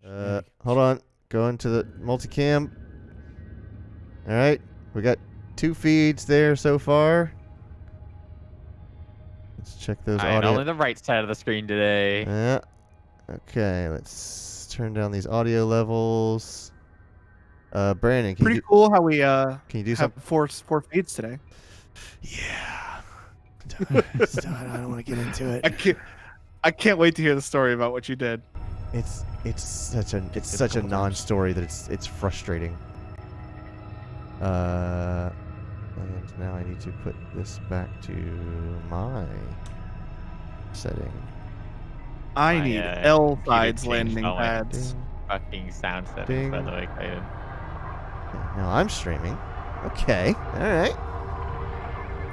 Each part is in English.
Hold on. Go into the multicam. All right. We got 2 feeds there so far. Let's check those audio. Only the right side of the screen today. Yeah. Okay. Let's turn down these audio levels. Brandon, can pretty cool how we can you do have something? four feeds today. Yeah. I don't want to get into it. I can't wait to hear the story about what you did. It's such a non-story that it's frustrating. And now I need to put this back to my setting. I need L sides landing pads. Fucking sound settings, by the way, Clayton. Now I'm streaming. Okay. All right.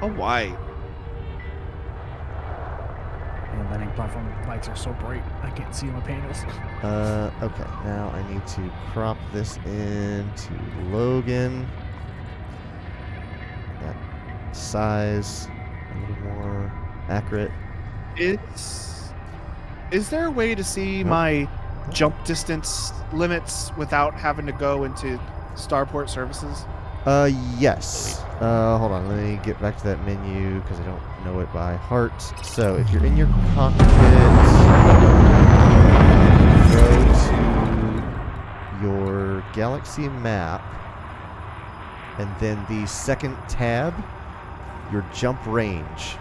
Oh, why? And landing platform lights are so bright, I can't see my panels. Okay. Now I need to crop this into Logan. That size a little more accurate. Is there a way to see my jump distance limits without having to go into Starport services? Yes. Hold on. Let me get back to that menu because I don't know it by heart. So if you're in your cockpit, go to your galaxy map, and then the second tab, your jump range,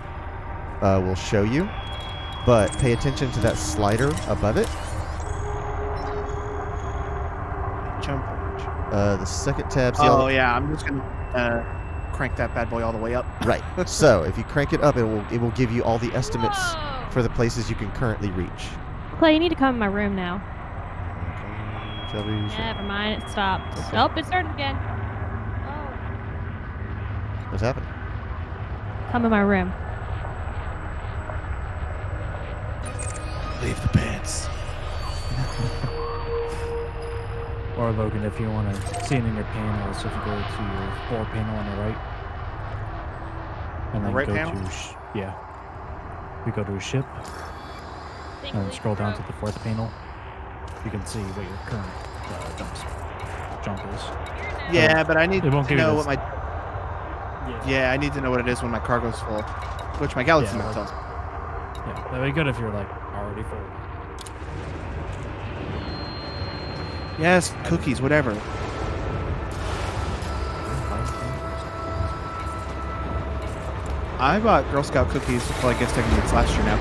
will show you. But pay attention to that slider above it. Jump range. The second tab. Oh yeah, I'm just gonna crank that bad boy all the way up. Right. So if you crank it up, it will give you all the estimates for the places you can currently reach. Clay, you need to come in my room now. Okay, Never mind, it stopped. Okay. Oh, it started again. Oh. What's happening? Come in my room. Leave the beds. Or Logan, if you want to see it in your panels, if you go to your 4 panel on the right. And then right go panel? to we go to a ship. And then scroll down to the 4th panel. You can see what your current jump is. Yeah, but I need it won't to give you know this- what my. Yeah, I need to know what it is when my cargo's full, which my galaxy map tells me. Yeah, that'd be good if you're like already full. Yes, cookies, whatever. I bought Girl Scout cookies. Well, I guess technically it's last year now.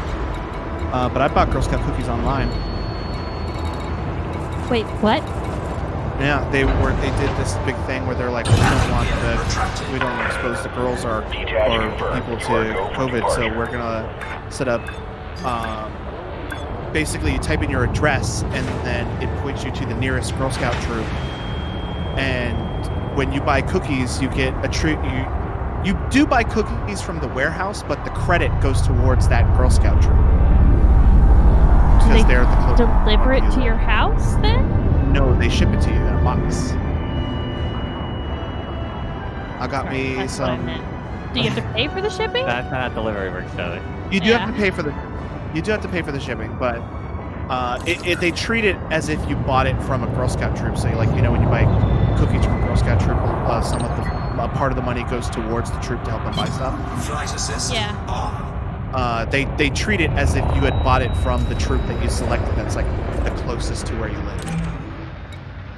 But I bought Girl Scout cookies online. Wait, what? Yeah, they did this big thing where they're like, we don't expose the girls or people to COVID, so we're gonna set up. Basically, you type in your address, and then it points you to the nearest Girl Scout troop. And when you buy cookies, you get a treat. You do buy cookies from the warehouse, but the credit goes towards that Girl Scout troop. Because they're the closest. Deliver it to your house, then? No, they ship it to you in a box. I got me That's what I some. meant. Do you have to pay for the shipping? That's not how delivery works, Charlie. You do have to pay for the. You do have to pay for the shipping, but they treat it as if you bought it from a Girl Scout troop. So, like, you know, when you buy cookies from a Girl Scout troop, some of a part of the money goes towards the troop to help them buy stuff. Flight assist. Yeah. They treat it as if you had bought it from the troop that you selected. That's like the closest to where you live.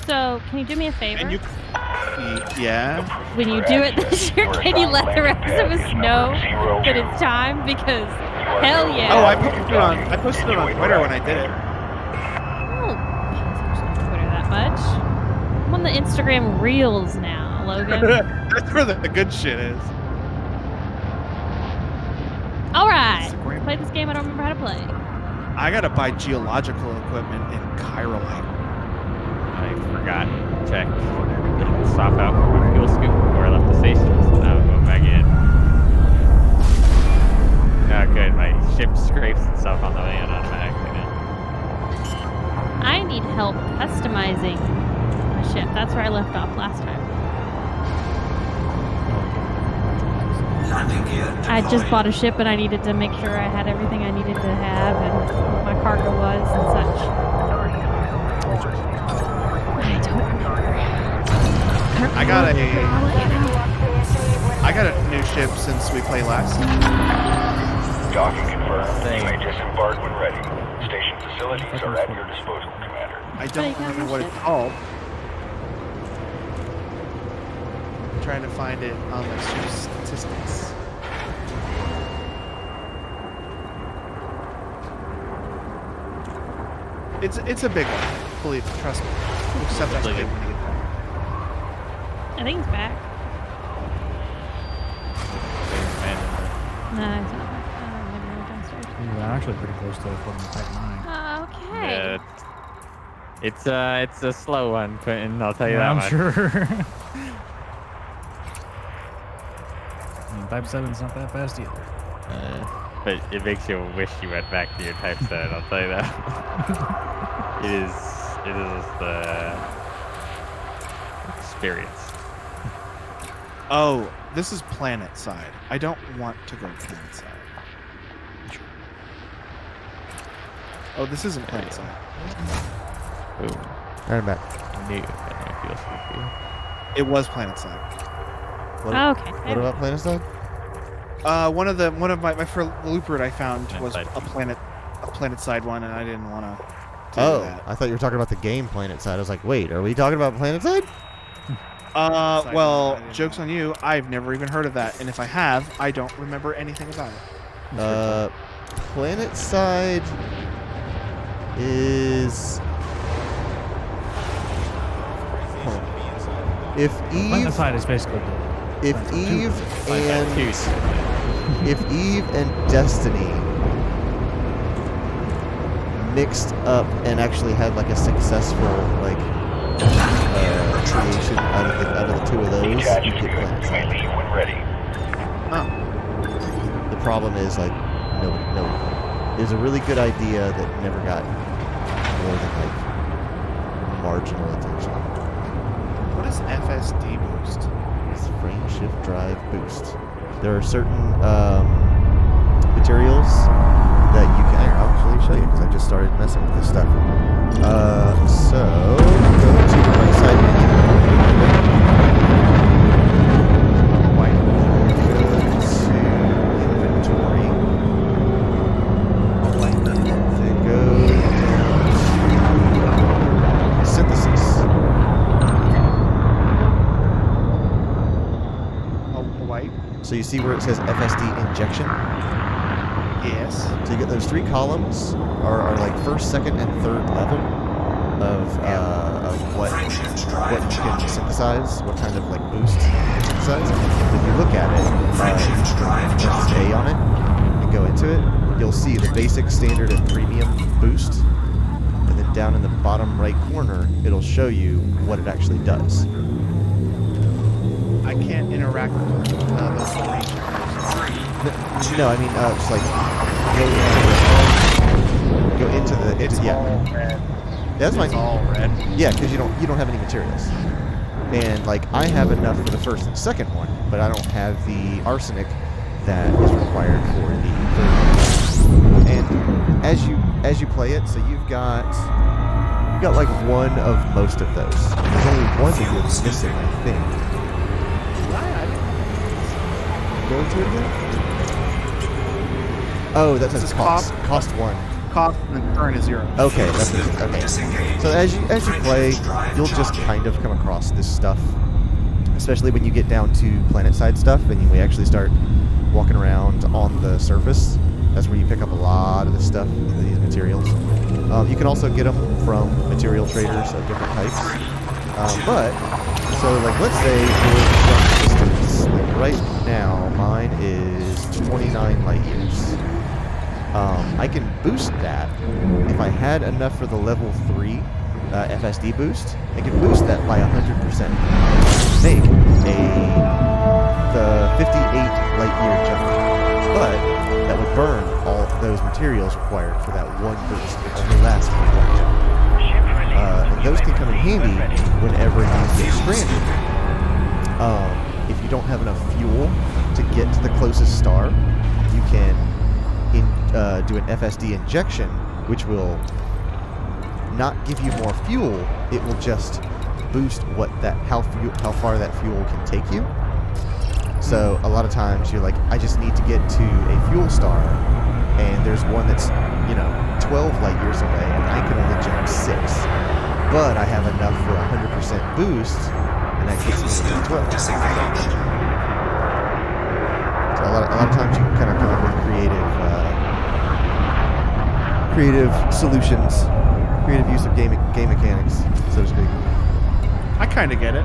So, can you do me a favor? And you, yeah. When you do it this year, can you let the rest of us know that it's time? Because hell yeah. Oh, I posted it on Twitter when I did it. I don't pay attention to Twitter that much. I'm on the Instagram Reels now, Logan. That's where the good shit is. Alright. Instagram. Play this game I don't remember how to play. I gotta buy geological equipment in Chirolite. I forgot to check. Didn't swap out for my fuel scoop before I left the station, so now I'm going back in. Oh, good. My ship scrapes itself on the way in automatically now. I need help customizing my ship. That's where I left off last time. Landing gear I just deployed. bought a ship and I needed to make sure I had everything I needed to have and what my cargo was and such. got I'll let you know. I got a new ship since we played last. Docking confirmed. Same. You may disembark when ready. Station facilities are at your disposal, Commander. I you don't got remember your what ship? it's called. I'm trying to find it on the ship statistics. It's a big one. Believe me, trust me. Except I Like when it. you get there. I think he's back. And No, he's not back. Maybe he went downstairs. We're actually pretty close to floating Type 9. Okay. yeah, it's a slow one, Quentin. I'll tell you Yeah, that I'm much. sure. I mean, Type 7's not that fast either. But it makes you wish you went back to your Type 7. I'll tell you that. It is the experience. Oh, this is planet side. I don't want to go planet side. Oh, this isn't planet side. Boom. All right, I'm back. I knew it feels spooky. It was planet side. What, Okay. what about Planet Side? One of my for the loop route I found Planet was side. a planet side one, and I didn't want to do Oh, that. I thought you were talking about the game Planet Side. I was like, wait, are we talking about Planet Side? Well, I didn't joke's on you. I've never even heard of that, and if I have, I don't remember anything about it. Planet Side is. Hold on. If Planet Eve, Side is basically the if Planet Side 2. Eve Like that and too. if Eve and Destiny mixed up and actually had like a successful like creation out of the two of those, you Detach get is good. Planet You may Side. leave when ready. Oh, The problem is like no. There's a really good idea that never got more than like marginal attention. what is FSD boost? It's frame shift drive boost. There are certain materials that you can. Here, I'll actually show you because I just started messing with this stuff. So go to the right side menu. White. Go to inventory. Then go down to synthesis. White. So you see where it says FSD injection? Yes. So you get those three columns are like first, second, and third level of what you can synthesize, what kind of like boost you can synthesize. If you look at it, press A on it and go into it, you'll see the basic, standard, and premium boost. And then down in the bottom right corner, it'll show you what it actually does. I can't interact with those three. No, I mean, just like go into the yeah. That's fine. It's all red. Yeah, because you don't have any materials. And like I have enough for the first and second one, but I don't have the arsenic that is required for the third one. And as you play it, so you've got like one of most of those. There's only one that you're missing, I think. Go into it again? Oh, that says This is cost. Cost 1. Cost and turn is 0. Okay, that's it. Okay. So as you play, you'll just kind of come across this stuff, especially when you get down to planet side stuff and we actually start walking around on the surface. That's where you pick up a lot of this stuff, these materials. You can also get them from material traders of different types. But so like let's say your jump distance, like right now mine is 29 light years. I can boost that if I had enough for the level 3 FSD boost. I can boost that by 100%. Make the 58 light year jump, but that would burn all those materials required for that one boost. It only lasts for one jump. And those can come in handy whenever you get stranded. If you don't have enough fuel to get to the closest star, you can do an FSD injection, which will not give you more fuel. It will just boost how far that fuel can take you. So a lot of times you're like, I just need to get to a fuel star, and there's one that's 12 light years away, and I can only jump 6, but I have enough for 100% boost, and that gets me to 12. So a lot of times you can kind of come up with creative solutions, creative use of game mechanics, so to speak. I kind of get it.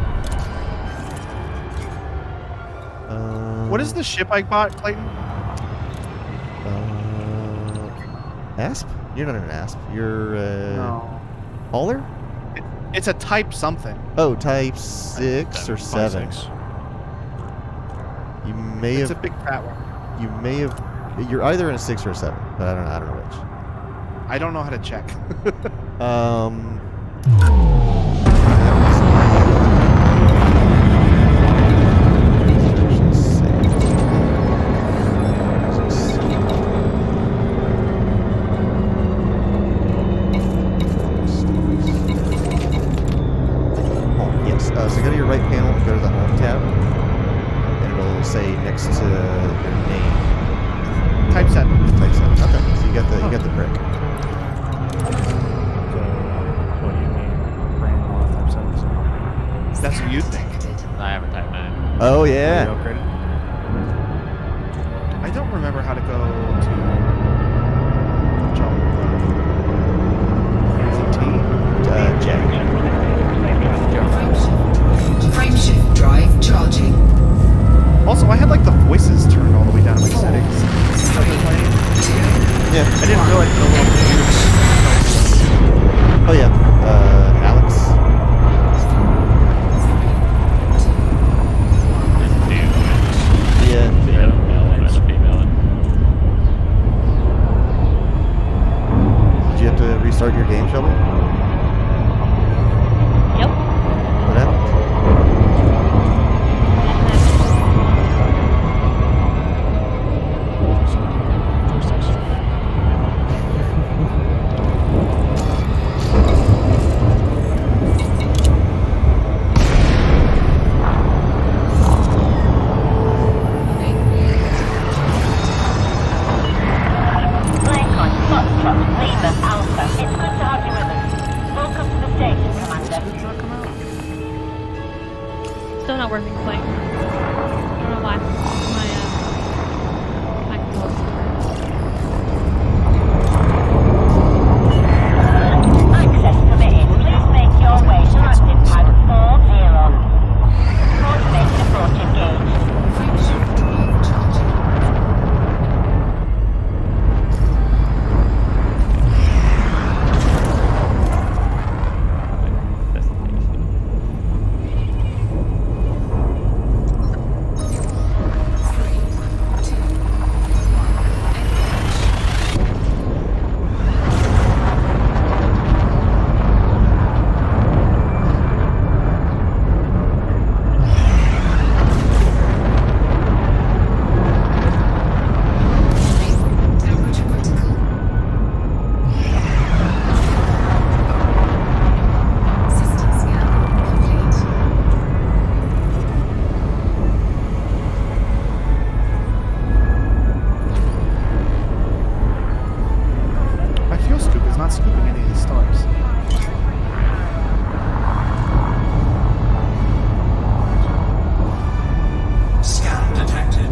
What is the ship I bought, Clayton? Asp? You're not an Asp. You're No. Hauler? It's a Type something. Oh, Type 6 or 7. 6. You may It's have. a big fat one. You may have. You're either in a 6 or a 7, but I don't know which. I don't know how to check. So go to your right panel and go to the Home tab, and it'll say next to your name. Type 7. Type 7. Okay, so you got the brick. So, what do you mean? Brand all type 7s? That's what you think. I have a Type 9. Oh Are you yeah. upgraded? I don't remember how to go to jump. Is it T? J. Frameshift drive charging. Also, I had like the voices turned all the way down to my settings. Yeah. I didn't realize the little computer. Oh yeah. Alex. Just dude. Yeah. Male and a female. Did you have to restart your game, Shelby? Yep. What happened? Still not working quite. I don't know why. My controls. Access permitted. Please make your way to active pad 40. Coordinated approach engaged. Frameshift drive charging. Temperature critical. System scan complete. My fuel scoop is not scooping any of the stars. Scan detected.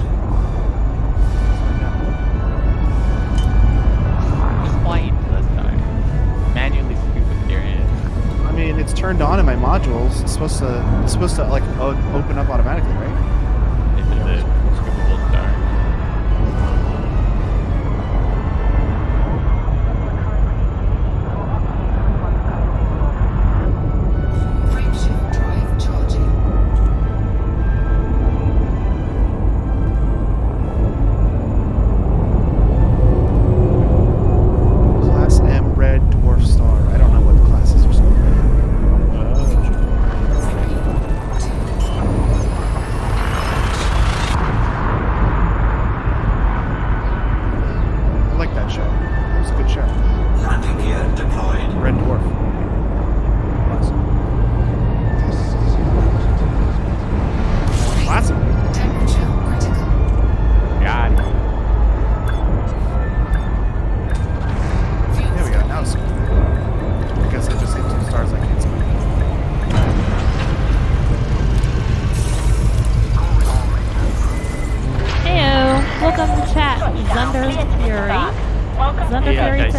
White this time. Manually scoop with your hand. I mean, it's turned on in my modules. It's supposed to like open up automatically, right? This is a scoopable star. Frameshift drive charging. Class M red dwarf star. I don't know what the classes are scooping.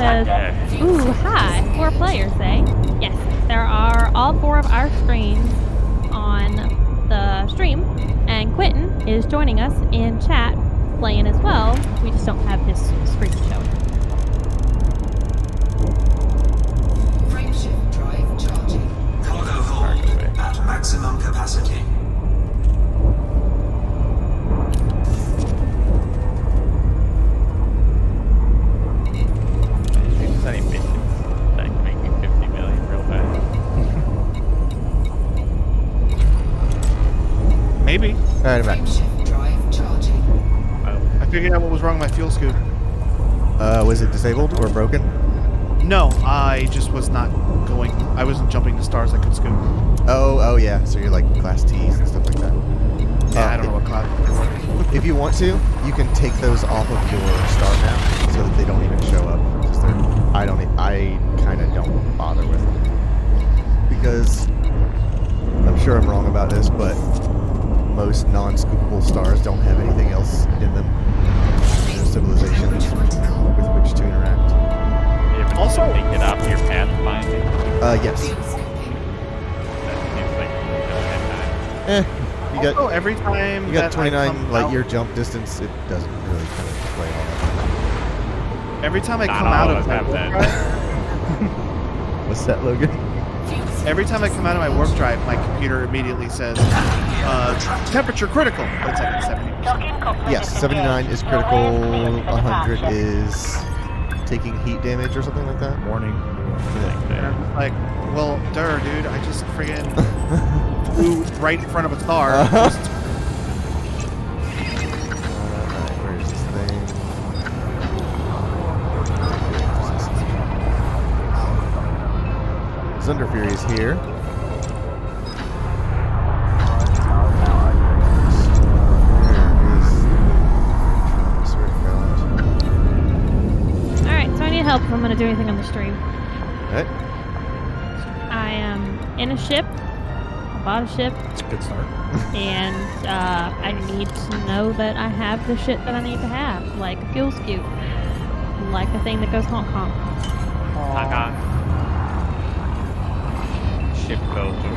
says, ooh, hi, 4 players, eh? Yes, there are all 4 of our screens on the stream, and Quentin is joining us in chat, playing as well. We just don't have his screen showing. Frameshift drive charging. Cargo hold at maximum capacity. There's any missions that can make me 50 million real fast. Maybe. All right, I'm back. Frameshift drive charging. I figured out what was wrong with my fuel scoop. Was it disabled or broken? No, I just was not going. I wasn't jumping to stars I could scoop. Oh, yeah. So you're like class T's and stuff like that. Yeah, I don't know what cloud they were. If you want to, you can take those off of your star map so that they don't even show up. I kind of don't bother with them because I'm sure I'm wrong about this, but most non-scoopable stars don't have anything else in them. No civilizations with which to interact. You ever Also- take it off your path finding? Yes. Fuel scooping. That seems like You got Also, every time you got that I 29 come light out- year jump distance. It doesn't really kind of play all that. Every time I Not come all out of of us my have warp that. drive, What's that, Logan? every time I come out of my warp drive, my computer immediately says temperature critical. But it's like at 70%. Docking completed. Yes, 79 is critical. 100 is taking heat damage or something like that. Warning. And I'm just like, well, dude, I just friggin' flew right in front of a star. Alright, where's this thing? Thunder Fury is here. Alright, so I need help if I'm going to do anything on the stream. Alright. I am in a ship. I bought a ship, It's a good start. and I need to know that I have the shit that I need to have, like a fuel scoop, like a thing that goes honk honk. ship filter.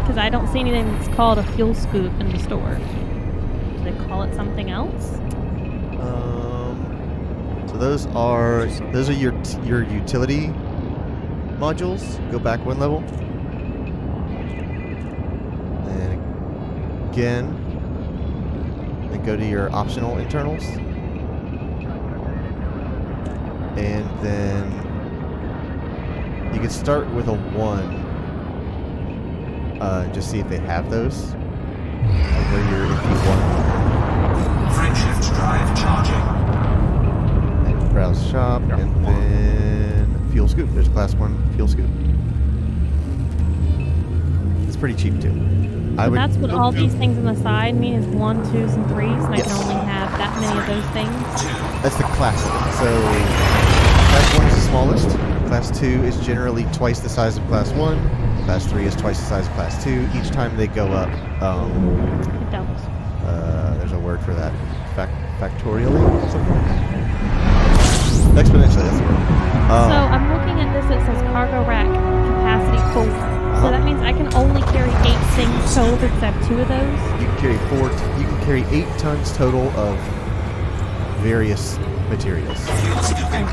Because I don't see anything that's called a fuel scoop in the store. Do they call it something else? So those are your utility modules. Go back one level. And again, then go to your optional internals. And then you can start with a 1. Just see if they have those. And go to your MP1. Frameshift drive charging. And browse shop, and then fuel scoop. There's a class 1 fuel scoop. It's pretty cheap too. So that's what all these things on the side mean is 1, 2s, and 3s, and I Yes. can only have that many of those things. That's the class of it. So class 1 is the smallest. Class 2 is generally twice the size of class 1. Class 3 is twice the size of class 2. Each time they go up, It doubles. there's a word for that. Factorially? Something like that. Exponentially, that's the word. So I'm looking at this, it says cargo rack capacity 4. So that means I can only carry 8 things total because I have 2 of those. You can carry you can carry 8 tons total of various materials. So you can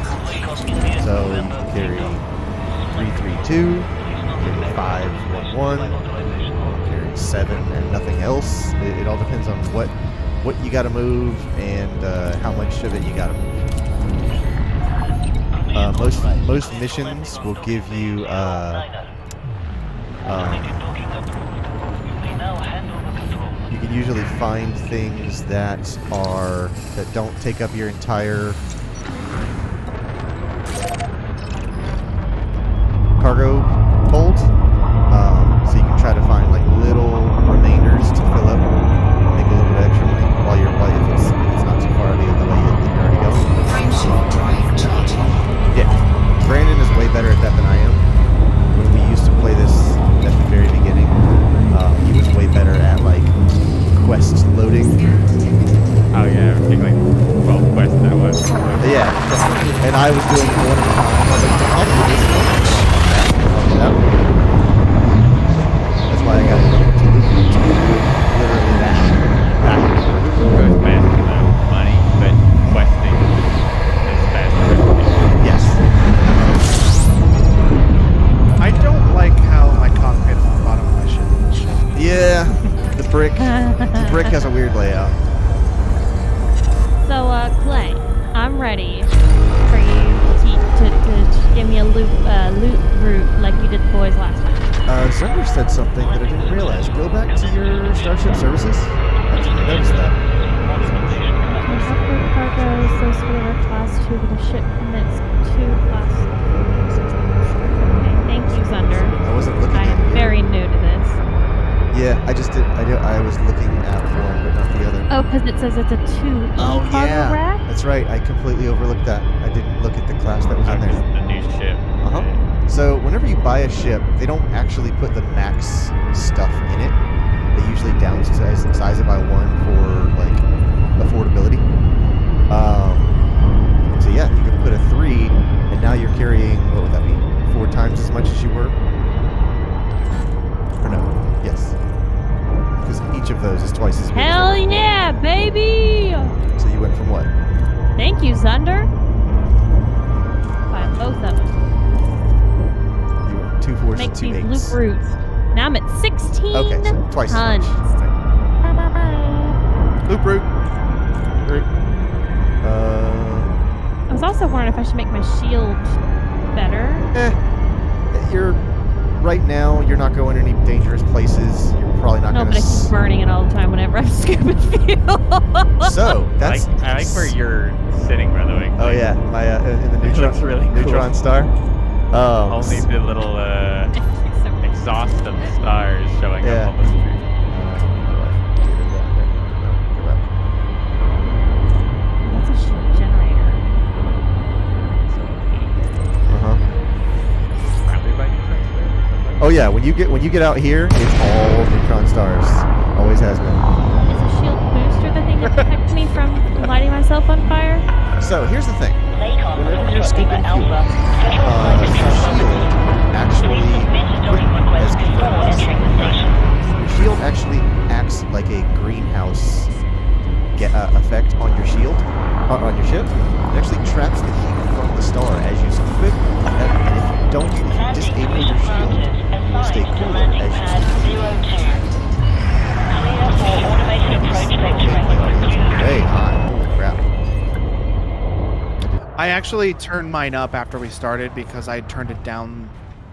carry 332, carry 511, carry 7 and nothing else. It all depends on what you got to move and how much of it you got to move. Most missions will give you you can usually find things that don't take up your entire cargo hold. So you can try to find like little remainders to fill up, make a little bit of extra money if it's not too far out of the way that you're already going. Frameshift drive charging. Yeah, Brandon is way better at that than I am. When we used to play this at the very beginning, he was way better at like quest loading. Oh yeah, particularly 12 quests that was. Brick has a weird layout. So, Clay, I'm ready for you to give me a loot route like you did the boys last time. Zunder said something that I didn't realize. Go back to your Starship Services. I didn't notice that. Upgrade cargo associated with class 2 with a ship commits 2 class. Okay, thank you, Zunder. I wasn't looking I at am your- very new to this. Yeah, I just did. I was looking at one, but not the other. Oh, because it says it's a 2E cargo rack? That's right. I completely overlooked that. I didn't look at the class that was in Because there. the new ship. Uh-huh. So whenever you buy a ship, they don't actually put the max stuff in it. They usually downsize it by 1 for like affordability. So yeah, you could put a 3, and now you're carrying, what would that be? 4 times as much as you were? Or no? Yes. Because each of those is twice as big. Hell as the yeah, baby! So you went from what? Thank you, Zunder. By both of them. You went 2 4s Make and 2 these 8s. loop routes. Now I'm at 16 Okay, so twice tons. as much. Right. Bye-bye. Loop route. I was also wondering if I should make my shield better. You're right now. You're not going any dangerous places. You're probably not No, going but I keep burning it all the time whenever I'm scooping fuel. So that's. I like where you're sitting, by the way. Oh yeah, my in the It neutron, looks really cool. neutron star. Only the little exhaust of the stars showing Yeah. up on the screen. That's a shield generator. Surrounded by neutron stars? Oh yeah, when you get out here, it's all neutron stars. Always has been. Is a shield booster the thing that protects me from lighting myself on fire? So here's the thing. Lakon Whenever you're reports scooping Lima fuel, Alpha. Federal your flight control. shield actually Please submit a docking as request before confirmed. entering the station. Your shield actually acts like a greenhouse effect on your shield, on your ship. It actually traps the heat from the star as you scoop it, and if you disable your shield, it will stay cooler as you scoop it. Clear for automated approach vectoring. Way hot. Holy crap. I actually turned mine up after we started because I turned it down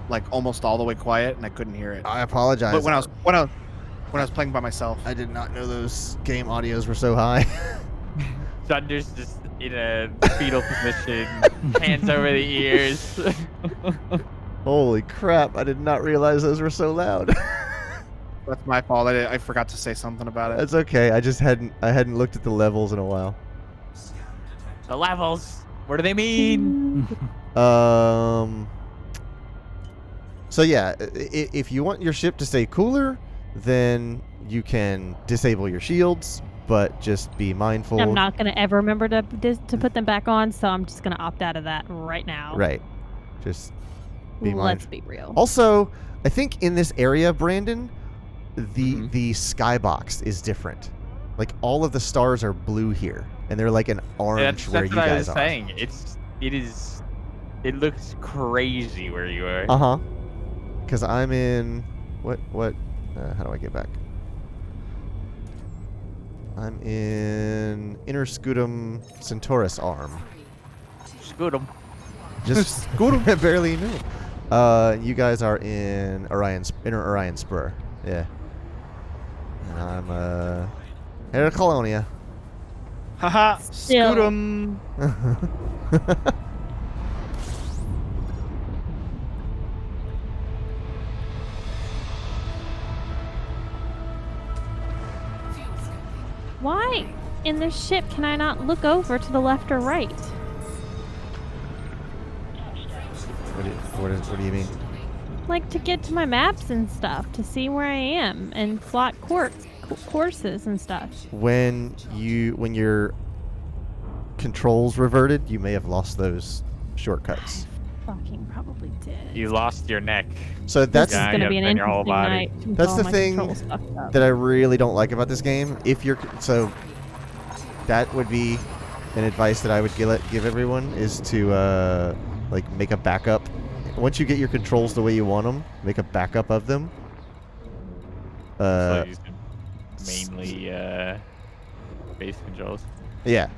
like almost all the way quiet and I couldn't hear it. I apologize. But when I was playing by myself. I did not know those game audios were so high. Thunder's just in a fetal position, hands over the ears. Holy crap, I did not realize those were so loud. That's my fault. I forgot to say something about it. That's okay. I just hadn't looked at the levels in a while. The levels. What do they mean? So yeah, if you want your ship to stay cooler, then you can disable your shields, but just be mindful. I'm not going to ever remember to put them back on, so I'm just going to opt out of that right now. Right. Just be Let's mindful. be real. Also, I think in this area, Brandon, the skybox is different. Like all of the stars are blue here, and they're like an orange where you what I guys was are. saying. It looks crazy where you are. Uh-huh. Because I'm in... What? How do I get back? I'm in Inner Scutum Centaurus Arm. Scoot 'em. Just barely knew. You guys are in Inner Orion Spur. Yeah. And I'm here at Colonia. Haha, Still. scoot 'em. Why in this ship can I not look over to the left or right? What do you mean? Like to get to my maps and stuff, to see where I am and plot courses and stuff. When your controls reverted, you may have lost those shortcuts. Fucking probably did. You lost your neck. So that's This is going to be an and your whole interesting body. night. with That's all the my thing controls fucked up. that I really don't like about this game. That would be an advice that I would give everyone is to like make a backup. Once you get your controls the way you want them, make a backup of them. only base controls. Yeah.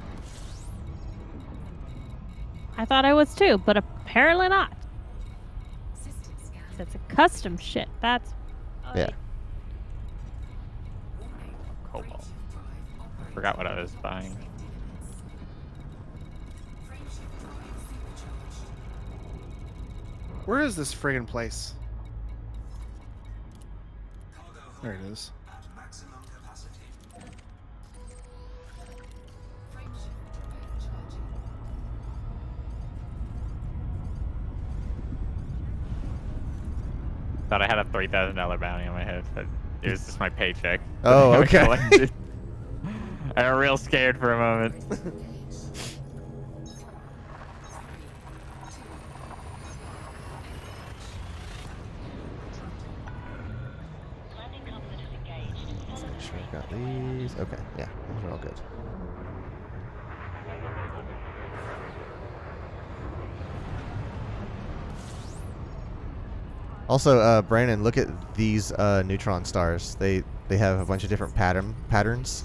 I thought I was too, but apparently not. It's a custom shit. That's Yeah. Cobalt. Forgot what I was buying. Where is this friggin' place? There it is. Thought I had a $3,000 bounty on my head, but it was just my paycheck. Oh, I okay. collected. I got real scared for a moment. Let's make sure I've got these. Okay, yeah, those are all good. Also, Brandon, look at these neutron stars. They have a bunch of different patterns.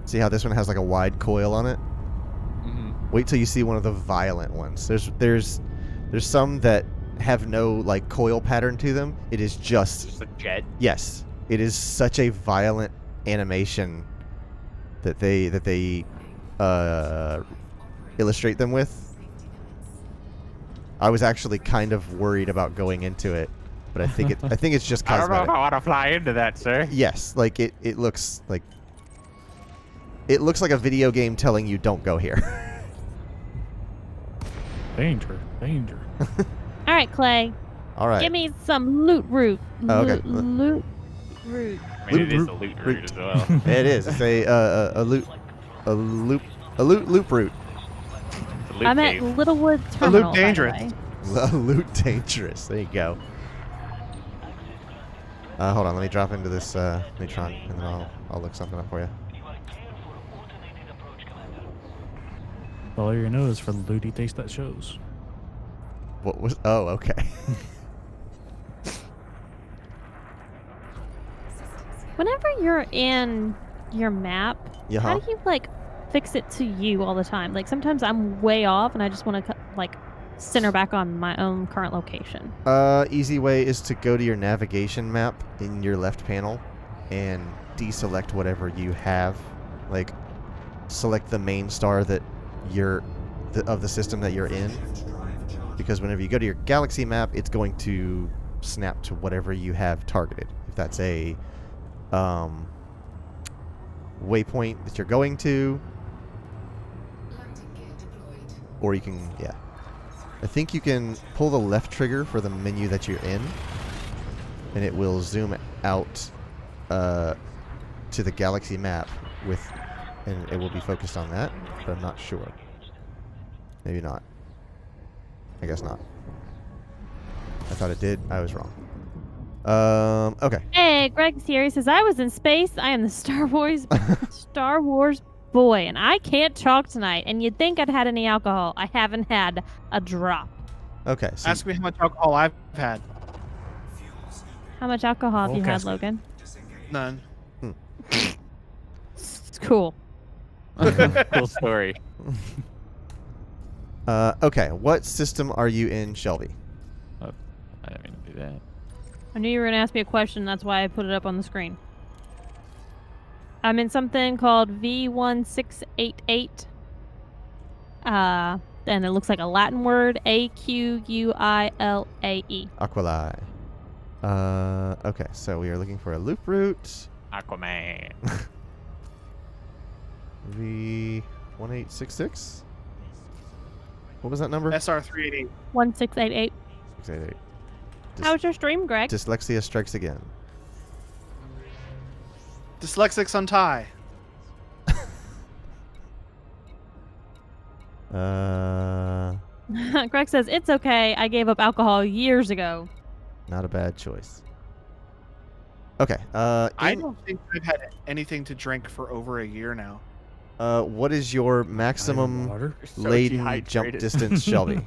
See how this one has like a wide coil on it? Wait till you see one of the violent ones. There's some that have no like coil pattern to them. It is just a jet. Yes, it is such a violent animation that they illustrate them with. I was actually kind of worried about going into it, but I think it's just I don't cosmetic. know if I want to fly into that, sir. Yes, like it looks like a video game telling you don't go here. Danger, danger. all right, Clay. All right. Give me some loot root. Oh, okay. Loot root. I mean, it is a loot route as well. It is. It's a loop route. It's a loot I'm at cave. Littlewood Terminal. by the dangerous. way. Loot dangerous. There you go. Hold on. Let me drop into this neutron, and then I'll look something up for you. Follow your nose for the looty taste that shows. What was? Oh, okay. Whenever you're in your map, Yeah. how do you like fix it to you all the time? Like sometimes I'm way off and I just want to like center back on my own current location. Easy way is to go to your navigation map in your left panel and deselect whatever you have. Like, select the main star that of the system that you're in. Because whenever you go to your galaxy map, it's going to snap to whatever you have targeted. If that's a waypoint that you're going to, or you can, yeah. I think you can pull the left trigger for the menu that you're in, and it will zoom out to the galaxy map and it will be focused on that, but I'm not sure. Maybe not. I guess not. I thought it did. I was wrong. Okay. Hey, Greg's here. He says, I was in space. I am the Star Wars boy, and I can't talk tonight. And you'd think I'd had any alcohol. I haven't had a drop. Okay. So Ask me how much alcohol I've had. How much alcohol have you had, Okay. Logan? None. It's cool. Cool story. okay. What system are you in, Shelby? Oh, I didn't mean to do that. I knew you were going to ask me a question. That's why I put it up on the screen. I'm in something called V1688. And it looks like a Latin word, Aquuilae. Aquilai. Okay. So we are looking for a loop route. Aquaman. V1866. What was that number? SR388. 1688. 688. How was your stream, Greg? Dyslexia strikes again. Dyslexics untie. Greg says, it's okay. I gave up alcohol years ago. Not a bad choice. Okay. I don't think I've had anything to drink for over a year now. What is your maximum Water. So laden jump dehydrated. distance, Shelby?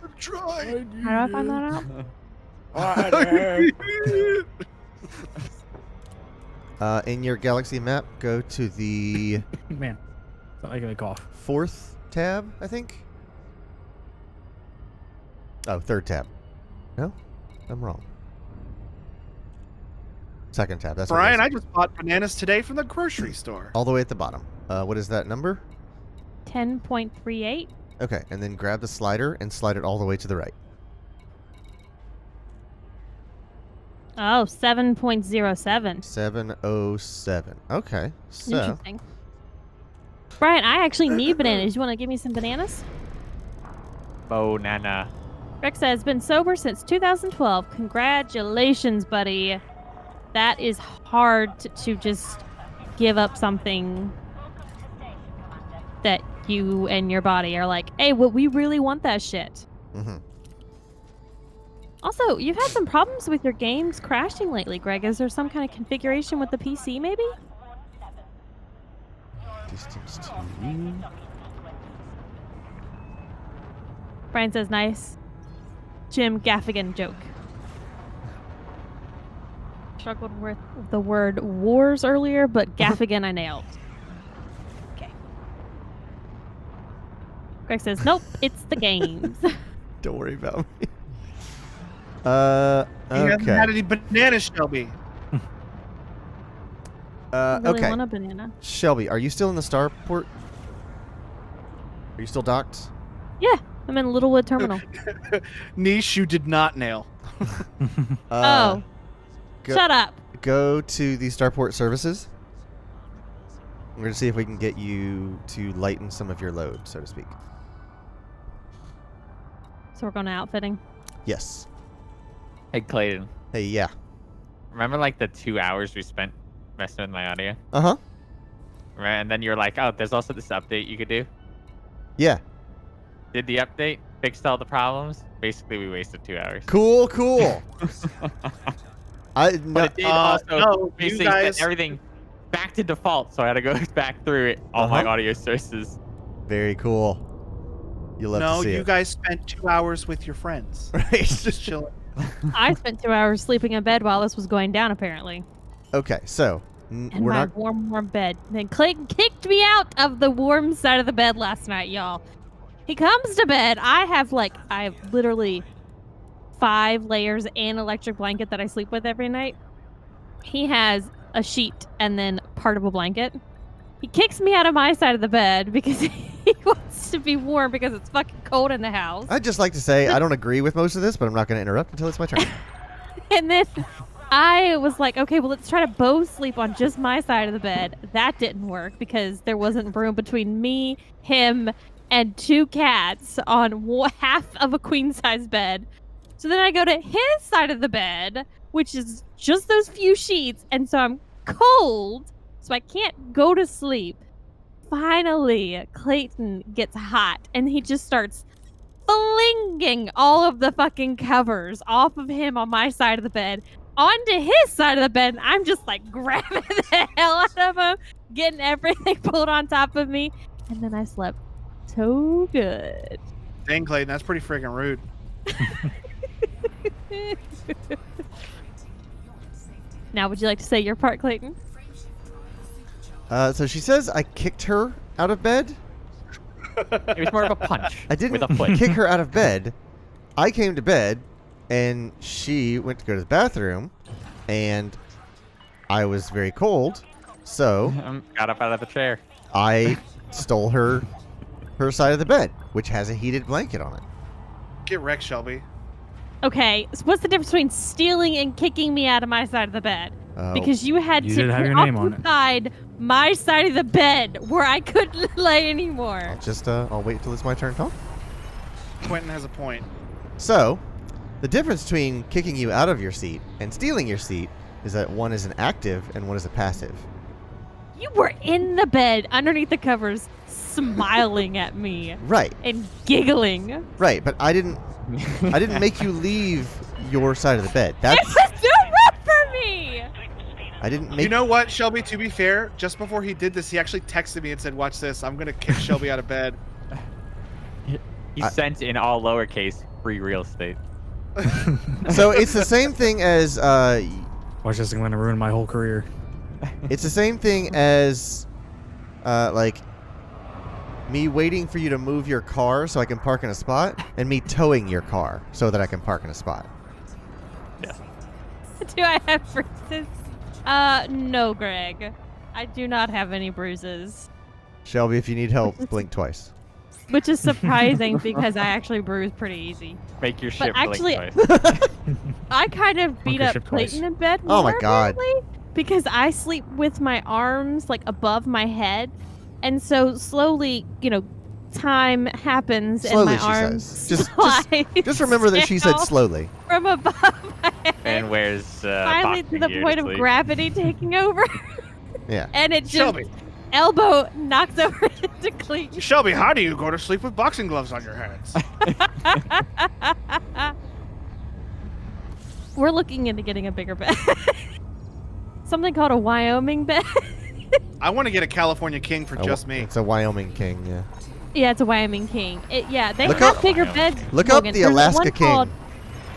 I'm trying. How do I find that out? In your galaxy map, go to the Man, I gotta cough. 4th tab, I think. Oh, 3rd tab. No, I'm wrong. 2nd tab. That's Brian, what I just bought bananas today from the grocery store. all the way at the bottom. What is that number? 10.38. Okay, and then grab the slider and slide it all the way to the right. Oh, 7.07. 707. Okay, so Interesting. Brian, I actually need bananas. You want to give me some bananas? Banana. Rick says, been sober since 2012. Congratulations, buddy. That is hard to just give up something that you and your body are like, hey, well, we really want that shit. Mhm. Also, you've had some problems with your games crashing lately, Greg. Is there some kind of configuration with the PC, maybe? distance to you. Brian says, nice Jim Gaffigan joke. Struggled with the word wars earlier, but Gaffigan I nailed. Okay. Greg says, nope, it's the games. Don't worry about me. You haven't Okay. had any bananas, Shelby. I really Okay. want a banana. Shelby, are you still in the starport? Are you still docked? Yeah, I'm in Littlewood Terminal. Niche, you did not nail. Oh, go- shut up. Go to the starport services. We're gonna see if we can get you to lighten some of your load, so to speak. So we're going to outfitting. Yes. Hey, Clayton. Hey, yeah. Remember, like, the 2 hours we spent messing with my audio? Uh-huh. Right? And then you're like, oh, there's also this update you could do. Yeah. Did the update, fixed all the problems. Basically, we wasted 2 hours. Cool, cool. But it did also no, you basically guys- set everything back to default, so I had to go back through it, all my audio sources. Very cool. You'll love No, to see you it. guys spent 2 hours with your friends. Right. Just chilling. I spent 2 hours sleeping in bed while this was going down, apparently. Okay, so In we're my not. warm bed. Then Clayton kicked me out of the warm side of the bed last night, y'all. He comes to bed. I have literally 5 layers and electric blanket that I sleep with every night. He has a sheet and then part of a blanket. He kicks me out of my side of the bed because he wants to be warm because it's fucking cold in the house. I'd just like to say I don't agree with most of this, but I'm not going to interrupt until it's my turn. And then I was like, okay, well, let's try to both sleep on just my side of the bed. That didn't work because there wasn't room between me, him, and 2 cats on half of a queen-size bed. So then I go to his side of the bed, which is just those few sheets, and so I'm cold, so I can't go to sleep. Finally, Clayton gets hot, and he just starts flinging all of the fucking covers off of him on my side of the bed onto his side of the bed. And I'm just like grabbing the hell out of him, getting everything pulled on top of me, and then I slept so good. Dang, Clayton, that's pretty freaking rude. Now, would you like to say your part, Clayton? So she says I kicked her out of bed. It was more of a punch. I didn't with a foot. kick her out of bed. I came to bed, and she went to go to the bathroom, and I was very cold, so Got up out of the chair. I stole her side of the bed, which has a heated blanket on it. Get wrecked, Shelby. Okay, so what's the difference between stealing and kicking me out of my side of the bed? Because you had You to did have your name on it. occupied my side of the bed where I couldn't lay anymore. I'll wait till it's my turn to talk. Quentin has a point. So, the difference between kicking you out of your seat and stealing your seat is that one is an active and one is a passive. You were in the bed underneath the covers, smiling at me Right, and giggling. right, but I didn't make you leave your side of the bed. It That's was too rough for me. I didn't make You know what, Shelby? To be fair, just before he did this, he actually texted me and said, "Watch this. I'm gonna kick Shelby out of bed." He sent in all lowercase free real estate. So it's the same thing as Watch this, I'm going to ruin my whole career. It's the same thing as, like, me waiting for you to move your car so I can park in a spot, and me towing your car so that I can park in a spot. Yeah. Do I have bruises? No, Greg. I do not have any bruises. Shelby, if you need help, blink twice. Which is surprising because I actually bruise pretty easy. Make your But ship actually, blink twice. I kind of beat your up ship twice. Clayton in bed Oh my more, God. apparently, because I sleep with my arms like above my head, and so slowly, time happens Slowly, and my she arms says. slide Just remember that she said down slowly. from above my head. And where's Finally, to boxing the gear point to of sleep? gravity taking over, Yeah. and it just Shelby, elbow knocks over into Clayton. Shelby, how do you go to sleep with boxing gloves on your hands? We're looking into getting a bigger bed. Something called a Wyoming bed. I want to get a California King for just me. It's a Wyoming King, yeah. Yeah, it's a Wyoming King. They Look have up- bigger beds. Look up Logan. the There's Alaska one King. called-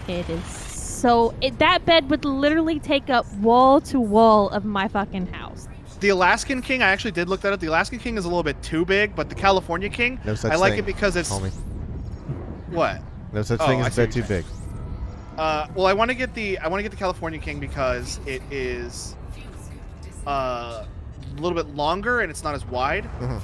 It is so... that bed would literally take up wall to wall of my fucking house. The Alaskan King, I actually did look that up. The Alaskan King is a little bit too big, but the California King, No such I like thing, it because it's homie. what? No such Oh, thing I as see bed what too you're big. Well, I want to get the California King because it is a little bit longer and it's not as wide. Mhm.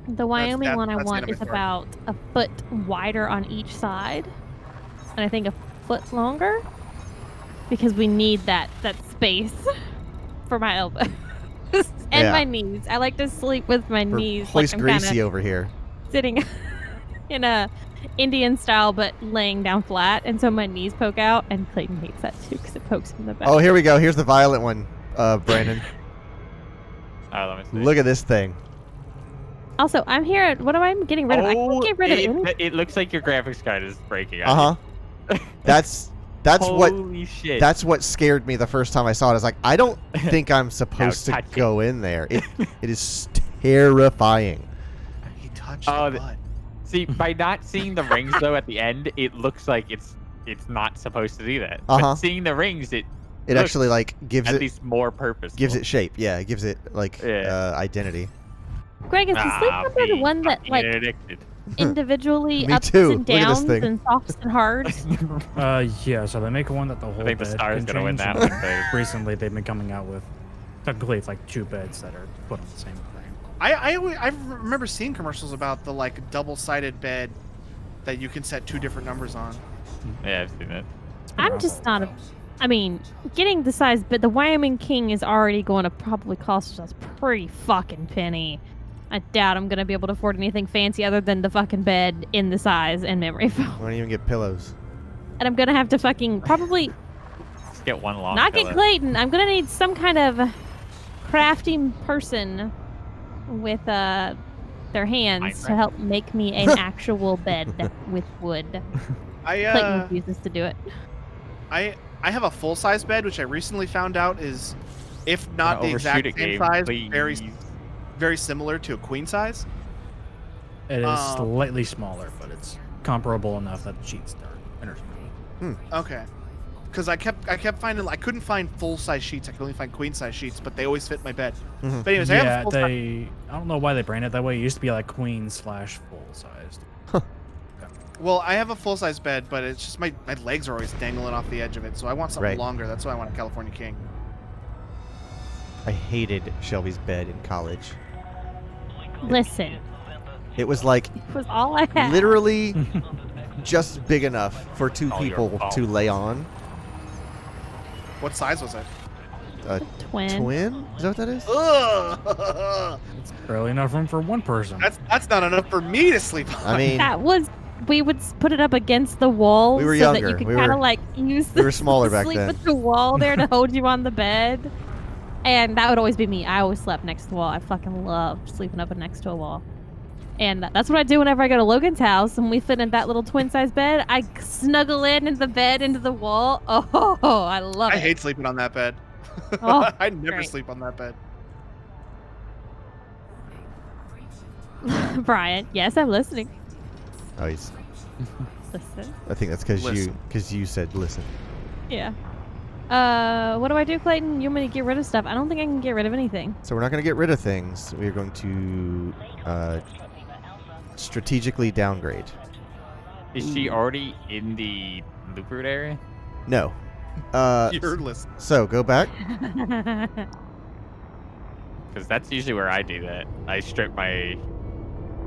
The Wyoming that- one I that's the want end of is my story. about a foot wider on each side. And I think a foot longer. Because we need that space for my elbows. And Yeah. my knees. I like to sleep with my We're knees. Hoist I'm Gracie kinda over here. sitting in a Indian style, but laying down flat, and so my knees poke out. And Clayton hates that too because it pokes him in the back. Oh, here we go. Here's the violet one, Brandon. Let me see. Look at this thing. Also, I'm here. What am I getting rid of? I can't get rid of anything. It looks like your graphics card is breaking. Uh huh. That's what Holy shit. that's what scared me the first time I saw it. I was like, I don't think I'm supposed to touch it. go in there. It is terrifying. He touched Oh, the butt. See, by not seeing the rings though at the end, it looks like it's not supposed to do that. Uh-huh. But seeing the rings, it It looks actually like gives at it least more purpose. gives it shape. Yeah, it gives it like Yeah. identity. Greg, is the sleep number the one that like addicted. individually Me ups too. and Look at this downs thing. and softs and hards? Yeah, so they make one that the whole I think the bed Star's can gonna win change, that and one. But recently they've been coming out with, technically it's like 2 beds that are put on the same frame. I remember seeing commercials about the like double-sided bed that you can set 2 different numbers on. yeah, I've seen it. It's been I'm around just for a not a. while. I mean, getting the size, but the Wyoming King is already going to probably cost us a pretty fucking penny. I doubt I'm gonna be able to afford anything fancy other than the fucking bed in the size and memory foam. I don't even get pillows. And I'm gonna have to fucking probably Just get one long. not pillow. get Clayton. I'm gonna need some kind of crafty person with their hands to Minecraft? help make me an actual bed with wood. Clayton refuses to do it. I have a full-size bed, which I recently found out is, if not the Overshoot exact it, same Gabe, size, please. very similar to a queen size. It is slightly smaller, but it's comparable enough that the sheets are interchangeable. Okay. Because I kept finding I couldn't find full-size sheets. I could only find queen-size sheets, but they always fit my bed. Mhm. But anyways, I have a Yeah, full-size. I don't know why they brand it that way. It used to be like queen/full-sized. Well, I have a full-size bed, but it's just my legs are always dangling off the edge of it, so I want something Right. longer. That's why I want a California King. I hated Shelby's bed in college. Listen, It was like it was all I had. literally just big enough for 2 All your people fault. to lay on. What size was it? A Twin. twin? Is that what that is? Ugh! Barely enough room for one person. That's not enough for me to sleep on. I mean, That was. We would put it up against the wall We were so that younger. you could We kind were- of like use we the were smaller back sleep then. with the wall there to hold you on the bed. And that would always be me. I always slept next to the wall. I fucking loved sleeping up next to a wall. And that's what I do whenever I go to Logan's house and we fit in that little twin-size bed. I snuggle in the bed into the wall. Oh, I love I it. hate sleeping on that bed. Oh, I never great. sleep on that bed. Brian, yes, I'm listening. oh, he's, Listen. I think that's because Listen. you said listen. Yeah. What do I do, Clayton? You want me to get rid of stuff? I don't think I can get rid of anything. So we're not going to get rid of things. We're going to strategically downgrade. Is she already in the loop route area? No. You're listening. So go back. Because that's usually where I do that. I strip my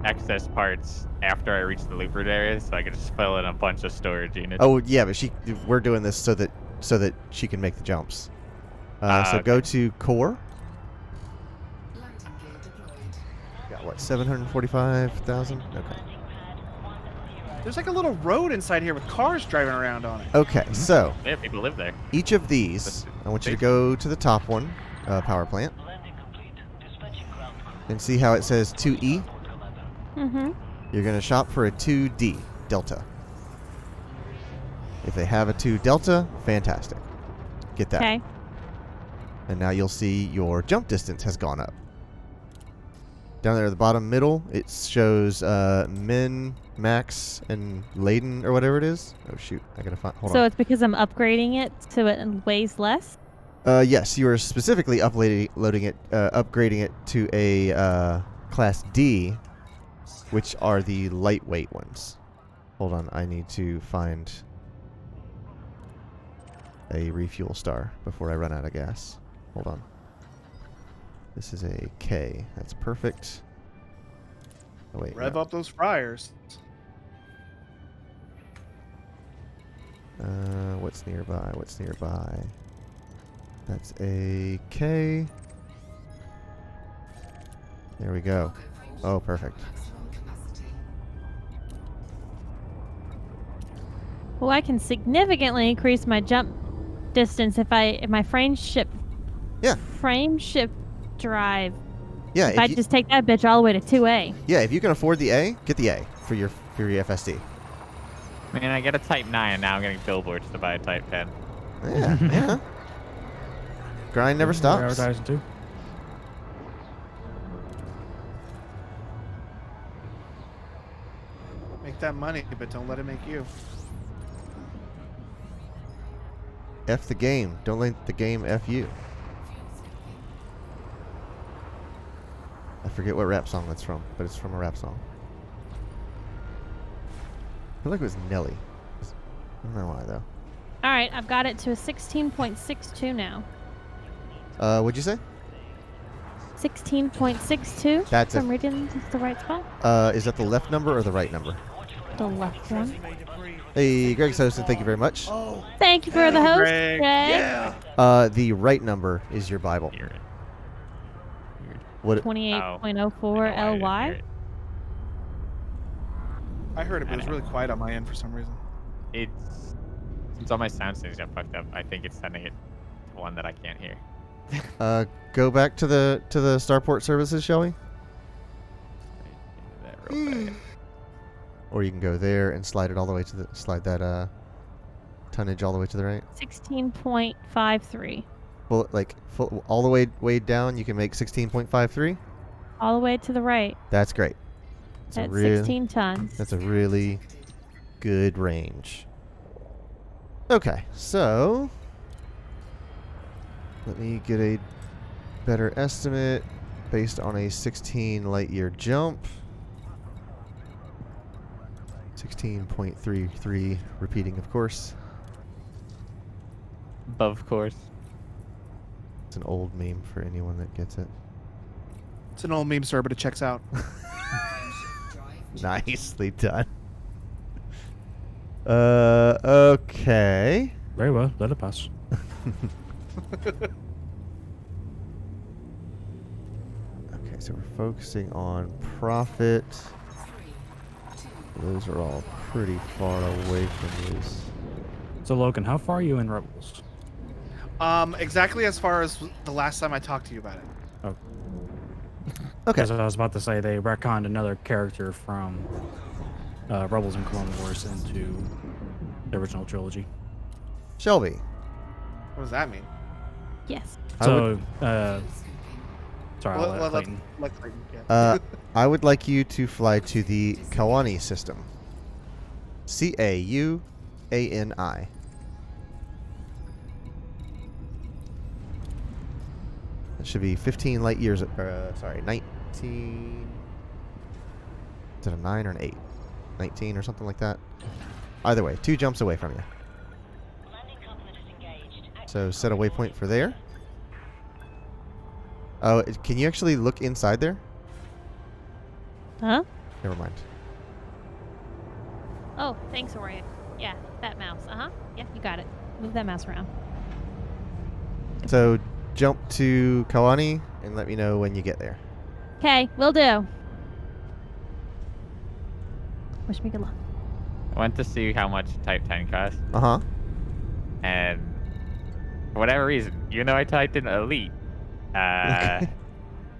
excess parts after I reach the loop route area, so I can just fill in a bunch of storage units. Oh yeah, but we're doing this so that she can make the jumps. So okay. go to core. Got what? 745,000. Okay. There's like a little road inside here with cars driving around on it. Okay. So Yeah, people live there. each of these, I want you to go to the top one, power plant, and see how it says 2E. Mm-hmm. You're going to shop for a 2D Delta. If they have a 2 Delta, fantastic. Get that. Okay. And now you'll see your jump distance has gone up. Down there at the bottom middle, it shows min, max, and laden, or whatever it is. Oh, shoot. I got to find... Hold So on. it's because I'm upgrading it so it weighs less? Yes, you are specifically upgrading it to a Class D, which are the lightweight ones. Hold on, I need to find a refuel star before I run out of gas. Hold on. This is a K. That's perfect. Oh, wait. Rev no. up those fryers. What's nearby? What's nearby? That's a K. There we go. Oh, perfect. Well, I can significantly increase my jump distance if my frame shift drive. Yeah, If I just take that bitch all the way to 2A. yeah, if you can afford the A, get the A for your FSD. Man, I get a Type 9, now I'm getting billboards to buy a Type 10. Yeah, yeah. Grind never We're stops. advertising too. Make that money, but don't let it make you. F the game. Don't let the game F you. I forget what rap song that's from, but it's from a rap song. I feel like it was Nelly. I don't know why, though. All right, I've got it to a 16.62 now. What'd you say? 16.62. That's if I'm it. reading this the right spot. Is that the left number or the right number? The left one. Hey, Greg Sosin, thank you very much. Thank you for the host, Greg. Greg. Yeah. The right number is your Bible. Hear it. What? 28.04 LY. I heard it, but it was really quiet on my end for some reason. Since all my sound settings got fucked up, I think it's sending it to one that I can't hear. Go back to the Starport services, shall we? That real fast. Or you can go there and slide it all the way to slide that tonnage all the way to the right. 16.53. Full all the way down. You can make 16.53. All the way to the right. That's great. It's At 16 tons. That's a really good range. Okay, so let me get a better estimate based on a 16 light year jump. 16.33 repeating, of course. Of course. It's an old meme for anyone that gets it. It's an old meme, sir, but it checks out. Nicely done. Okay. Very well. Let it pass. Okay, so we're focusing on profit. Those are all pretty far away from this. So Logan, how far are you in Rebels? Exactly as far as the last time I talked to you about it. Oh, Okay. because I was about to say they retconned another character from Rebels and Clone Wars into the original trilogy. Shelby. What does that mean? Yes. So, sorry, I'll let Let Clayton. Clayton get. I would like you to fly to the Colonia system. Cauani. It should be 15 light years. Sorry, 19. Is it a 9 or an 8? 19 or something like that. Either way, 2 jumps away from you. So set a waypoint for there. Oh, can you actually look inside there? Huh? Never mind. Oh, thanks, Ori. Yeah, that mouse. Uh-huh. Yeah, you got it. Move that mouse around. So jump to Colonia and let me know when you get there. Okay, will do. Wish me good luck. I went to see how much Type 10 costs, Uh-huh. and for whatever reason, even though I typed in Elite,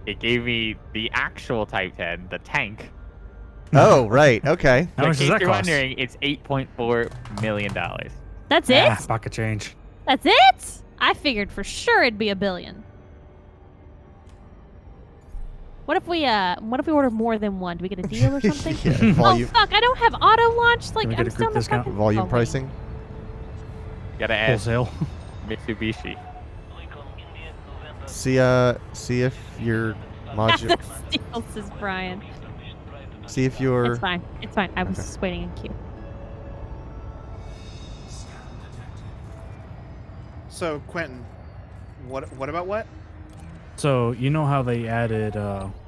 it gave me the actual Type 10, the tank. Oh, right. Okay. How In much case does that you're cost? wondering, it's $8.4 million. That's it? Ah, pocket change. That's it? I figured for sure it'd be $1 billion. What if we order more than one? Do we get a deal or something? Yeah, volume, Oh fuck! I don't have auto launch. Like Can we I'm get a still group in the discount? fucking volume oh, wait. pricing. Gotta add Wholesale. Mitsubishi. See if your module. Steals, says Brian. See if your. It's fine. It's fine. I was Okay. just waiting in queue. So Quentin, what about what? So you know how they added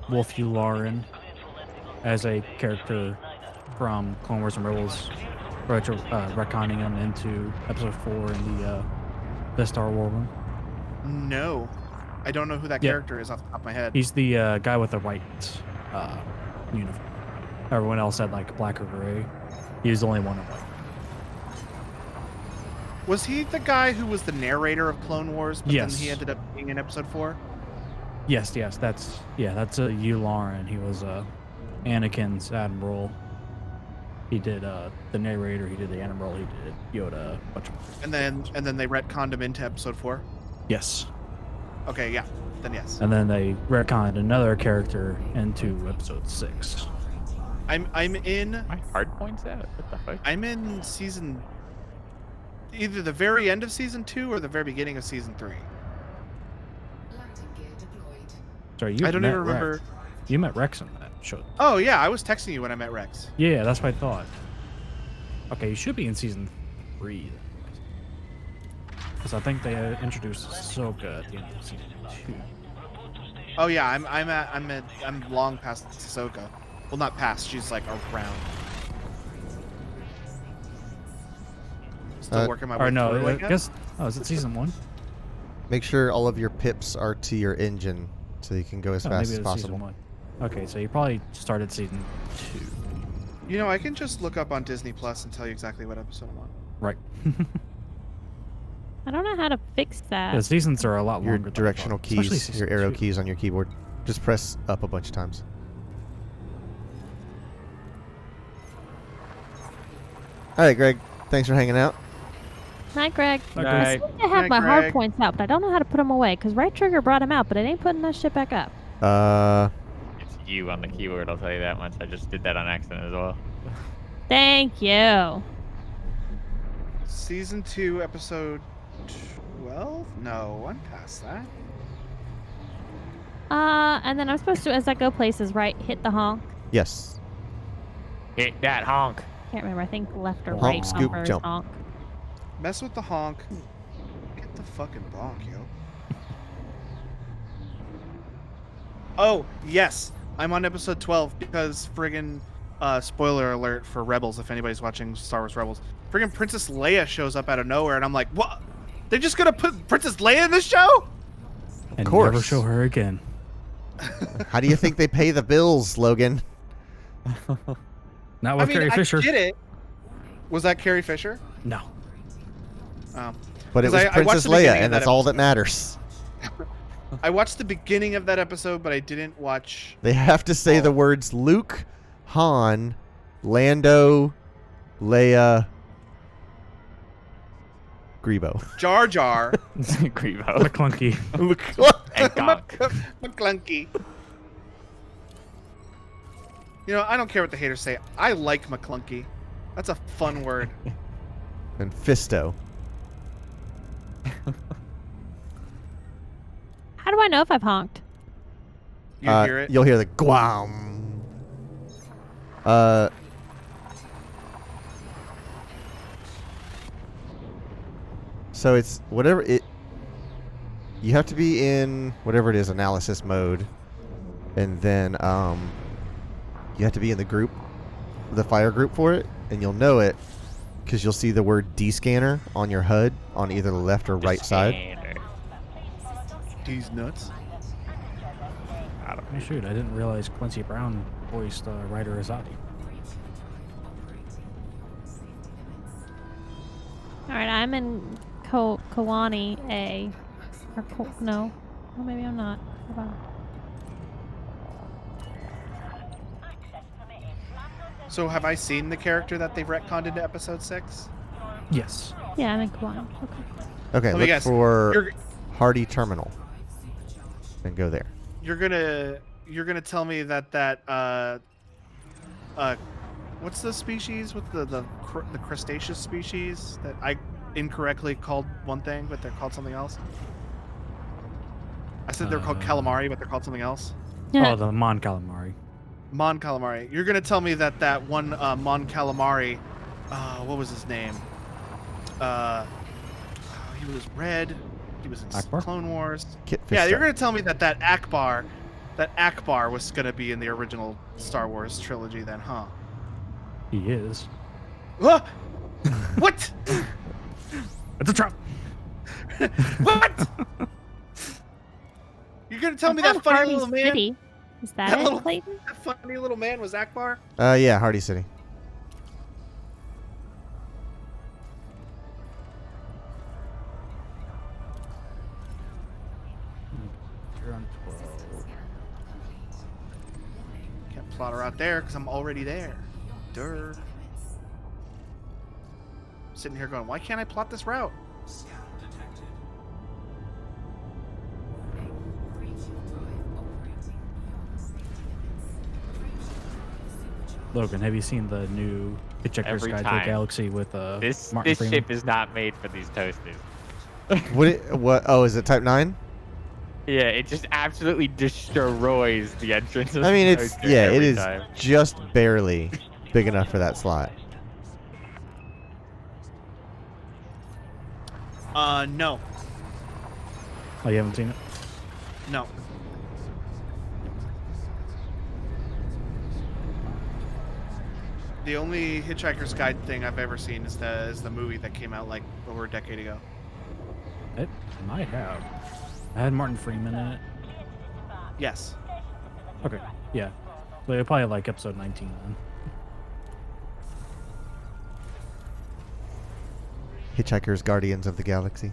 Wolf Yularen as a character from Clone Wars and Rebels, retconning him into Episode 4 in the Star Wars one? No, I don't know who that Yeah. character is off the top of my head. He's the guy with the white uniform. Everyone else had like black or gray. He was the only one in white. Was he the guy who was the narrator of Clone Wars, but Yes. then he ended up being in Episode 4? Yes, that's Yularen. He was Anakin's admiral. He did the narrator. He did the admiral. He did Yoda. A bunch of And then they retconned him into Episode 4? yes, Okay, yeah. Then yes. and then they retconned another character into Episode 6. I'm in My hard points out. What the fuck? I'm in season either the very end of season 2 or the very beginning of season 3. Sorry, you I don't met even remember. Rex. You met Rex in that show. Oh yeah, I was texting you when I met Rex. Yeah, that's what I thought. Okay, you should be in season 3. Because I think they introduced Ahsoka at the end of season 2. Oh yeah, I'm long past Ahsoka. Well, not past. She's like around. Still working my way Or no, through, I I guess. guess. Oh, is it season 1? Make sure all of your pips are to your engine so you can go as Oh, fast maybe as it was season possible. 1. Okay, so you probably started season 2. You know, I can just look up on Disney Plus and tell you exactly what episode I'm on. Right. I don't know how to fix that. The seasons are a lot Your longer. than I directional thought, especially keys, season your arrow 2. keys on your keyboard. Just press up a bunch of times. All right, Greg. Thanks for hanging out. Night, Greg. Night, I Greg. seem to have Night, my hard Greg. points out, but I don't know how to put them away because right trigger brought them out, but it ain't putting that shit back up. It's you on the keyboard, I'll tell you that much. I just did that on accident as well. Thank you. Season 2, episode 12? No, I'm past that. And then I'm supposed to, as I go places, right, hit the honk. Yes. Hit that honk. Can't remember. I think left or Honk, right scoop, bumper is jump. honk. Mess with the honk. Get the fucking bonk, yo. Oh, yes. I'm on episode 12 because friggin' spoiler alert for Rebels, if anybody's watching Star Wars Rebels. Friggin' Princess Leia shows up out of nowhere, and I'm like, what? They're just gonna put Princess Leia in this show? And course. never show her again. How do you think they pay the bills, Logan? Not with Carrie Fisher. I get it. Was that Carrie Fisher? No. But it 'Cause was I watched Princess the Leia, beginning of and that that's all that episode. matters. I watched the beginning of that episode, but I didn't watch. They have to say the words Luke, Han, Lando, Leia, Grebo. Jar Jar. Grebo. McClunky. And Gonk. McClunky. You know, I don't care what the haters say. I like McClunky. That's a fun word. And Fisto. How do I know if I've honked? You hear it? You'll hear the Guam. So it's whatever it. You have to be in whatever it is, analysis mode, and then you have to be in the group, the fire group for it, and you'll know it because you'll see the word D-scanner on your HUD on either the left or right side. These nuts. Oh, shoot, I didn't realize Quincy Brown voiced Ryder Azadi. All right, I'm in Kawani A. Or no. Oh, maybe I'm not. Hold on. So have I seen the character that they've retconned into episode 6? Yes. Yeah, I'm in Kawani. Okay. Okay, Let me look guess. for Hardy Terminal and go there. You're gonna tell me that what's the species with the crustaceous species that I incorrectly called one thing, but they're called something else? I said they're called calamari, but they're called something else. Oh, the Mon Calamari. Mon calamari. You're gonna tell me that one Mon calamari, what was his name? He was red. He was in Akbar? Clone Wars. Kit Yeah, Fister. you're gonna tell me that Akbar was gonna be in the original Star Wars trilogy, then, huh? He is. Ah! What? It's a trap. What? You're gonna tell me I that found funny Hardy's little man? City. Is that That it, little- Clayton? That funny little man was Akbar? Yeah, Hardy City. You're on 12. Can't plot her out there because I'm already there. Durr. Sitting here going, why can't I plot this route? Scan detected. Logan, have you seen the new Hitchhiker's Every Guide to time. the Galaxy with This Martin this Freeman? ship is not made for these toasters. What? Oh, is it Type 9? Yeah, it just absolutely destroys the entrance. Of I mean, the it's toaster yeah, it every is time. just barely big enough for that slot. No. Oh, you haven't seen it? No. The only Hitchhiker's Guide thing I've ever seen is the movie that came out like over a decade ago. It might have. I had Martin Freeman in it. Yes. Okay, yeah. So you're probably like episode 19 then. Hitchhiker's Guardians of the Galaxy.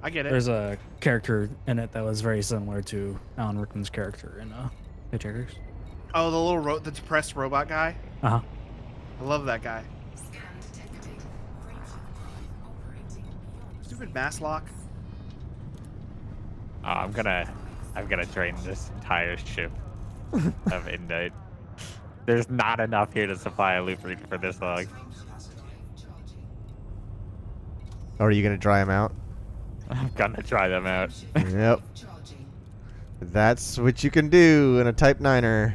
I get it. There's a character in it that was very similar to Alan Rickman's character in Hitchhikers. Oh, the little the depressed robot guy. Uh-huh. I love that guy. Stupid mass lock. Oh, I'm gonna drain this entire ship of Indite. There's not enough here to supply a loop route for this long. Or are you gonna dry them out? I'm gonna try them out. Yep. That's what you can do in a Type 9er.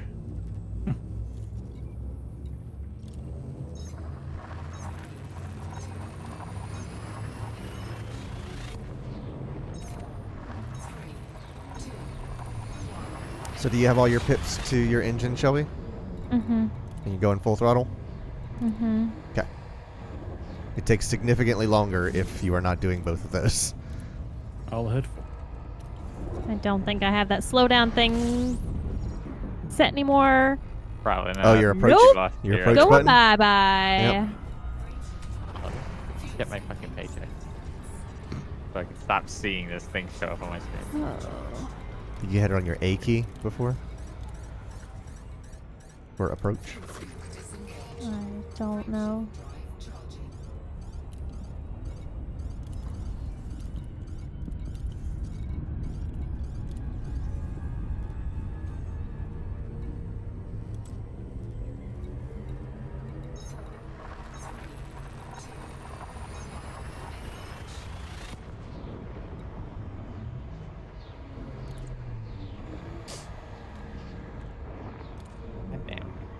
So do you have all your pips to your engine, Shelby? Mm-hmm. And you go in full throttle? Mm-hmm. Okay. It takes significantly longer if you are not doing both of those. All ahead. I don't think I have that slowdown thing set anymore. Probably not. Oh, your approach. Nope. Your Yeah. approach Go button? bye-bye. Yep. Get my fucking paycheck. So I can stop seeing this thing show up on my screen. Oh. Did you hit it on your A key before? Or approach? I don't know.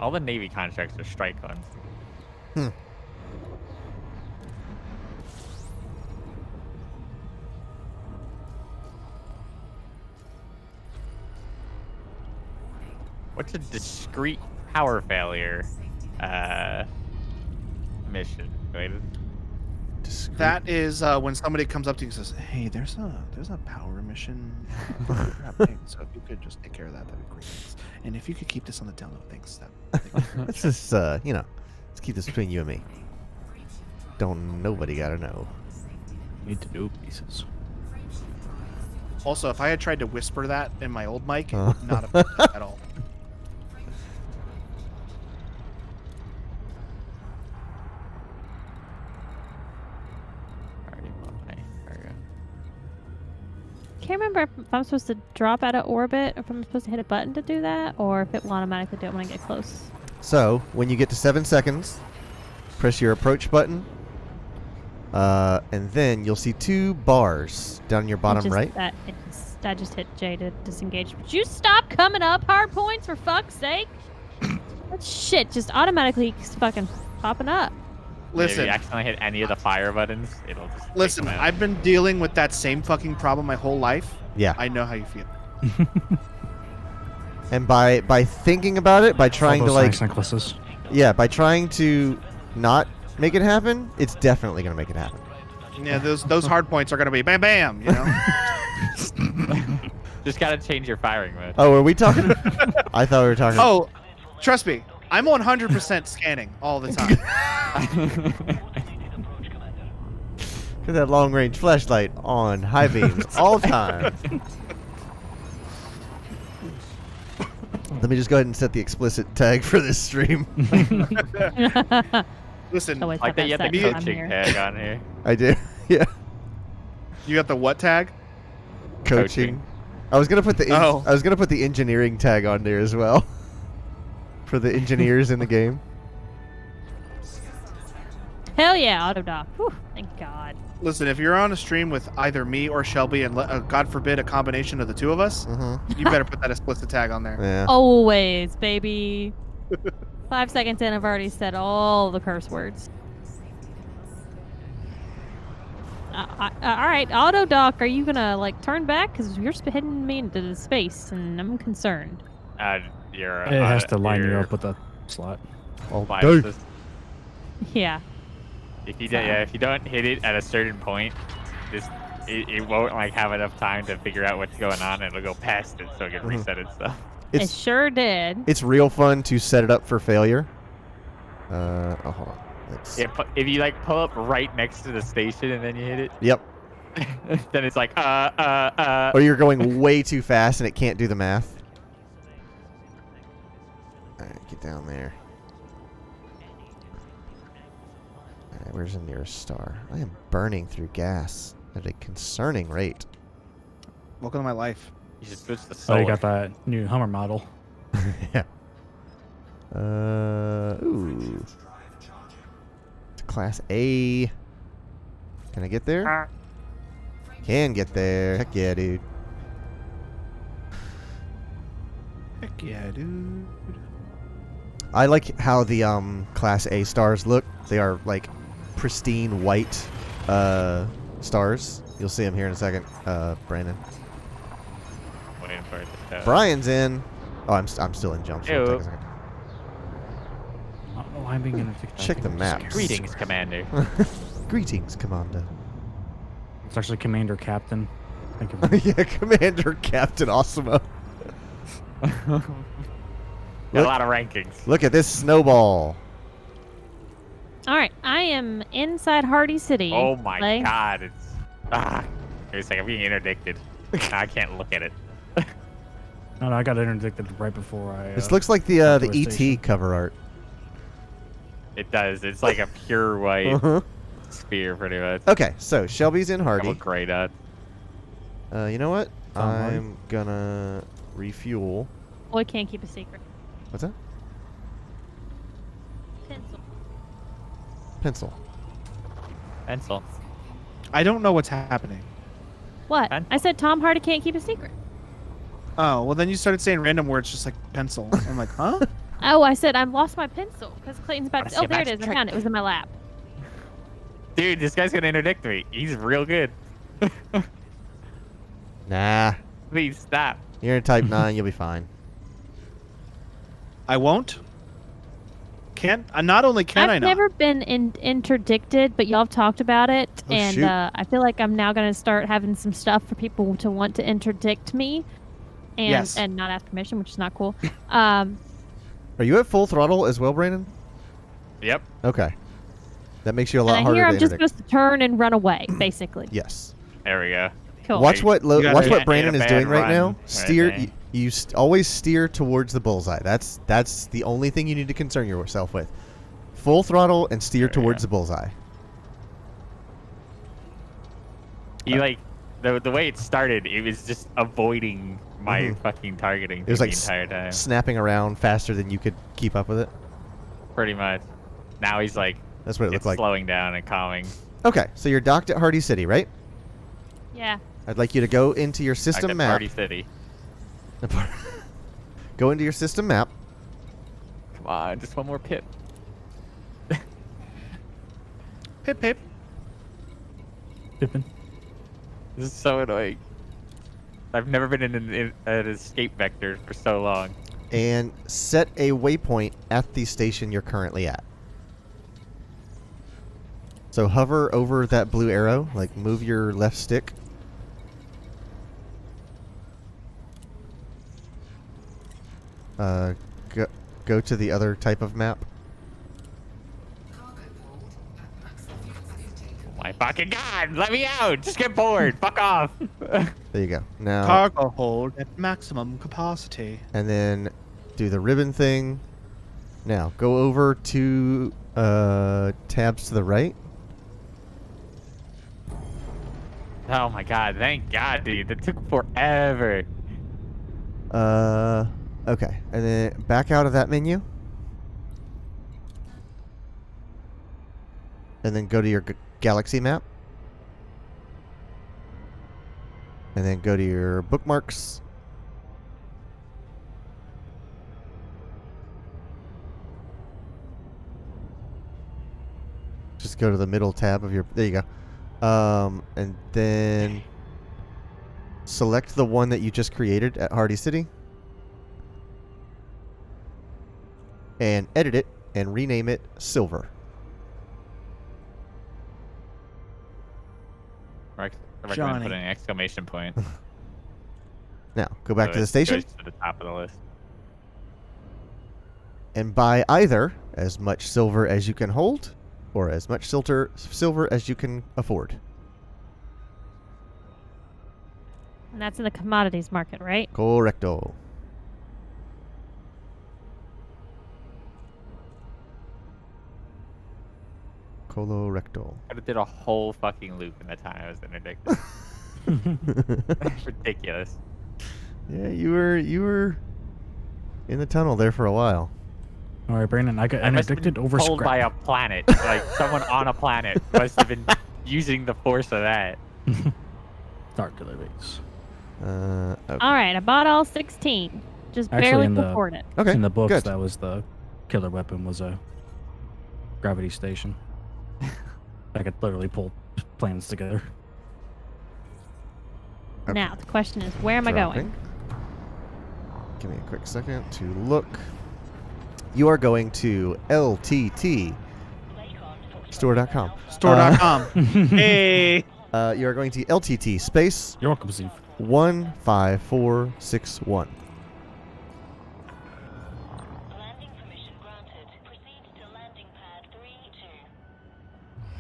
All the Navy contracts are strike ones. Hmm. What's a discrete power failure mission? Discreet. That is when somebody comes up to you and says, "Hey, there's a power mission happening. So if you could just take care of that, that'd be great. Thanks. And if you could keep this on the down low, thanks. Let's just, let's keep this between you and me. Don't nobody gotta know. Need to do pieces. Also, if I had tried to whisper that in my old mic, it Oh. would not have been at all. Can't remember if I'm supposed to drop out of orbit, or if I'm supposed to hit a button to do that, or if it will automatically do it when I get close. So, when you get to 7 seconds, press your approach button, and then you'll see 2 bars down your bottom right. I just hit J to disengage. Would you stop coming up hard points for fuck's sake? That shit just automatically keeps fucking popping up. Listen, If you accidentally hit any of the fire buttons, it'll just. take listen. them out. I've been dealing with that same fucking problem my whole life. Yeah. I know how you feel. And by thinking about it, by trying All to those like, nice necklaces. yeah, by trying to not make it happen, it's definitely gonna make it happen. Yeah, those hard points are gonna be bam bam. You know. Just gotta change your firing mode. Oh, are we talking? I thought we were talking. Oh, trust me, I'm 100% scanning all the time. Get that long range flashlight on high beams all the time. Let me just go ahead and set the explicit tag for this stream. Listen, Always Like that, you have set the when I'm coaching here. tag on here. I do. Yeah. you got the what tag? Coaching. I was gonna put the Oh. I was gonna put the engineering tag on there as well. For the engineers in the game. Hell yeah, auto dock. Whew, thank God. Listen, if you're on a stream with either me or Shelby, and God forbid a combination of the two of us, Mm-hmm. you better put that explicit tag on there. Yeah. Always, baby. 5 seconds in, I've already said all the curse words. All right, auto dock. Are you gonna like turn back? Because you're heading me into the space, and I'm concerned. You're. It has to line you you're up with a slot. Oh, fine dude. with this. Yeah. If you don't hit it at a certain point, it won't like have enough time to figure out what's going on, and it'll go past it, so it can reset itself. It It's sure did. it's real fun to set it up for failure. Oh, hold on. Let's. If you like pull up right next to the station and then you hit it, Yep. then it's like Or you're going way too fast and it can't do the math. Alright, get down there. Alright, where's the nearest star? I am burning through gas at a concerning rate. Welcome to my life. You should switch the Oh, solar. you got that new Hummer model. Yeah. Ooh. It's Class A. Can I get there? Can get there. Heck yeah, dude. Heck yeah, dude. I like how the Class A stars look. They are like pristine white stars. You'll see them here in a second, Brandon. Waiting for it to show. Brian's in. Oh, I'm still in jump. So it'll take a second. I don't know why I'm being interdict. Check the map. Greetings, Commander. Greetings, Commander. It's actually Commander Captain. Think of it. Yeah, Commander Captain Osimo. Got a lot of rankings. Look at this snowball. All right, I am inside Hardy City. Oh my Clay. god, it's wait a second, I'm being interdicted. I can't look at it. No, I got interdicted right before I. This looks like the got to a ET station. cover art. It does. It's like a pure white Uh-huh. sphere, pretty much. Okay, so Shelby's in Couple Hardy. gray dots. You know what? on Hardy. I'm gonna refuel. Boy can't keep a secret. What's that? Pencil. Pencil. Pencil. I don't know what's happening. What? Pen? I said Tom Hardy can't keep a secret. Oh, well then you started saying random words just like pencil. I'm like, huh? Oh, I said I lost my pencil because Clayton's about to. Wanna Oh, see a there it is. magic I found it. It was in my lap. Dude, this guy's gonna interdict me. He's real good. Nah. Please stop. You're in type 9. You'll be fine. I won't. Not only can I I've not. never been interdicted, but y'all have talked about it, Oh, and shoot. I feel like I'm now going to start having some stuff for people to want to interdict me, and Yes. and not ask permission, which is not cool. Are you at full throttle as well, Brandon? Yep. Okay. That makes you a lot and I harder hear to I'm just interdict. supposed to turn and run away, basically. Yes. There we go. Cool. Watch what You gotta watch hit what a Brandon is bad doing right run now. right Steer. there. You always steer towards the bullseye. That's the only thing you need to concern yourself with. Full throttle and steer There we towards go. the bullseye. He like the way it started, it was just avoiding my Mhm. fucking targeting It was the like entire time. snapping around faster than you could keep up with it. Pretty much. Now he's like That's what it it's looked like. slowing down and calming. Okay, so you're docked at Hardy City, right? Yeah. I'd like you to go into your Like system at map. Party City. Go into your system map. Come on, just one more pip. Pip pip. Pippin. This is so annoying. I've never been in an escape vector for so long. And set a waypoint at the station you're currently at. So hover over that blue arrow, like move your left stick. Go to the other type of map. Oh my fucking god, let me out! Just get bored. Fuck off. There you go. Now, Cargo hold at maximum capacity. and then do the ribbon thing. Now, go over to tabs to the right. Oh my god, thank god, dude. That took forever. Okay. And then back out of that menu. And then go to your galaxy map. And then go to your bookmarks. Just go to the middle tab of your... There you go. And then select the one that you just created at Hardy City. And edit it and rename it Silver. I recommend Johnny. putting an exclamation point. Now, go back So to the it station goes to the top of the list. and buy either as much silver as you can hold or as much silver as you can afford. And that's in the commodities market, right? Correcto. Colorectal. I did a whole fucking loop in the time I was interdicted. Ridiculous. Yeah, you were in the tunnel there for a while. All right, Brandon, I got I must have interdicted been over told by scrap. a planet. Like someone on a planet must have been using the force of that. Dark Killer Base. Okay. All right, I bought all 16. Just Actually, barely in the- could afford it. Okay, In the books, good. that was the killer weapon was a gravity station. I could literally pull planes together. Okay. Now, the question is, where am I Dropping. going? Give me a quick second to look. You are going to LTT store.com. Store.com. Hey. You are going to LTT space You're welcome, Steve. 15461. Landing permission granted. Proceed to landing pad 3-2.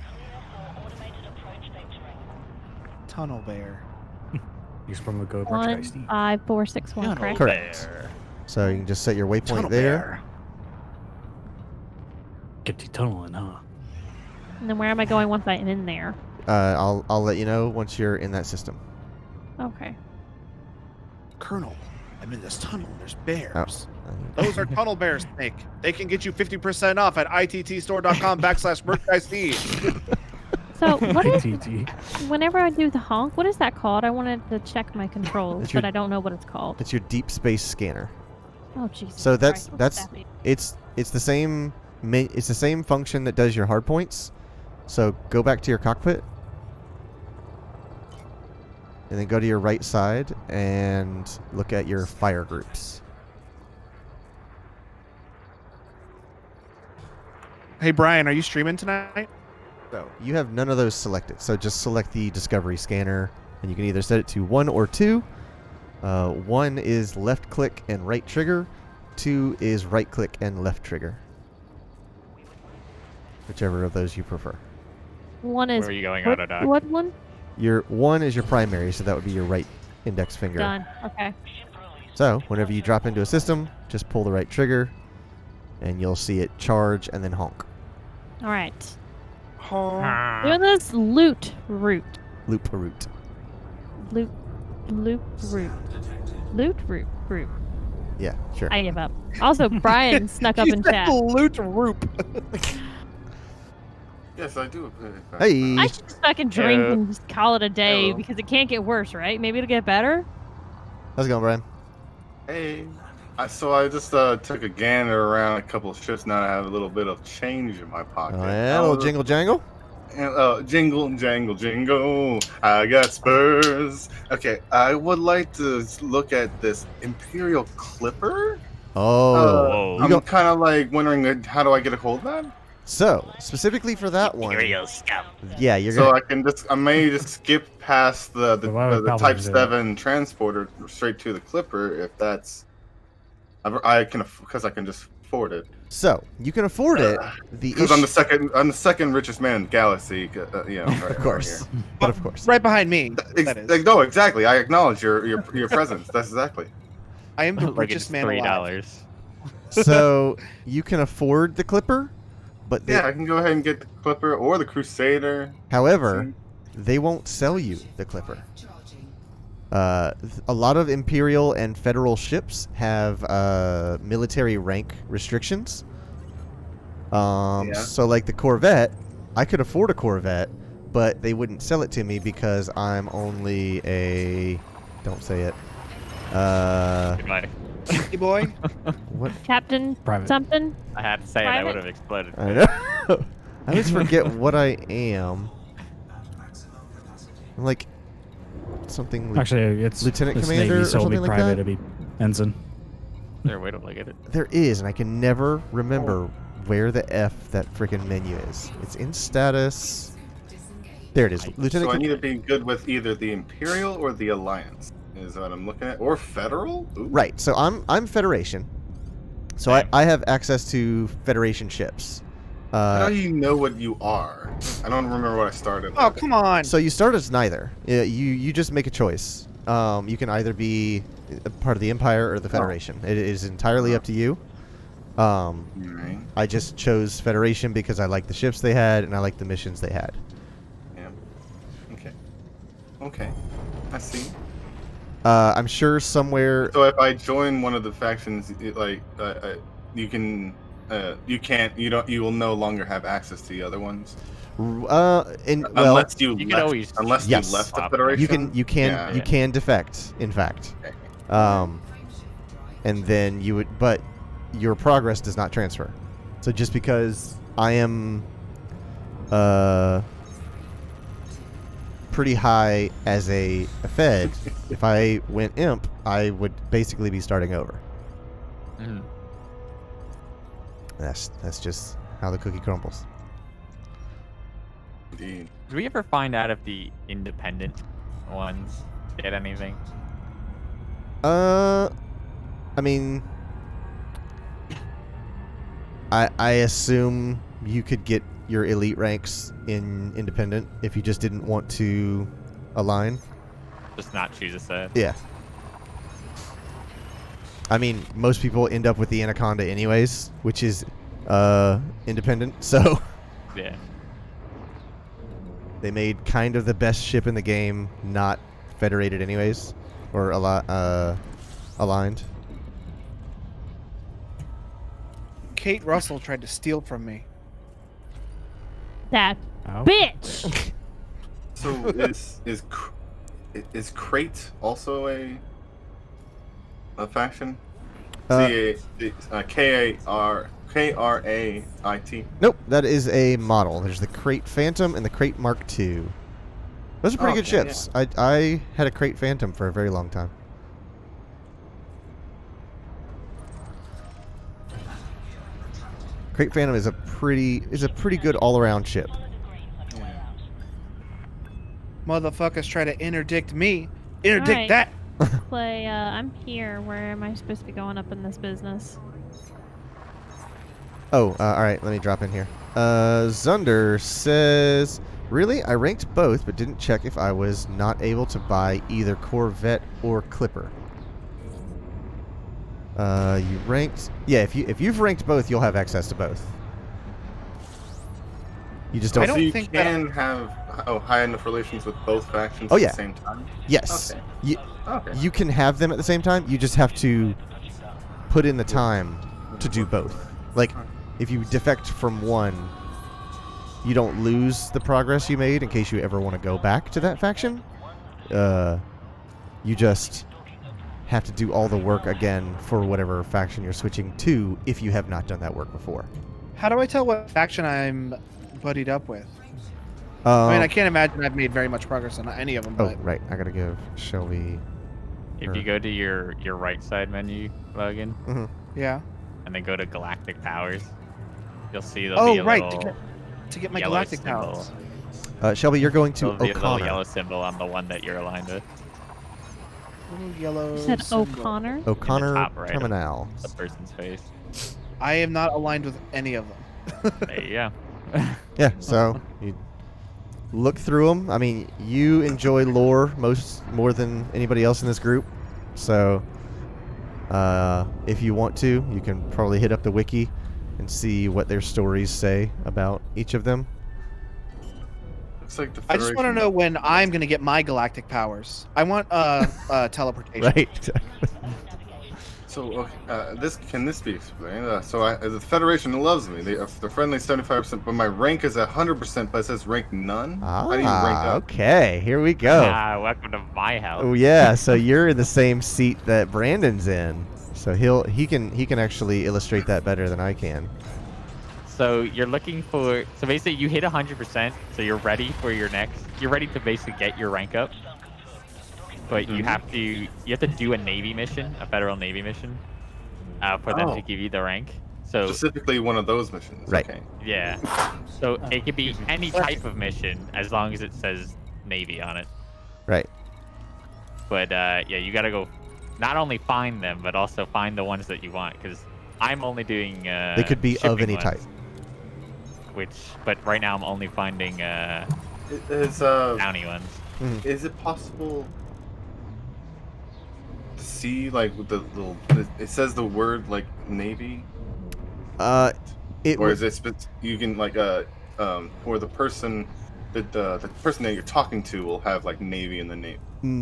Clear for automated approach vectoring. Tunnel bear. He's from the Go Merchandise Steve. 15461, Yeah, correct? Correct. So you can just set your waypoint Tunnel there. bear. Get the tunnel in, huh? And then where am I going once I'm in there? I'll let you know once you're in that system. Okay. Colonel, I'm in this tunnel. There's bears. Oh. Those are tunnel bears, Snake. They can get you 50% off at ittstore.com/merchandise. So, what is, ITT. whenever I do the honk, what is that called? I wanted to check my controls, It's your- but I don't know what it's called. It's your deep space scanner. Oh Jesus. So that's Christ, that's Staffy. it's the same it's the same function that does your hard points. So go back to your cockpit. And then go to your right side and look at your fire groups. Hey Brian, are you streaming tonight? So you have none of those selected. So just select the Discovery scanner, and you can either set it to 1 or 2. 1 is left click and right trigger. 2 is right click and left trigger. Whichever of those you prefer. One is Where are you going, what, Autodoc? what one? Your 1 is your primary, so that would be your right index finger. Done. Okay. So whenever you drop into a system, just pull the right trigger, and you'll see it charge and then honk. All right. Ah. Doing this loot route. Loop route. Loot route. Loot route. Yeah, sure. I give up. Also, Brian snuck up You in said chat. loot roop. Yes, I do. Hey. I should just fucking drink Hello. and just call it a day Hello. because it can't get worse, right? Maybe it'll get better. How's it going, Brian? Hey. So I just took a gander around a couple of ships. Now I have a little bit of change in my pocket. Oh, yeah, a little jingle jangle. And, jingle, jangle, jingle. I got spurs. Okay, I would like to look at this Imperial Clipper. Oh. You I'm go- kind of like wondering how do I get a hold of that? So, specifically for that one. Scout. Yeah, you're So going I may just skip past the Why would Type Palpatine do that? 7 transporter straight to the Clipper if that's I can because I can just afford it. So, you can afford it. The Because I'm the second richest man in the galaxy. Right Of course. But of course. Right behind me. That is. No, exactly. I acknowledge your presence. That's exactly. I am the Look, it's richest man alive. $3. So, you can afford the Clipper, but Yeah, I can go ahead and get the Clipper or the Crusader. however, they won't sell you the Clipper. A lot of Imperial and Federal ships have military rank restrictions. Yeah. So like the Corvette, I could afford a Corvette, but they wouldn't sell it to me because I'm only a... Don't say it. Goodbye. Hey boy. What? Captain Private. something. I had to say it, I Private? would have exploded. I know. I always forget what I am. I'm like something. Actually, it's Lieutenant it's Commander Navy, or so it'll be something like private. that? It'll be ensign. There, wait till I get it. There is, and I can never remember where the F that freaking menu is. It's in status. There it is. Lieutenant. So I need to be good with either the Imperial or the Alliance. Is what I'm looking at, or Federal. Ooh. Right. So I'm Federation. So I have access to Federation ships. How do you know what you are? I don't remember what I started. Oh, with. come on. So you start as neither. You just make a choice. You can either be a part of the Empire or the Federation. It is entirely up to you. Right. I just chose Federation because I like the ships they had and I like the missions they had. Yeah. Okay. Okay. I see. I'm sure somewhere. So if I join one of the factions, you can, you will no longer have access to the other ones. Unless you can left, always unless Yes. you left the swap. Federation. you can defect. In fact, and then you would, but your progress does not transfer. So just because I am pretty high as a Fed, if I went Imp, I would basically be starting over. Mhm. That's just how the cookie crumbles. Indeed. Did we ever find out if the independent ones get anything? I mean, I assume you could get your elite ranks in independent if you just didn't want to align. Just not choose a set. Yeah. I mean, most people end up with the Anaconda anyways, which is independent, so Yeah. they made kind of the best ship in the game not federated anyways, or aligned. Kate Russell tried to steal from me. That Oh. bitch. So is Crate also a faction? K-R-A-I-T. Nope, that is a model. There's the Crate Phantom and the Crate Mark II. Those are pretty good Okay, ships. I had a Crate Phantom for a very long time. Crate Phantom is a pretty good all-around ship. Motherfuckers try to interdict me. Interdict Alright. that. Clay, I'm here. Where am I supposed to be going up in this business? Oh, all right. Let me drop in here. Zunder says, really? I ranked both, but didn't check if I was not able to buy either Corvette or Clipper. You ranked? Yeah, if you've ranked both, you'll have access to both. You just don't. I don't So you think can have high enough relations with both factions Oh, at yeah. the same time. Yes. Okay. You, you can have them at the same time. You just have to put in the time to do both. Like, if you defect from one, you don't lose the progress you made in case you ever want to go back to that faction. You just have to do all the work again for whatever faction you're switching to if you have not done that work before. How do I tell what faction I'm buddied up with? I mean, I can't imagine I've made very much progress on any of them. Oh, But right. I gotta give Shelby. If you go to your right side menu login yeah. and then go to Galactic Powers, you'll see there'll Oh, be a right. little To get my yellow galactic symbol. powers. Shelby, you're going to There'll be a little O'Connor. yellow symbol on the one that you're aligned with. Little yellow. You said symbol. O'Connor? O'Connor top right of Terminal. The person's face. I am not aligned with any of them. There you go. Yeah, so you look through them. I mean, you enjoy lore more than anybody else in this group. So, if you want to, you can probably hit up the wiki and see what their stories say about each of them. Looks like the I just want to Federation- know when I'm going to get my galactic powers. I want teleportation. Right. So can this be explained? The Federation loves me. They're friendly 75%, but my rank is 100%, but it says rank none. How do you rank up? Okay. Here we go. Welcome to my house. Oh yeah. So you're in the same seat that Brandon's in. So he can actually illustrate that better than I can. So you're looking for. So basically, you hit 100%. So you're ready for your next. You're ready to basically get your rank up. But you have to do a Navy mission, a Federal Navy mission, for them to give you the rank. So Specifically one of those missions. Right. Okay. yeah, so it could be any type of mission as long as it says Navy on it. Right. But yeah, you gotta go, not only find them, but also find the ones that you want. Because I'm only doing. They could be of shipping any ones, type. But right now I'm only finding Is bounty ones. is it possible to see like with the little? It says the word like Navy, It or would- is it you can like or the person that the person that you're talking to will have like Navy in the name.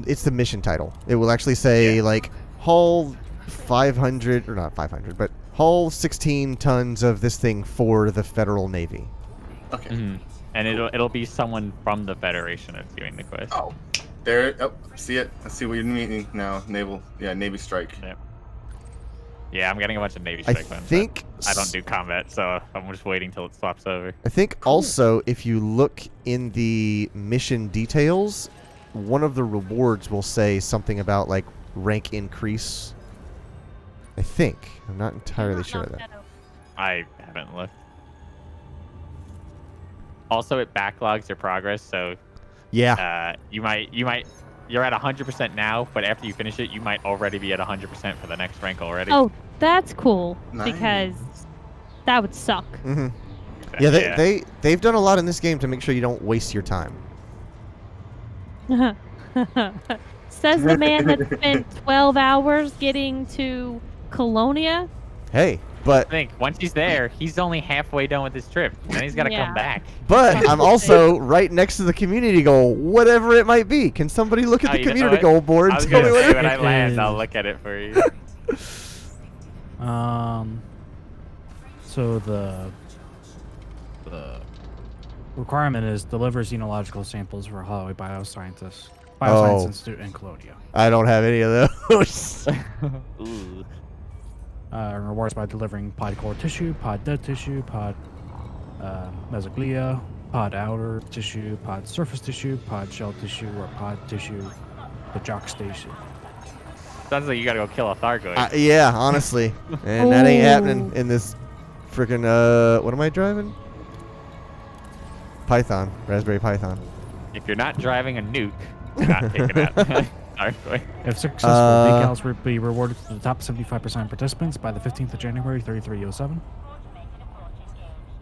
It's the mission title. It will actually say like hull 500 or not 500, but hull 16 tons of this thing for the Federal Navy. Okay. And it'll be someone from the Federation that's doing the quest. Oh, there. Oh, see it. I see what you're meaning now. Navy strike. Yep. Yeah, I'm getting a bunch of Navy I strike ones. think I don't do combat, so I'm just waiting till it swaps over. I think also if you look in the mission details, one of the rewards will say something about like rank increase. I think. I'm not entirely sure of that. I haven't looked. Also, it backlogs your progress, so Yeah. you're at 100% now, but after you finish it, you might already be at 100% for the next rank already. Oh, that's cool. Nice. Because that would suck. Mm-hmm. Yeah, they've done a lot in this game to make sure you don't waste your time. Says the man that spent 12 hours getting to Colonia. Hey, but I think once he's there, he's only halfway done with his trip. Then he's got to Yeah. come back. I'm also right next to the community goal, whatever it might be. Can somebody look at Oh, the you know community what? goal board I and was tell me gonna what say it when I It land, is- I'll look at it for you. So the requirement is deliver xenological samples for Holloway Bioscience Oh. Institute in Colonia. I don't have any of those. Ooh. Rewards by delivering pod core tissue, pod dead tissue, pod mesoglia, pod outer tissue, pod surface tissue, pod shell tissue, or pod tissue, the jock station. Sounds like you gotta go kill a Thargoid. Yeah, honestly. And that ain't happening in this freaking, what am I driving? Python. Raspberry Python. If you're not driving a nuke, you're not taking out Thargoid. If successful, decals will be rewarded to the top 75% participants by the 15th of January, 3307.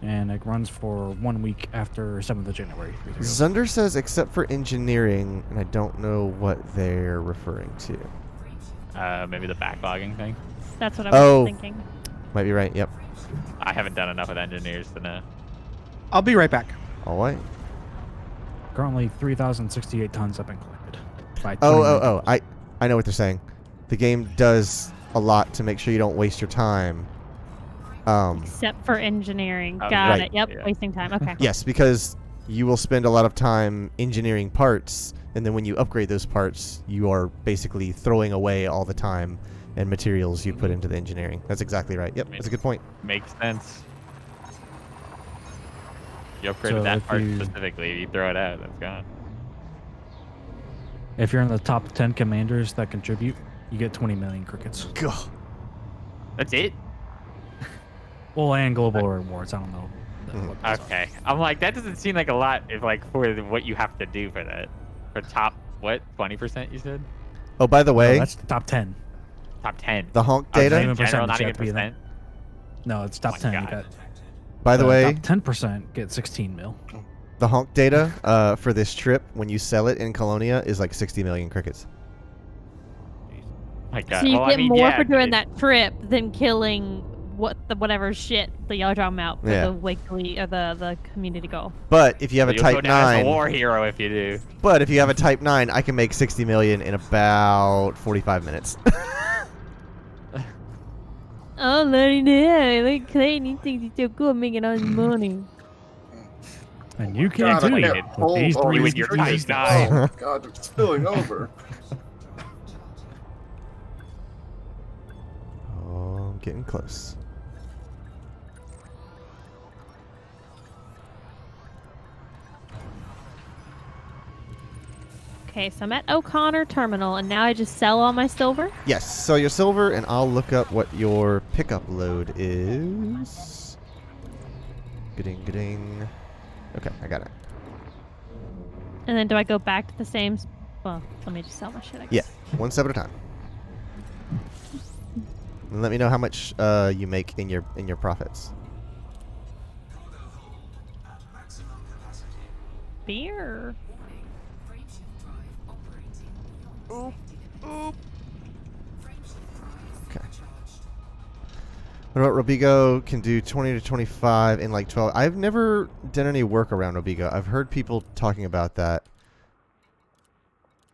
And it runs for 1 week after 7th of January. Zunder says except for engineering, and I don't know what they're referring to. Maybe the backlogging thing. That's what I was thinking. Might be right, yep. I haven't done enough with engineers to know. I'll be right back. All right. Currently, 3,068 tons have been collected. By I know what they're saying. The game does a lot to make sure you don't waste your time. Except for engineering. Got right. it. Yep, Yeah. wasting time. Okay. Yes, because you will spend a lot of time engineering parts, and then when you upgrade those parts, you are basically throwing away all the time and materials you put into the engineering. That's exactly right. Yep, that's a good point. Makes sense. You upgraded So that if part you- specifically. If you throw it out, that's gone. If you're in the top 10 commanders that contribute, you get 20 million crickets. Gah. That's it? Well, and global rewards. I don't know. what those are. Okay. I'm like, that doesn't seem like a lot if like for what you have to do for that. For top, what, 20% you said? Oh, by the No, way, that's the top 10. Top 10. the honk I was data. saying Even general, not percentage, you even have to be percent. No, it's top my 10. You God. got By the way, top 10% get 16 mil. the honk data for this trip, when you sell it in Colonia, is like 60 million crickets. My God. So you Well, I get mean, more yeah, for doing it- that trip than killing whatever shit the yellow drum out for Yeah. the weekly or the community goal. But if you have a You'll go Type down as a 9, war hero if you do. but if you have a Type 9, I can make 60 million in about 45 minutes. Oh, Larry, yeah, like Clayton, he thinks he's so good making all his money. And you God, can't I do can't it hold with these all three these your crickets. Type 9. Oh, God, they're spilling over. Oh, I'm getting close. Okay, so I'm at O'Connor Terminal, and now I just sell all my silver. Yes, sell your silver, and I'll look up what your pickup load is. Ga-ding. Okay, I got it. And then do I go back to the same? Well, let me just sell my shit, I Yeah, guess. one step at a time. And let me know how much you make in your profits. Beer. Okay. What about Robigo? Can do 20 to 25 in like 12. I've never done any work around Robigo. I've heard people talking about that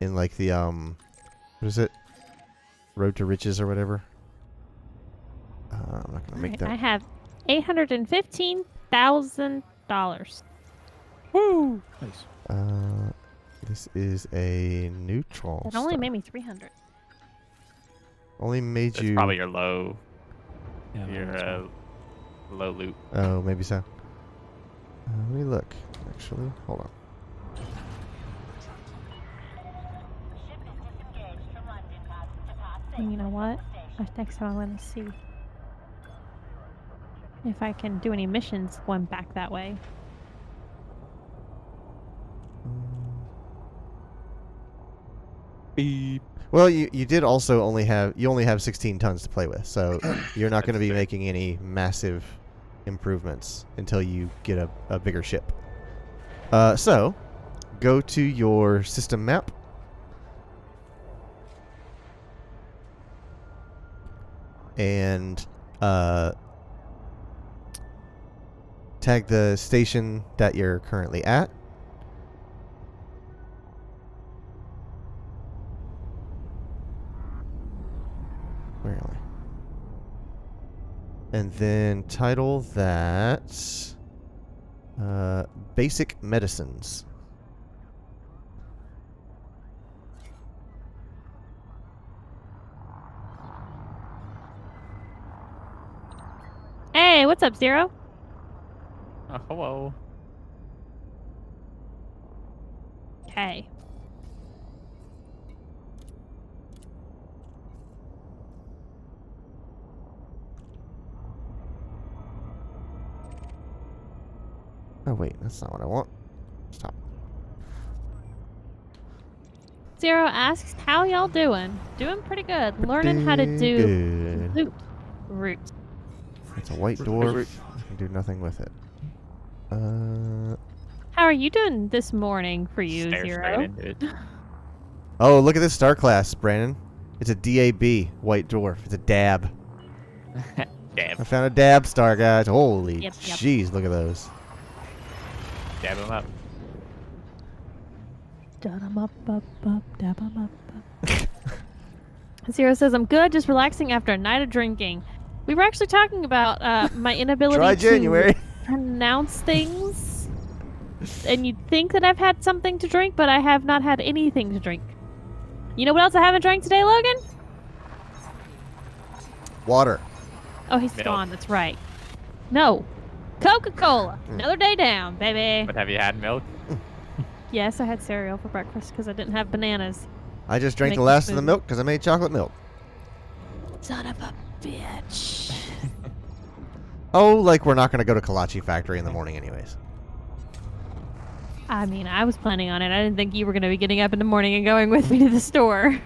in like the what is it? Road to Riches or whatever. I'm not gonna make I that. have $815,000. Woo! Nice. This is a neutral. It only star. made me 300. Only made That's you. probably your low, Yeah, your that's fine. low loot. Oh, maybe so. Let me look. Actually, hold on. And you know what? Next time I'm going to see if I can do any missions going back that way. Beep. Well, you did also only have 16 tons to play with, so you're not going to be making any massive improvements until you get a bigger ship. So, go to your system map. And tag the station that you're currently at. Where am I? And then title that Basic Medicines. up, Zero? Oh, hello. Okay. Oh wait, that's not what I want. Stop. Zero asks, how y'all doing? Doing pretty good. Learning how to do Good. loot route. It's a white dwarf. I can do nothing with it. How are you doing this morning for you, Stare Zero? straight into it. Oh, look at this star class, Brandon. It's a DAB, white dwarf. It's a dab. Dab. I found a dab star, guys. Holy Yep. jeez, look at those. Dab him up. Dab 'em up, dab 'em up. Zero says, I'm good, just relaxing after a night of drinking. We were actually talking about my inability Dry January. to pronounce things. And you'd think that I've had something to drink, but I have not had anything to drink. You know what else I haven't drank today, Logan? Water. Oh, he's Milk. gone. That's right. No. Coca-Cola. Another day down, baby. But have you had milk? Yes, I had cereal for breakfast because I didn't have bananas. I just drank Make the the last of the smoothie. milk because I made chocolate milk. Son of a bitch. Oh, like we're not going to go to Kolache Factory in the morning anyways. I mean, I was planning on it. I didn't think you were going to be getting up in the morning and going with me to the store.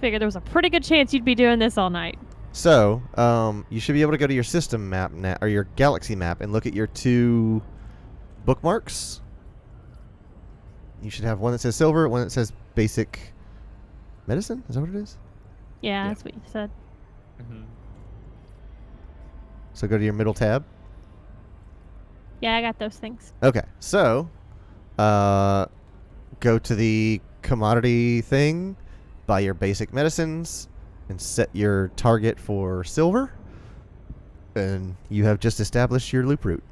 Figured there was a pretty good chance you'd be doing this all night. So, you should be able to go to your system map now, or your galaxy map, and look at your 2 bookmarks. You should have one that says silver, one that says basic medicine. Is that what it is? Yeah, that's what you said. Mm-hmm. So go to your middle tab. Yeah, I got those things. Okay, so go to the commodity thing, buy your basic medicines, and set your target for silver. And you have just established your loop route.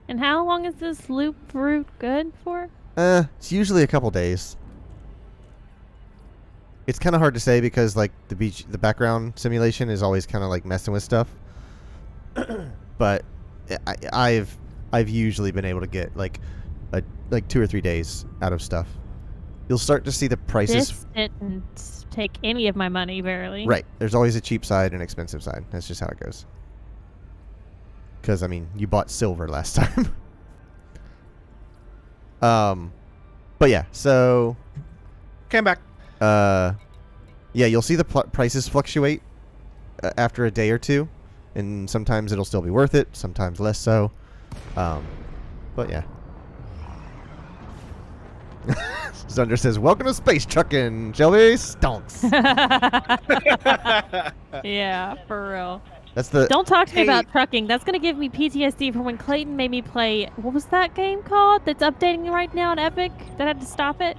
And how long is this loop route good for? It's usually a couple days. It's kind of hard to say because like the background simulation is always kind of like messing with stuff. But I've usually been able to get like 2 or 3 days out of stuff. You'll start to see the prices. This didn't take any of my money, barely. Right. There's always a cheap side and an expensive side. That's just how it goes. Because I mean, you bought silver last time. But yeah. So. Came back. Yeah, you'll see the prices fluctuate after a day or two, and sometimes it'll still be worth it, sometimes less so. But yeah. Zunder says, "Welcome to space trucking, Shelby Stonks." Yeah, for real. That's the. Don't talk to me Hey. about trucking. That's going to give me PTSD from when Clayton made me play. What was that game called that's updating right now on Epic? That I had to stop it?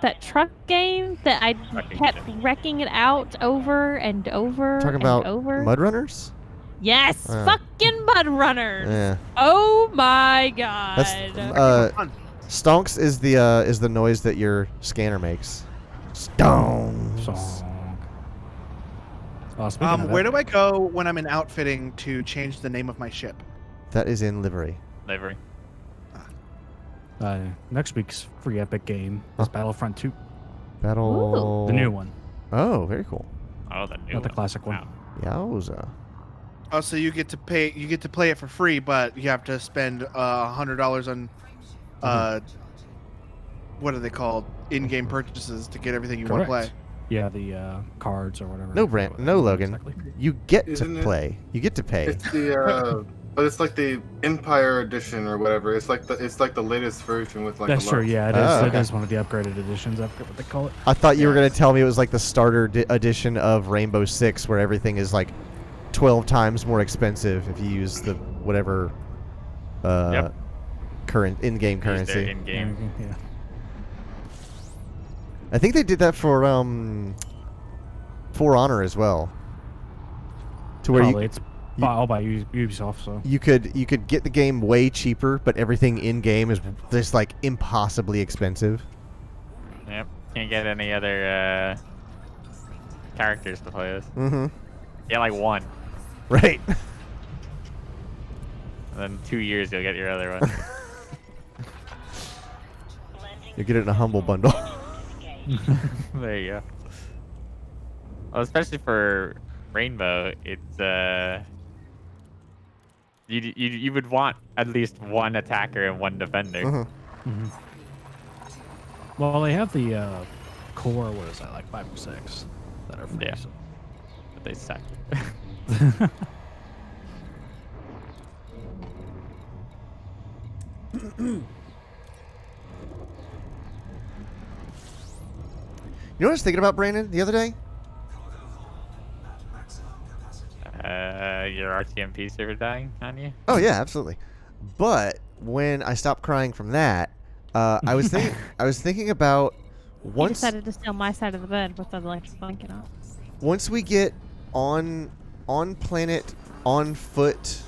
That truck game that I Trucking kept sim. wrecking it out over and over Talking and about over. Mud Runners. Yes, fucking Mud Runners. Yeah, Oh my god. that's Fun. Stonks is the noise that your scanner makes. Stonks. Song. Speaking of Where that, do I go when I'm in outfitting to change the name of my ship? That is in livery. Livery. next week's free Epic game is Battlefront 2, Battle. the new one, Oh, very cool. Oh, the new not the one. classic one. Wow. Yowza. Oh, so you get to pay. You get to play it for free, but you have to spend $100 on, what are they called? In-game purchases to get everything you want to play. Correct. Yeah, the cards or whatever. No, Brant. No, Logan. Exactly. You get Isn't to it- play. You get to pay. It's the but it's like the Empire edition or whatever. It's like the latest version with like. That's a true. lot- Yeah, it is. Oh, It okay. is one of the upgraded editions. I forget what they call it. I thought you were going to tell me it was like the starter edition of Rainbow Six, where everything is like 12 times more expensive if you use the whatever Yep. current in-game Use their currency. in-game. Yeah. I think they did that for For Honor as well. To where Probably it's all by Ubisoft. So you could get the game way cheaper, but everything in game is just like impossibly expensive. Yep. Can't get any other characters to play with. Mm-hmm. Yeah, like one. Right. And then 2 years you'll get your other one. You get it in a humble bundle. There you go. Well, especially for Rainbow, it's you would want at least one attacker and one defender. Mm-hmm. Well, they have the core. What is that? Like 5 or 6 that are free. Yeah. So. But they suck. You know what I was thinking about, Brandon, the other day? Your RTMP server dying on you? Oh yeah, absolutely. But when I stopped crying from that, I was thinking about He once decided to stay on my side of the bed with the electric blanket on. once we get on planet on foot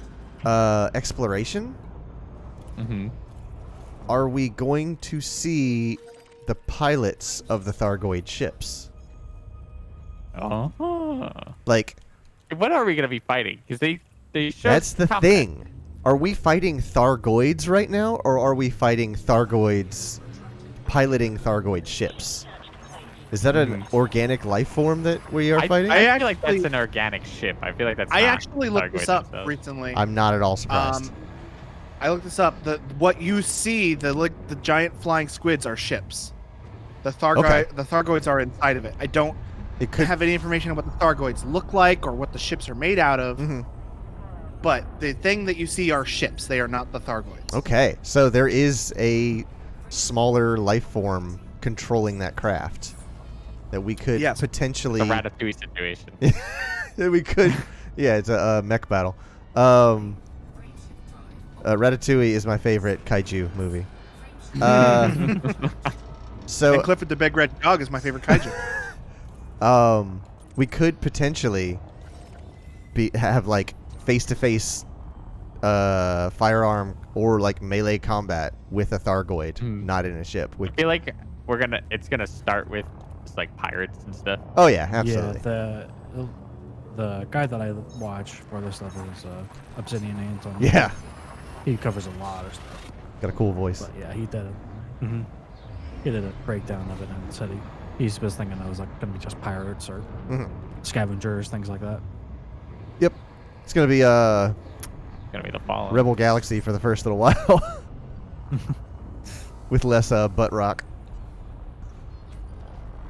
exploration, Mm-hmm. are we going to see the pilots of the Thargoid ships? Oh. Like, What are we gonna be fighting? Because they showed that's the combat. thing. Are we fighting Thargoids right now, or are we fighting Thargoids piloting Thargoid ships? Is that an organic life form that we are fighting? I feel like that's an organic ship. I feel like that's. I not actually looked this Thargoids up themselves. recently. I'm not at all surprised. I looked this up. What you see, the giant flying squids are ships. The Thargoids are inside of it. I don't have any information on what the Thargoids look like or what the ships are made out of. Mm-hmm. But the thing that you see are ships. They are not the Thargoids. Okay, so there is a smaller life form controlling that craft that we could potentially. A Ratatouille situation. That we could. Yeah, it's a mech battle. Ratatouille is my favorite kaiju movie. So and Clifford the Big Red Dog is my favorite kaiju. We could potentially have like face-to-face firearm or like melee combat with a Thargoid, not in a ship. I feel like it's gonna start with just like pirates and stuff. Oh yeah, absolutely. Yeah, the guy that I watch for this stuff is Obsidian Anton. Yeah. He covers a lot of stuff. Got a cool voice. But yeah, he did it. He did a breakdown of it and said he was thinking it was like gonna be just pirates or scavengers, things like that. Yep. It's gonna be the Fallen. Rebel Galaxy for the first little while. With less butt rock.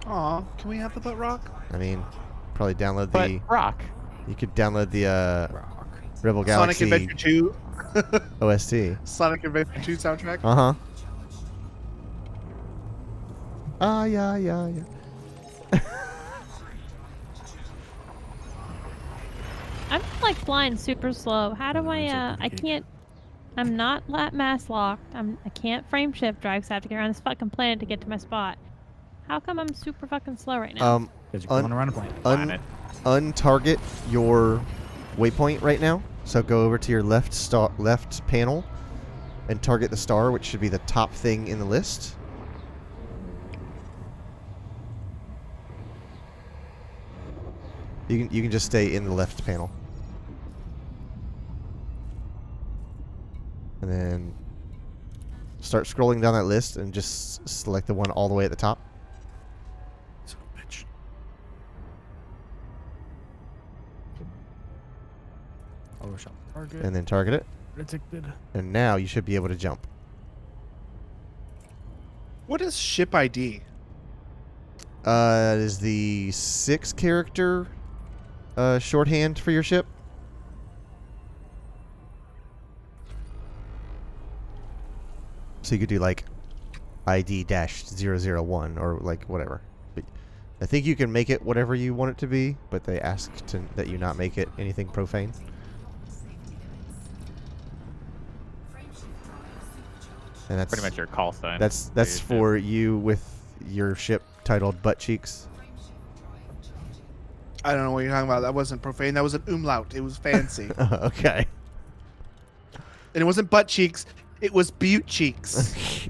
Aw, can we have the butt rock? I mean, probably download Butt the rock. You could download the Rebel Galaxy Sonic Adventure 2 OST. Sonic Adventure 2 soundtrack. Uh-huh. Yeah. I'm like flying super slow. How do I can't. I'm not mass locked. I can't frame shift drive because I have to get around this fucking planet to get to my spot. How come I'm super fucking slow right now? Because you're going around a planet. Untarget your waypoint right now. So go over to your left panel and target the star, which should be the top thing in the list. You can just stay in the left panel. And then start scrolling down that list and just select the one all the way at the top. Son of a bitch. Overshot target. And then target it. Detected. And now you should be able to jump. What is ship ID? It is the 6-character shorthand for your ship. So you could do like ID-001 or like whatever. But I think you can make it whatever you want it to be, but they ask that you not make it anything profane. And that's pretty much your call sign. That's for you with your ship titled Butt Cheeks. I don't know what you're talking about. That wasn't profane. That was an umlaut. It was fancy. Okay. And it wasn't butt cheeks. It was butte cheeks.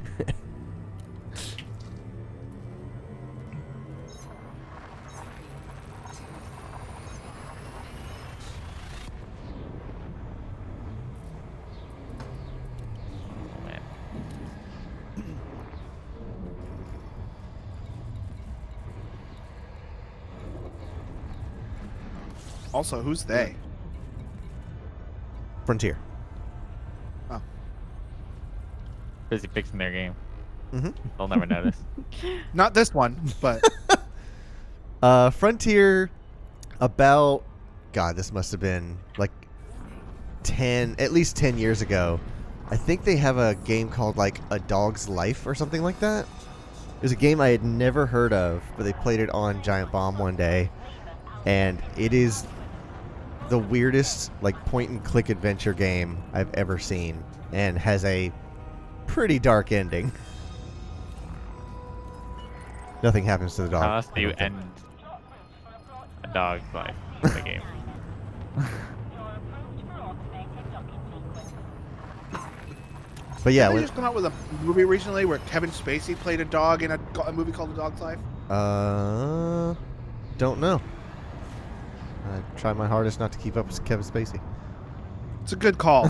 Also, who's they? Frontier. Oh. Busy fixing their game. Mm-hmm. They'll never notice. Not this one, but Frontier, about, God, this must have been like at least 10 years ago. I think they have a game called like A Dog's Life or something like that. It was a game I had never heard of, but they played it on Giant Bomb one day, and it is the weirdest like point and click adventure game I've ever seen, and has a pretty dark ending. Nothing happens to the dog. How else do you end a dog's life in the game? But yeah, did they just come out with a movie recently where Kevin Spacey played a dog in a movie called A Dog's Life? Don't know. I try my hardest not to keep up with Kevin Spacey. It's a good call.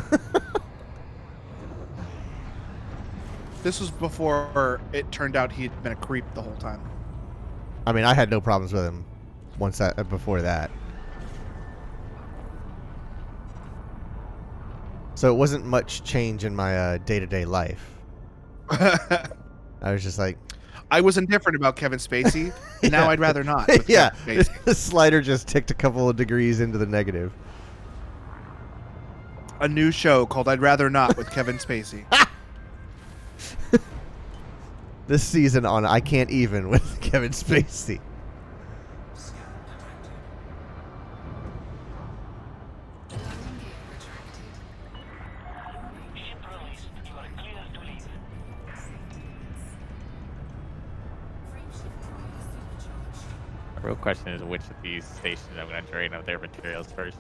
This was before it turned out he'd been a creep the whole time. I mean, I had no problems with him before that. So it wasn't much change in my day-to-day life. I was just like... I was indifferent about Kevin Spacey. Yeah. Now I'd rather not. With Yeah. Kevin Spacey. The slider just ticked a couple of degrees into the negative. A new show called I'd Rather Not with Kevin Spacey. This season on I Can't Even with Kevin Spacey. The real question is which of these stations I'm going to drain of their materials first.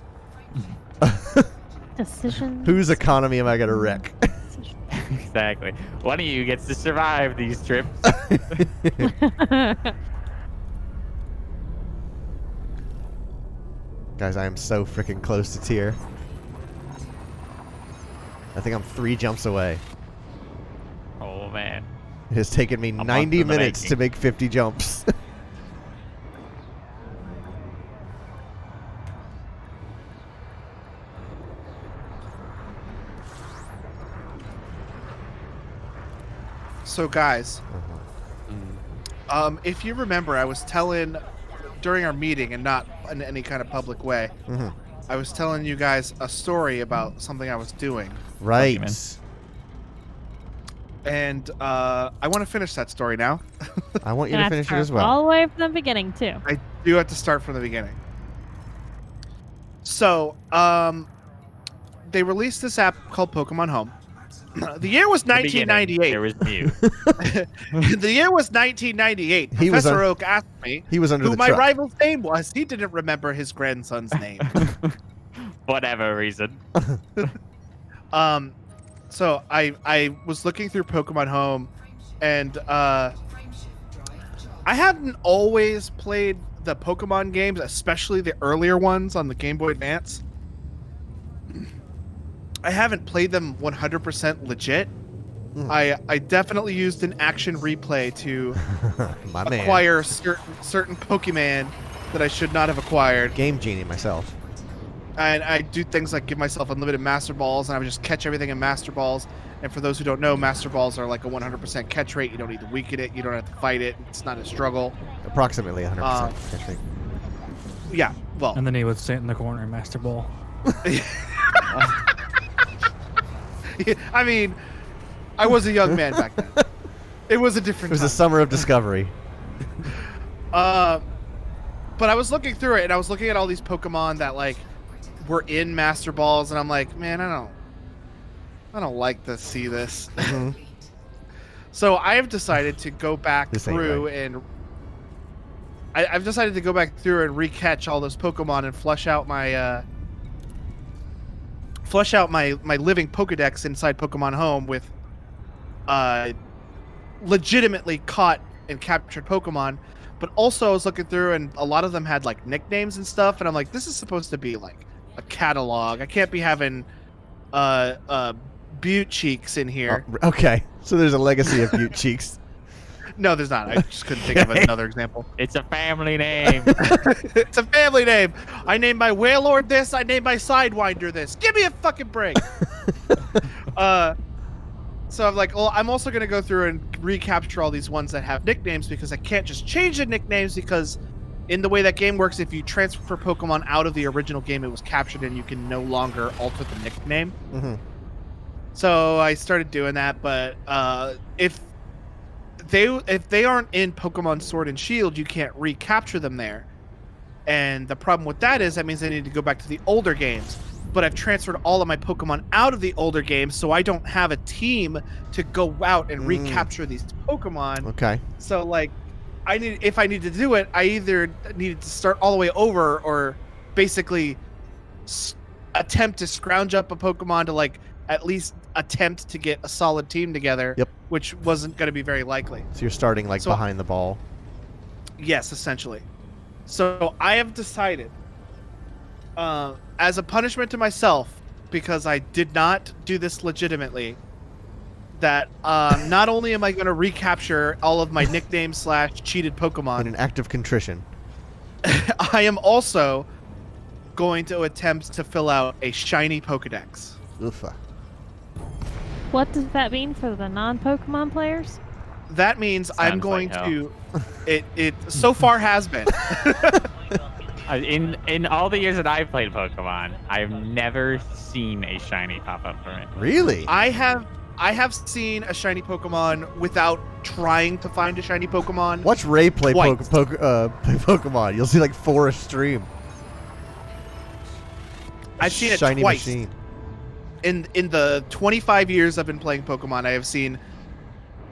Decisions. Whose economy am I going to wreck? Exactly. One of you gets to survive these trips. Guys, I am so freaking close to tier. I think I'm 3 jumps away. Oh, man. It has taken me 90 minutes to make 50 jumps. So, guys, if you remember, I was telling during our meeting, and not in any kind of public way, I was telling you guys a story about something I was doing. Right. And I want to finish that story now. I want you to finish it as well. All the way from the beginning, too. I do have to start from the beginning. So, they released this app called Pokemon Home. The year was 1998. There was Mew. The year was 1998. Professor Oak asked me he was under who the my truck. rival's name was. He didn't remember his grandson's name. Whatever reason. So I was looking through Pokemon Home, and I hadn't always played the Pokemon games, especially the earlier ones on the Game Boy Advance. I haven't played them 100% legit. I definitely used an action replay to acquire certain Pokemon that I should not have acquired. Game Genie myself. And I do things like give myself unlimited Master Balls, and I would just catch everything in Master Balls. And for those who don't know, Master Balls are like a 100% catch rate. You don't need to weaken it. You don't have to fight it. It's not a struggle. Approximately 100% catch rate. Yeah, well. And then he would sit in the corner and Master Ball. I mean, I was a young man back then. It was a different It was time. a summer of discovery. But I was looking through it, and I was looking at all these Pokemon that like were in Master Balls, and I'm like, man, I don't like to see this. So I have decided to go back through and I've decided to go back through and recatch all those Pokemon and flush out my living Pokedex inside Pokemon Home with legitimately caught and captured Pokemon. But also I was looking through, and a lot of them had like nicknames and stuff, and I'm like, this is supposed to be like a catalog. I can't be having Butte Cheeks in here. Oh, okay, so there's a legacy of Butte Cheeks. No, there's not. I just couldn't think of another example. It's a family name. It's a family name. I named my Wailord this. I named my Sidewinder this. Give me a fucking break. So I'm like, well, I'm also going to go through and recapture all these ones that have nicknames because I can't just change the nicknames because in the way that game works, if you transfer Pokemon out of the original game, it was captured and you can no longer alter the nickname. Mm-hmm. So I started doing that, but if they aren't in Pokemon Sword and Shield, you can't recapture them there. And the problem with that is that means I need to go back to the older games. But I've transferred all of my Pokemon out of the older games, so I don't have a team to go out and recapture these Pokemon. Okay. So like, if I need to do it, I either needed to start all the way over or basically attempt to scrounge up a Pokemon to like at least attempt to get a solid team together. Yep. Which wasn't going to be very likely. So you're starting like behind the ball. Yes, essentially. So I have decided, as a punishment to myself, because I did not do this legitimately, that not only am I going to recapture all of my nicknames / cheated Pokemon In an act of contrition. I am also going to attempt to fill out a shiny Pokedex. Oofa. What does that mean for the non-Pokemon players? That means I'm Sounds going like to. It so far has been. In all the years that I've played Pokemon, I've never seen a shiny pop up from it. Really? I have seen a shiny Pokemon without trying to find a shiny Pokemon. Watch Ray play play Twice. Pokemon. You'll see like 4 a stream. I've seen it Shiny twice. machine. In the 25 years I've been playing Pokemon, I have seen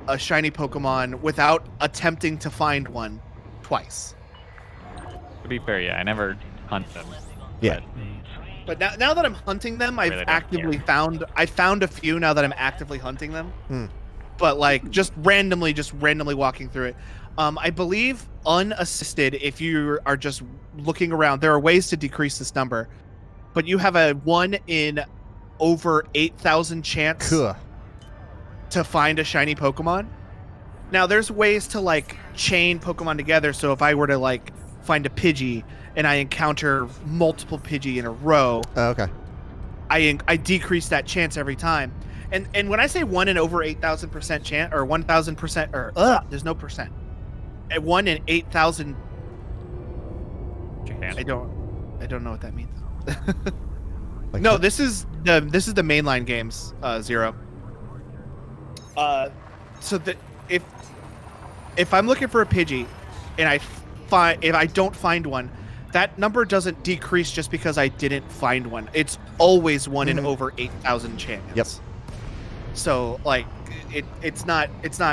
a shiny Pokemon without attempting to find one twice. To be fair, yeah, I never hunt them. Yeah. But now that I'm hunting them, I've really don't actively found a few now that I'm actively hunting them. Hmm. But like just randomly walking through it. I believe unassisted, if you are just looking around, there are ways to decrease this number. But you have a 1 in over 8,000 chance Cool. to find a shiny Pokemon. Now there's ways to like chain Pokemon together. So if I were to like find a Pidgey and I encounter multiple Pidgey in a row, Oh, okay. I decrease that chance every time. And when I say 1 in over 8,000% chance or 1,000% or there's no percent. At 1 in 8,000. Chance. I don't know what that means. Like No, this is the mainline games, Zero. So that if I'm looking for a Pidgey and if I don't find one, that number doesn't decrease just because I didn't find one. It's always 1 in over 8,000 chance. Yep. So like it's not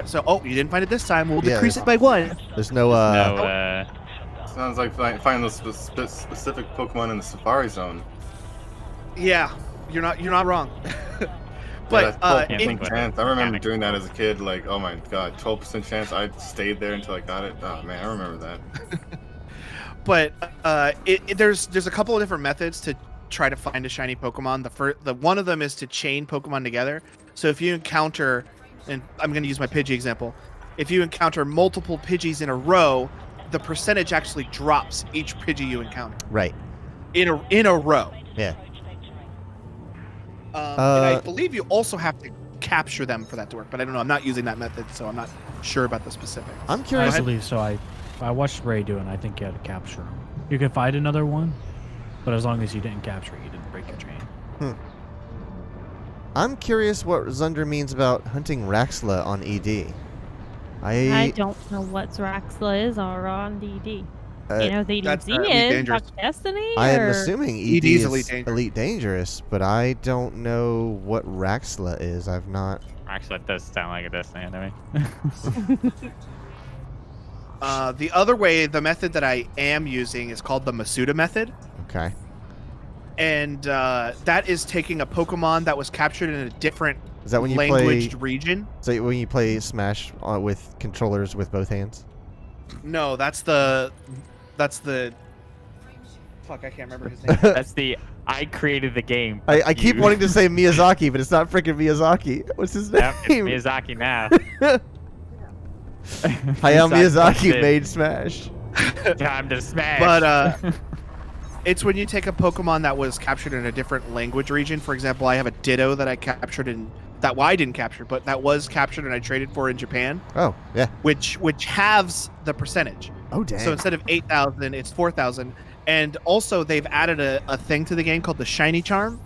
so you didn't find it this time, we'll Yeah, decrease it by 1. There's no No, Sounds like find those specific Pokemon in the Safari Zone. Yeah, you're not wrong. But But can't think of it. chance. I remember Panic. doing that as a kid. Like, oh my god, 12% chance. I stayed there until I got it. Oh man, I remember that. But there's a couple of different methods to try to find a shiny Pokemon. The one of them is to chain Pokemon together. So if you encounter, and I'm going to use my Pidgey example, if you encounter multiple Pidgeys in a row, the percentage actually drops each Pidgey you encounter right. in a row. Yeah. And I believe you also have to capture them for that to work, but I don't know. I'm not using that method, so I'm not sure about the specifics. I'm I curious. believe so. I watched Ray do it, and I think you had to capture them. You can find another one, but as long as you didn't capture it, you didn't break your chain. I'm curious what Zunder means about hunting Raxla on ED. I don't know what Zraxla is or on DD. You know, the that's, EDZ Elite is Dangerous. Dark Destiny. I am or- assuming ED ED is is Elite Dangerous. but I don't know what Raxla is. I've not. actually, that does sound like a Destiny enemy. The other way, the method that I am using is called the Masuda method. Okay. And that is taking a Pokemon that was captured in a different Is that when you languaged play? region. Is that when you play Smash with controllers with both hands? No, that's the fuck, I can't remember his name. That's I created the game. I keep You- wanting to say Miyazaki, but it's not freaking Miyazaki. What's his name? Yep, it's Miyazaki now. Hayao Miyazaki Did. made Smash. Time to smash. But it's when you take a Pokemon that was captured in a different language region. For example, I have a Ditto that I captured in that I didn't capture, but that was captured and I traded for in Japan. Oh, yeah. Which halves the percentage. Oh, dang. So instead of 8,000, it's 4,000. And also they've added a thing to the game called the Shiny Charm.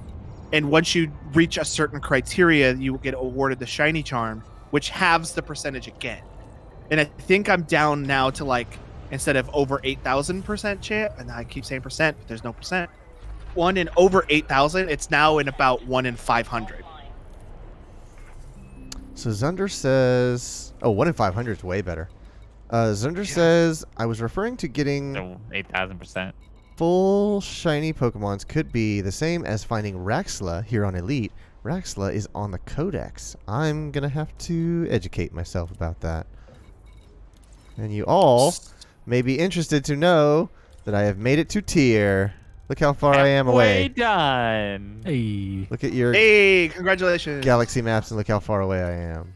And once you reach a certain criteria, you get awarded the Shiny Charm, which halves the percentage again. And I think I'm down now to like, instead of over 8,000% chance, and I keep saying percent, but there's no percent. 1 in over 8,000, it's now in about 1 in 500. So Zunder says... Oh, 1 in 500 is way better. Zunder says, I was referring to getting... So 8,000%. Full shiny Pokemons could be the same as finding Raxla here on Elite. Raxla is on the Codex. I'm going to have to educate myself about that. And you all may be interested to know that I have made it to tier. Look how far I am away. Done. Hey. Look at your Hey, congratulations. galaxy maps and look how far away I am.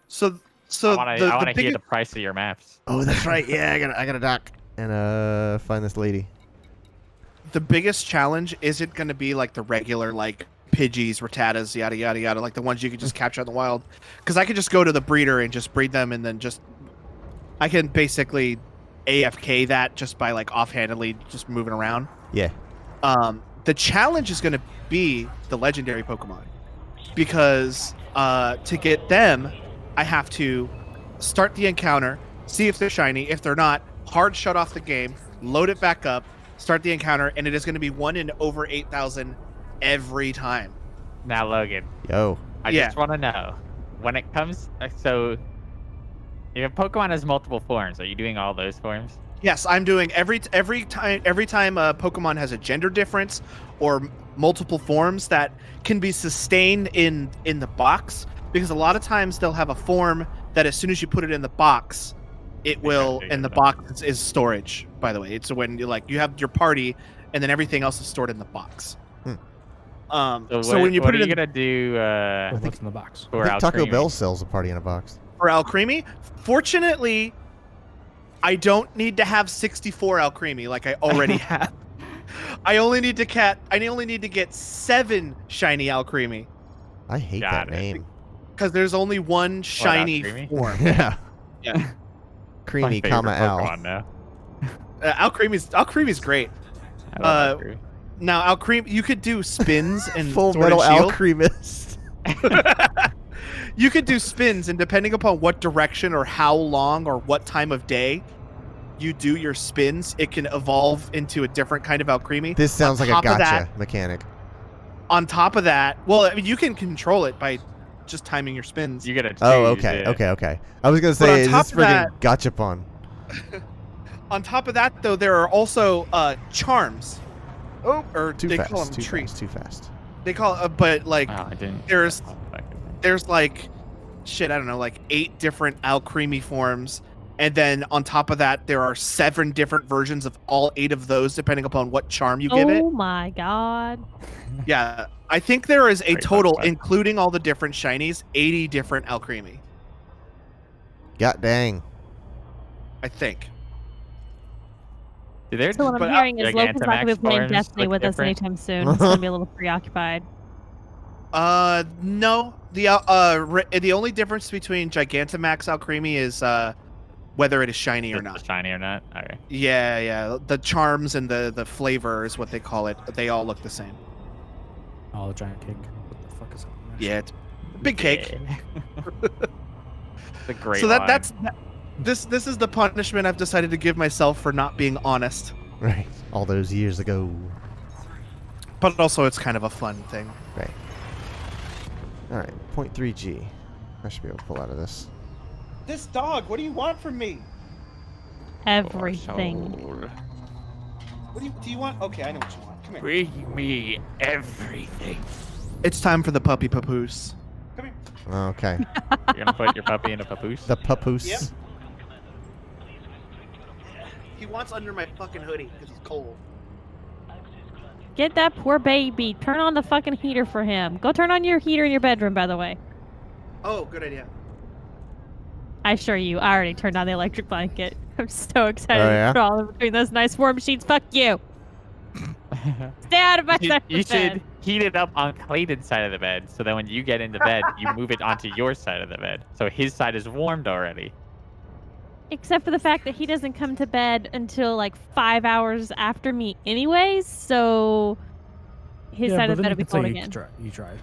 So I want to hear the price of your maps. Oh, that's right. Yeah, I gotta dock and find this lady. The biggest challenge isn't going to be like the regular like Pidgeys, Rattatas, yada yada yada, like the ones you could just capture in the wild. Because I could just go to the breeder and just breed them, and then I can basically AFK that just by like offhandedly just moving around. Yeah. The challenge is going to be the legendary Pokemon, because to get them, I have to start the encounter, see if they're shiny. If they're not, hard shut off the game, load it back up, start the encounter, and it is going to be 1 in over 8,000 every time. Now, Logan. Yo. I just want to know, when it comes, so if a Pokemon has multiple forms, are you doing all those forms? Yes, I'm doing every time a Pokemon has a gender difference or multiple forms that can be sustained in the box, because a lot of times they'll have a form that as soon as you put it in the box, it will, and the box is storage, by the way. It's when you have your party and then everything else is stored in the box. So when you put it in, what are you gonna do? What's in the box? I think Taco Bell sells a party in a box. For Alcremie, fortunately, I don't need to have 64 Alcremie like I already have. I only need to get 7 shiny Alcremie. I hate that name. Because there's only one shiny form. Yeah. Yeah. Creamy, comma Al. Alcremie's great. I love Alcremie. Now Alcremie, you could do spins and Full Sword and Metal Shield. Alchemist. You could do spins, and depending upon what direction or how long or what time of day you do your spins, it can evolve into a different kind of Alcremie. This sounds like a gotcha mechanic. On top of that, well, I mean, you can control it by just timing your spins. You gotta choose. Oh, okay, okay. I was gonna say, is this friggin' gachapon? On top of that, though, there are also charms. Oh, or too they fast, call them too treats. Fast, too fast. They call but like there's like shit, I don't know, like 8 different Alcremie forms, and then on top of that, there are 7 different versions of all 8 of those, depending upon what charm you give it. Oh my god! Yeah, I think there is a total, including all the different shinies, 80 different Alcremie. God dang. I think. So what I'm hearing is Logan's not going to be playing Destiny with us anytime soon. He's going to be a little preoccupied. No. The only difference between Gigantamax Alcremie is whether it is shiny or not. Shiny or not? Okay. Yeah. The charms and the flavor is what they call it. They all look the same. Oh, the giant cake. What the fuck is that? Yeah, it's a big cake. The great. So this is the punishment I've decided to give myself for not being honest. Right. All those years ago. But also, it's kind of a fun thing. Right. All right. 0.3G. I should be able to pull out of this. This dog. What do you want from me? Everything. What do you want? Okay, I know what you want. Come here. Bring me everything. It's time for the puppy papoose. Come here. Okay. You're gonna put your puppy in a papoose? The papoose. Yep. He wants under my fucking hoodie because he's cold. Get that poor baby. Turn on the fucking heater for him. Go turn on your heater in your bedroom, by the way. Oh, good idea. I assure you, I already turned on the electric blanket. I'm so excited Oh, yeah? to crawl in between those nice warm sheets. Fuck you. Stay out of my side of You the bed. should heat it up on Clayton's side of the bed, so that when you get into bed, you move it onto your side of the bed, so his side is warmed already. Except for the fact that he doesn't come to bed until like 5 hours after me anyways, so his Yeah, side but of the then bed you will be can cold say again. you tried.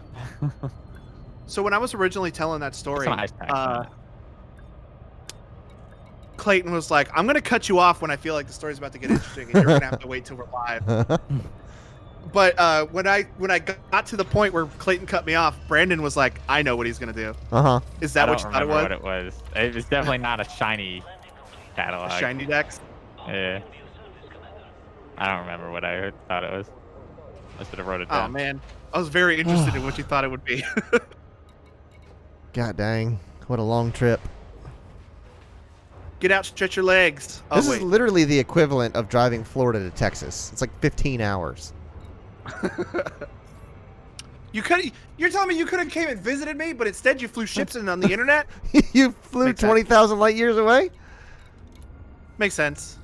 So when I was originally telling that story, Some ice packs on it. Clayton was like, "I'm gonna cut you off when I feel like the story's about to get interesting, and you're gonna have to wait till we're live." But when I got to the point where Clayton cut me off, Brandon was like, "I know what he's gonna do." Uh-huh. Is that I what don't you thought it remember was? what it was. It was definitely not a shiny catalog. A shiny Dex? Yeah. I don't remember what I thought it was. I should have wrote it Oh down. man, I was very interested in what you thought it would be. God dang. What a long trip. Get out, stretch your legs. Oh This wait, is literally the equivalent of driving Florida to Texas. It's like 15 hours. You're telling me you could have came and visited me, but instead you flew ships in on the internet? You flew Makes sense. 20,000 light years away? Makes sense.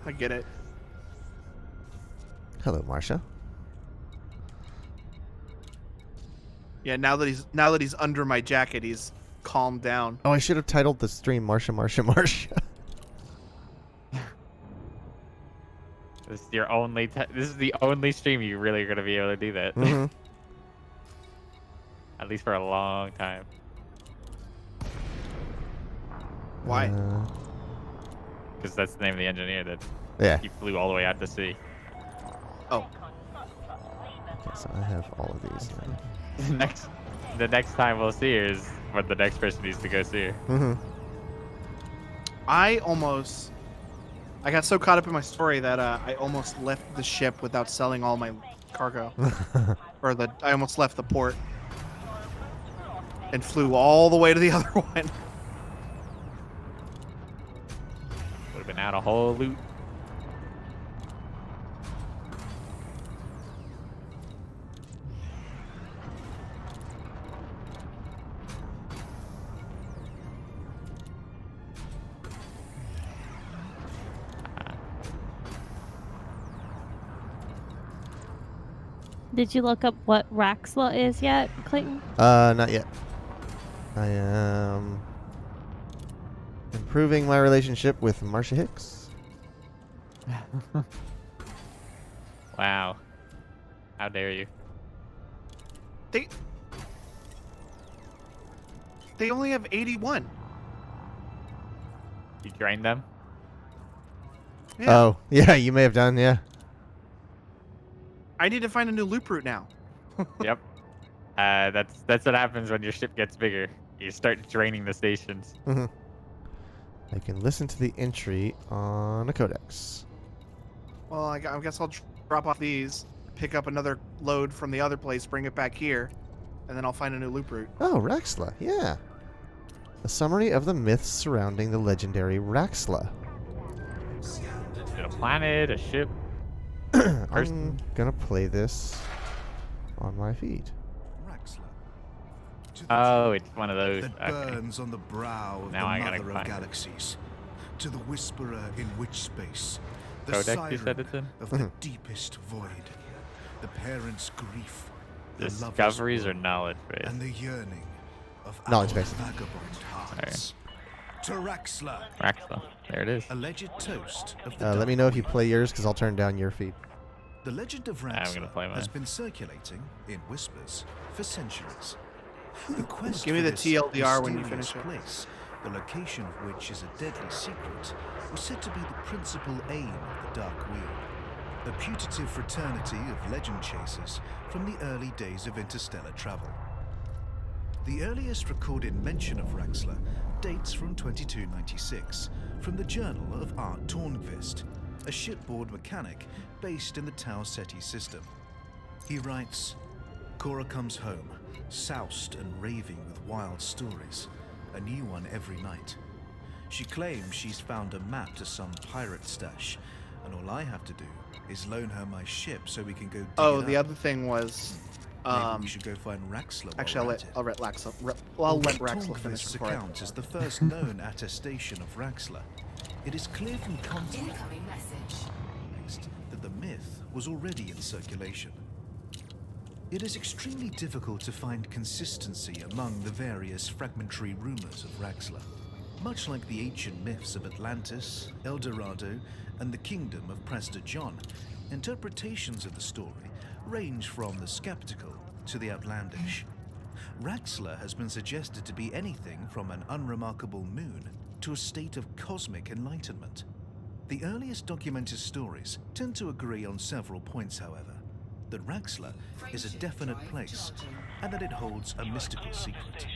I get it. Hello, Marcia. Yeah, now that he's under my jacket, he's calmed down. Oh, I should have titled the stream Marcia, Marcia, Marcia. This is your only. This is the only stream you're really gonna be able to do that. Mm-hmm. At least for a long time. Why? Because that's the name of the engineer that Yeah. he flew all the way out to sea. Oh, Okay, so I have all of these now. The next time we'll see her is when the next person needs to go see her. Mm-hmm. I got so caught up in my story that I almost left the ship without selling all my cargo. I almost left the port and flew all the way to the other one. Would have been out a whole loot. Did you look up what Raxla is yet, Clayton? Not yet. I am improving my relationship with Marcia Hicks. Wow. How dare you? They only have 81. You drained them? Yeah. Oh, yeah, you may have done, yeah. I need to find a new loop route now. Yep. That's what happens when your ship gets bigger. You start draining the stations. Mm-hmm. I can listen to the entry on a codex. Well, I guess I'll drop off these, pick up another load from the other place, bring it back here, and then I'll find a new loop route. Oh, Raxla, yeah. A summary of the myths surrounding the legendary Raxla. Is it a planet, a ship? I'm gonna play this on my feed. Oh, it's one of those. That burns on the brow of Now the I gotta mother of find it. galaxies, to the whisperer in witch space, the Codex you said siren it's in? of the deepest void, the parent's grief, the lover's Discoveries or woe, knowledge base? and the yearning of Knowledge our base. vagabond hearts. To Raxla, Raxla. There it is. alleged toast of the Let me know if you play yours, because I'll turn down your feed. The legend of I'm gonna Raxla play mine. has been circulating in whispers for centuries. The quest Give me for the this TLDR when you mysterious finish it. place, the location of which is a deadly secret, was said to be the principal aim of the Dark Wheel, a putative fraternity of legend chasers from the early days of interstellar travel. The earliest recorded mention of Raxla dates from 2296, from the Journal of Art Tornqvist, a shipboard mechanic based in the Tau Ceti system. He writes, Cora comes home, soused and raving with wild stories, a new one every night. She claims she's found a map to some pirate stash, and all I have to do is loan her my ship so we can go dig Oh, it the up. other thing was Maybe we should go find Raxler. Actually, I'll let Raxler. I'll let Raxler finish Tolkvist's before I. account is the first known attestation of Raxler. It is clear from context that the myth was already in circulation. It is extremely difficult to find consistency among the various fragmentary rumors of Raxler. Much like the ancient myths of Atlantis, El Dorado, and the kingdom of Prester John, interpretations of the story range from the skeptical to the outlandish. Raxler has been suggested to be anything from an unremarkable moon to a state of cosmic enlightenment. The earliest documented stories tend to agree on several points, however. That Raxler is a definite place, and that it holds a mystical secret.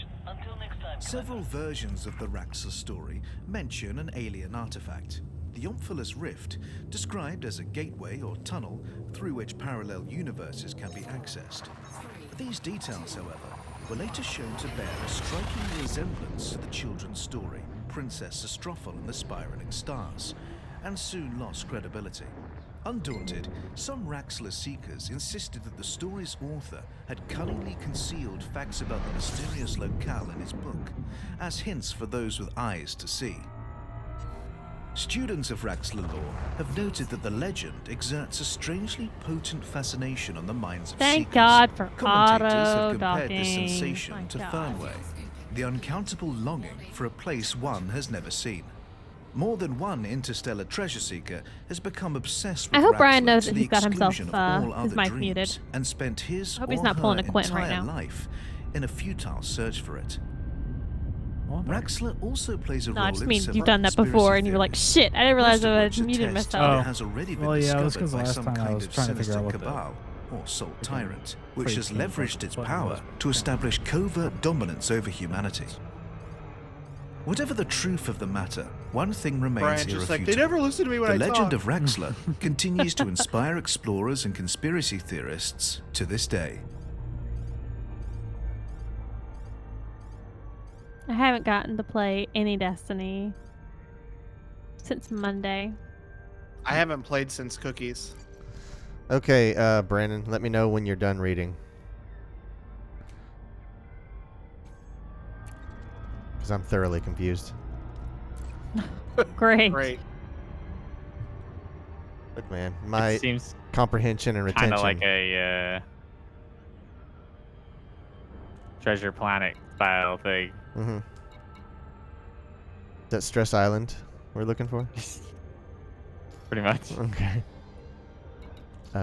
Several versions of the Raxler story mention an alien artifact, the Omphilus Rift, described as a gateway or tunnel through which parallel universes can be accessed. These details, however, were later shown to bear a striking resemblance to the children's story, Princess Astrophel and the Spiraling Stars, and soon lost credibility. Undaunted, some Raxler seekers insisted that the story's author had cunningly concealed facts about the mysterious locale in his book, as hints for those with eyes to see. Students of Raxler lore have noted that the legend exerts a strangely potent fascination on the minds of Thank seekers. God for Commentators have auto compared this docking. sensation My to God. Fernway, the uncountable longing for a place one has never seen. More than one interstellar treasure seeker has become obsessed with I hope Brian Raxler knows to that the he's got himself, exclusion of all his other mic dreams, muted. and spent his Hope or he's not her pulling a Quentin entire right now. life in a futile search for it. Well, Raxler also plays a No, role I just in mean several you've done that conspiracy before, and you were like, theories, "Shit, I didn't realize most of I which muted attest myself." that it has already been Well, yeah, that was discovered 'cause by last some time I kind was of trying to figure sinister out what the cabal or salt freaking tyrant, which phrase has means, leveraged what its the button power was. to establish covert dominance over humanity. Whatever the truth of the matter, one thing remains Brian's just like, they irrefutable. never listen to me when The I legend talk. of Raxler continues to inspire explorers and conspiracy theorists to this day. I haven't gotten to play any Destiny since Monday. I haven't played since Cookies. Okay, Brandon, let me know when you're done reading. Because I'm thoroughly confused. Great. Great. Look, man, my It seems comprehension and retention. kind of like a Treasure Planet style thing. Mm-hmm. That Stress Island we're looking for? Pretty much. Okay. What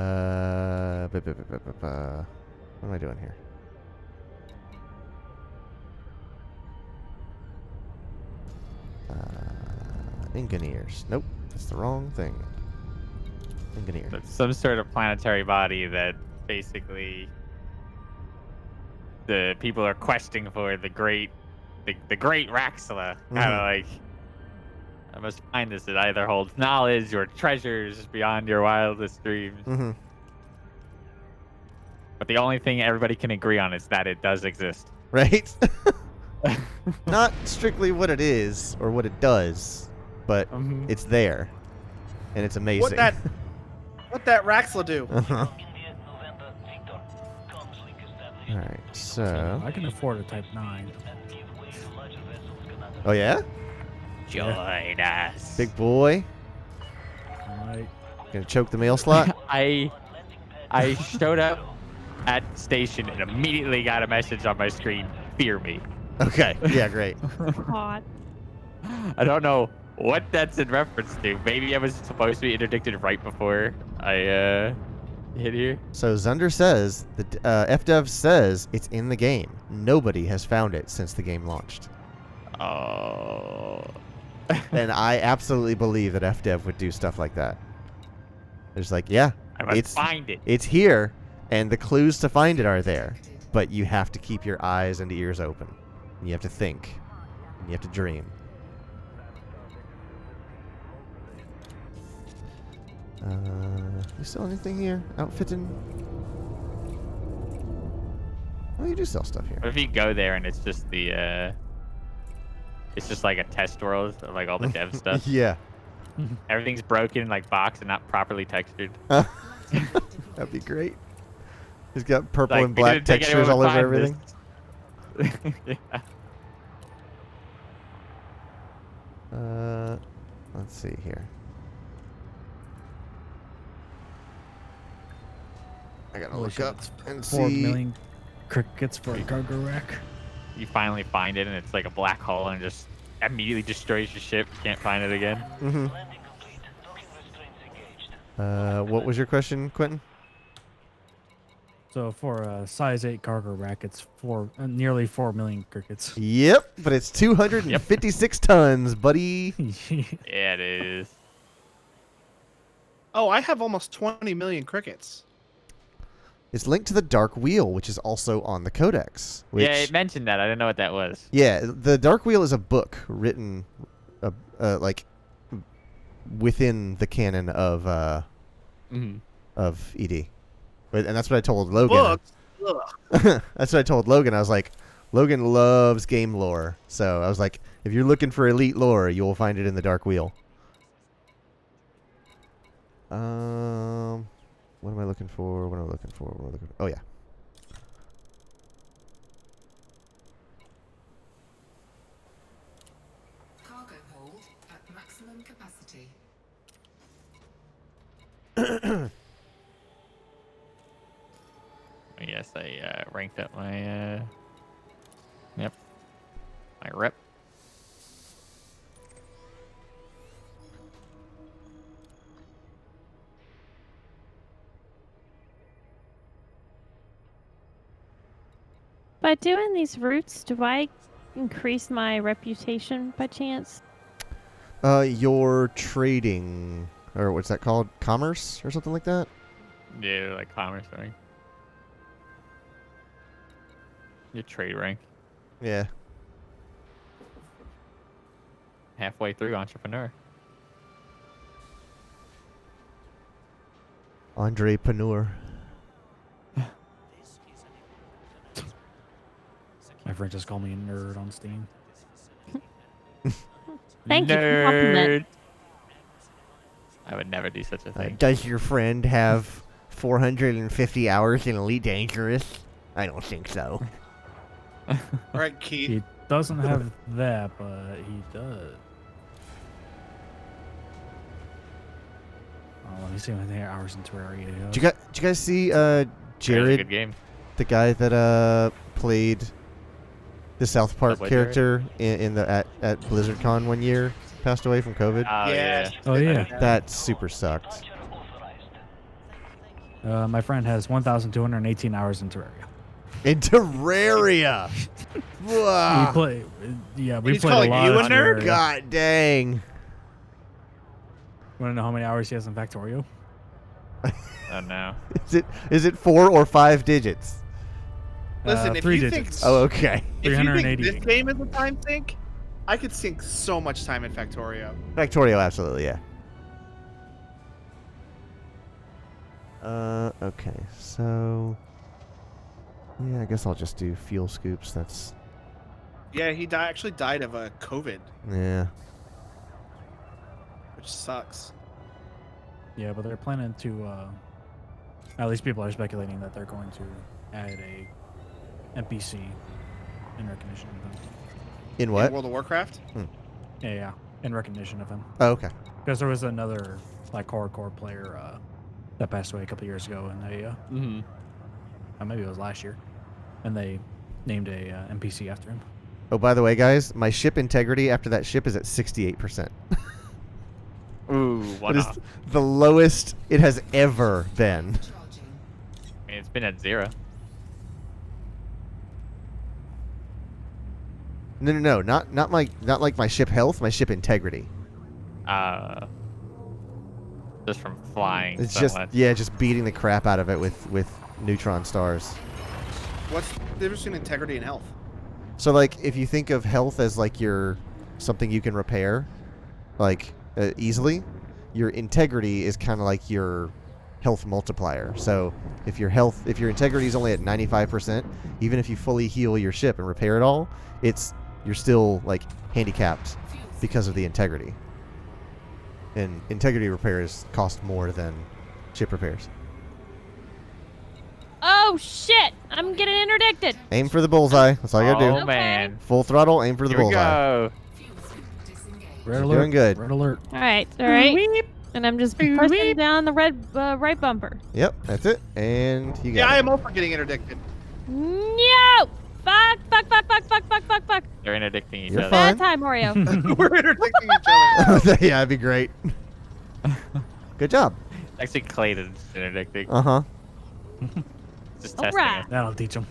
am I doing here? Engineers. Nope, that's the wrong thing. Engineer. It's some sort of planetary body that basically the people are questing for the great Raxler. Kind of like, I must find this. It either holds knowledge or treasures beyond your wildest dreams. Mm-hmm. But the only thing everybody can agree on is that it does exist. Right? Not strictly what it is or what it does, but it's there, and it's amazing. What that Raxler do? Uh-huh. All right, so I can afford a Type 9. oh yeah, Join us. big boy, Right. gonna choke the mail slot. I showed up at the station and immediately got a message on my screen. Fear me. Okay, yeah, great. Hot. I don't know what that's in reference to. Maybe I was supposed to be interdicted right before I hit here. So Zunder says the FDev says it's in the game. Nobody has found it since the game launched, Oh. and I absolutely believe that FDev would do stuff like that. It's like, yeah, I must it's find it. It's here, and the clues to find it are there, but you have to keep your eyes and ears open. You have to think. And you have to dream. You sell anything here? Outfitting? Oh, you do sell stuff here. What if you go there and it's just the it's just like a test world of like all the dev stuff? Yeah. Everything's broken, like boxed and not properly textured. That'd be great. He's got purple Like, and we black didn't think textures anyone all would over find everything. this. Yeah. Let's see here. I gotta Holy look shit, up it's and 4 see. million crickets for a cargo rack. You finally find it, and it's like a black hole, and just immediately destroys your ship. You can't find it again. Mm-hmm. What was your question, Quentin? So for a size 8 cargo rack, it's nearly 4 million crickets. Yep, but it's 256 tons, buddy. Yeah, it is. Oh, I have almost 20 million crickets. It's linked to the Dark Wheel, which is also on the Codex. Which, Yeah, it mentioned that. I didn't know what that was. yeah, the Dark Wheel is a book written, like, within the canon of ED, and that's what I told Logan. Books? Ugh. That's what I told Logan. I was like, Logan loves game lore, so I was like, if you're looking for elite lore, you will find it in the Dark Wheel. What am I looking for? What am I looking for? Oh, yeah. Cargo hold at maximum capacity. Yes, I ranked up my my rep. By doing these routes, do I increase my reputation by chance? Your trading, or what's that called? Commerce or something like that? Yeah, like commerce rank. Your trade rank. Yeah. Halfway through entrepreneur. Entrepreneur. My friend just called me a nerd on Steam. Thank you for the compliment. I would never do such a thing. Does your friend have 450 hours in Elite Dangerous? I don't think so. All right, Keith. He doesn't have that, but he does. Oh, let me see how many hours in Terraria he has. Did you guys see It's a Jared, good game. the guy that played the South Park Subway character in the at BlizzardCon one year, passed away from COVID? Oh, yeah. Oh, yeah. That super sucked. My friend has 1,218 hours in Terraria. In Terraria. Wow. We play. Yeah, we He's played a calling lot you of a nerd? Terraria. God dang. Want to know how many hours he has in Factorio? Oh, no. Is it 4 or 5 digits? Listen, if 3 you digits. Oh, okay. If you think 388. this game is a time sink, I could sink so much time in Factorio. Factorio, absolutely, yeah. Okay, so yeah, I guess I'll just do fuel scoops. That's Yeah, he actually died of COVID, yeah. which sucks. Yeah, but they're planning to. At least people are speculating that they're going to add a NPC in recognition of him. In what? In World of Warcraft? Yeah, in recognition of him. Oh, okay. Because there was another like hardcore player that passed away a couple years ago, and they maybe it was last year, and they named a NPC after him. Oh, by the way, guys, my ship integrity after that ship is at 68%. Ooh, what It is the lowest it has ever been. I mean, it's been at 0. No, not like my ship health, my ship integrity. Just from flying. It's so just much. just beating the crap out of it with neutron stars. What's the difference between integrity and health? So like if you think of health as like your something you can repair, like easily, your integrity is kind of like your health multiplier. So if your integrity is only at 95%, even if you fully heal your ship and repair it all, you're still like handicapped because of the integrity. And integrity repairs cost more than ship repairs. Oh shit! I'm getting interdicted. Aim for the bullseye. That's all you gotta do. Oh man. Full throttle, aim for the Here we bullseye. go. Red You're alert. doing good. Red alert. All right. And I'm just pressing down the red right bumper. Yep, that's it. And you got Yeah, it. I am also getting interdicted. No! Fuck! They're interdicting each You're other. fine. Bad time, Oreo. We're interdicting each other. Yeah, that'd be great. Good job. Actually, Clayton's interdicting. Uh-huh. Just All testing right. it. That'll teach them.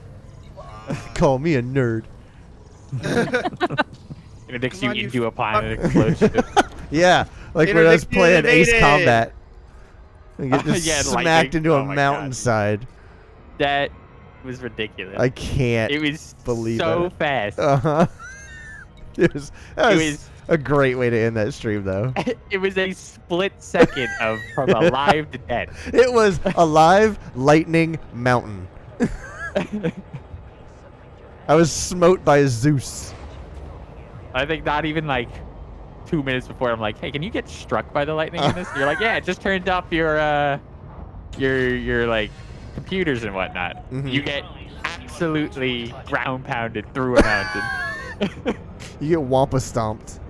Call me a nerd. Interdicts Come you on, into you a planet explosion. Yeah, like when I was playing Ace Interdicted. Combat. I get just Yeah, smacked lightning. into a Oh my God. mountainside. That was ridiculous. I can't It was believe so it. fast. Uh-huh. That was was- a great way to end that stream, though. It was a split second of from alive to dead. It was a live lightning mountain. I was smote by Zeus. I think not even like 2 minutes before, I'm like, hey, can you get struck by the lightning in this? You're like, yeah, it just turned off your like computers and whatnot. Mhm. You get absolutely ground pounded through a mountain. You get wampa stomped.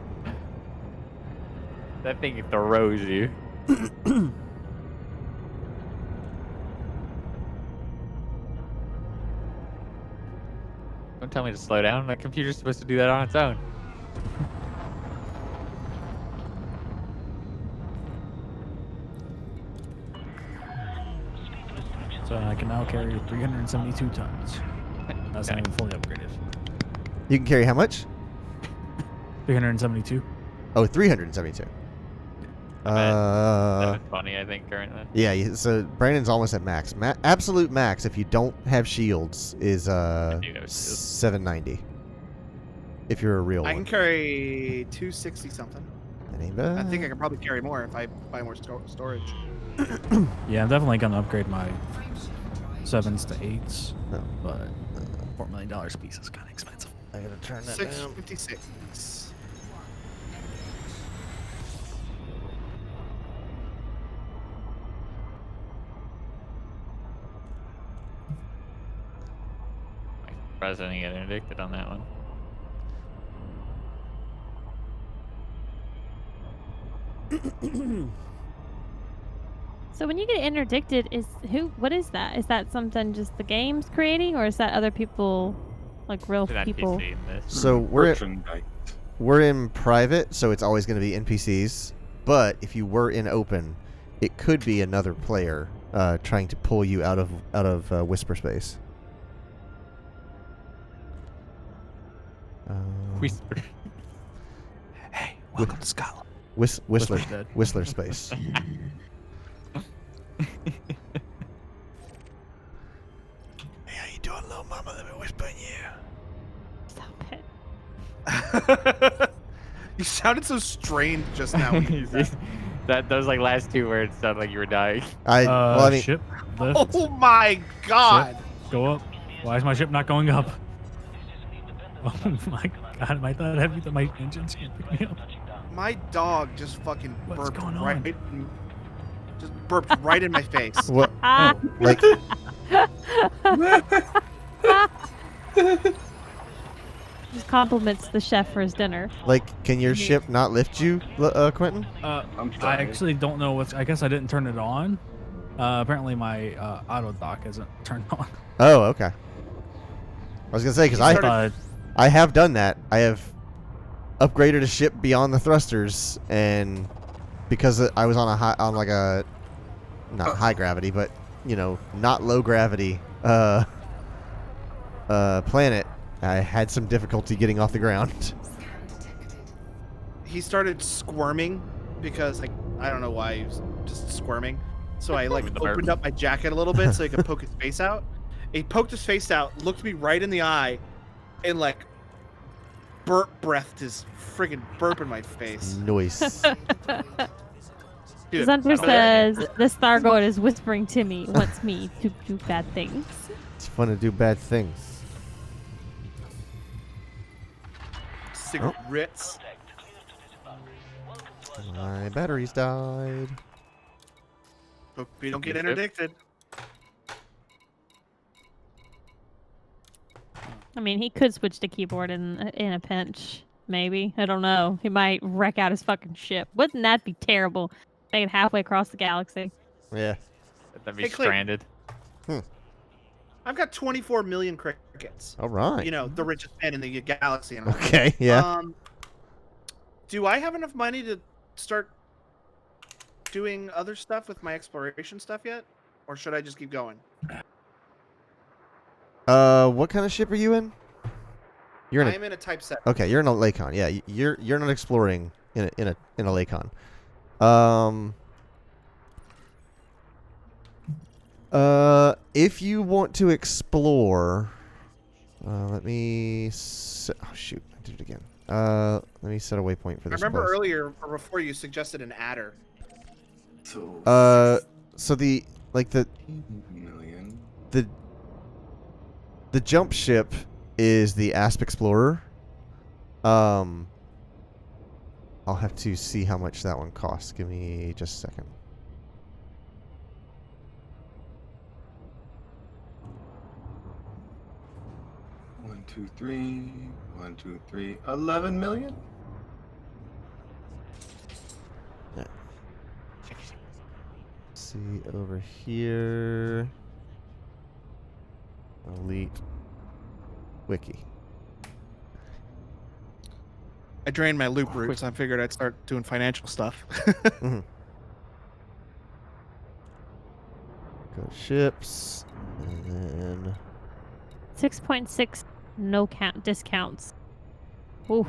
That thing throws you. Don't tell me to slow down. My computer's supposed to do that on its own. So I can now carry 372 tons. That's not even fully upgraded. You can carry how much? 372. Oh, 372. That's funny, I think, currently. Yeah, so Brandon's almost at max. Absolute max, if you don't have shields, is do have shields. 790. If you're a real I one. can carry 260 something. That ain't I bad. think I can probably carry more if I buy more storage. Yeah, I'm definitely gonna upgrade my 7s to 8s, No. but $4 million piece is kind of expensive. I gotta turn that down. 656. Surprised I didn't get interdicted on that one. So when you get interdicted, what is that? Is that something just the game's creating, or is that other people, like real It's an people? NPC in this. So we're Merchandise. in private, so it's always going to be NPCs. But if you were in open, it could be another player trying to pull you out of whisper space. Whisper. Hey, welcome to Scotland. Whistler Whistler's dead. Whistler space. Hey, how you doing, little mama? Let me whisper in you. Stop it. You sounded so strange just now. when you did that. Those like last two words sound like you were dying. I mean, Ship lift. Oh my god! Ship, go up. Why is my ship not going up? Oh my god, I thought heavy that my engines can't pick me up. My dog just fucking What's burped going right. on? Just burped right in my face. what? Ah. Like, Just compliments the chef for his dinner. can your ship not lift you, Quentin? I'm I sorry. actually don't know what's. I guess I didn't turn it on. Apparently my auto dock isn't turned on. Oh, okay. I was gonna say because I have done that. I have upgraded a ship beyond the thrusters, and because I was on a not high gravity, but not low gravity planet, I had some difficulty getting off the ground. He started squirming because I don't know why he was just squirming. So I opened up my jacket a little bit so he could poke his face out. He poked his face out, looked me right in the eye, and breathed his friggin' burp in my face. Noise. Dude, Zunter I'm says, this Thargoid is whispering to me, wants me to do bad things. It's fun to do bad things. cigarettes. My batteries died. Hope we don't get interdicted. I mean, he could switch to keyboard in a pinch. Maybe. I don't know. He might wreck out his fucking ship. Wouldn't that be terrible? Make it halfway across the galaxy. Yeah. That'd be Hey, Clayton. stranded. I've got 24 million crickets. All right. You know, the richest man in the galaxy. And all that. Okay. Yeah. Do I have enough money to start doing other stuff with my exploration stuff yet? Or should I just keep going? What kind of ship are you in? You're in I'm in a Type 7. Okay, you're in a Lacon. Yeah, you're not exploring in a Lacon. If you want to explore, let me. Oh shoot, I did it again. Let me set a waypoint for this. I remember quest. earlier or before you suggested an adder. So the million. the jump ship is the Asp Explorer. I'll have to see how much that one costs. Give me just a second. One, two, three. 1, 2, 3. 11 million. Yeah. See over here. Elite Wiki. I drained my loop route, so I figured I'd start doing financial stuff. Mm-hmm. Go ships, and then 6.6 no count discounts. Oof.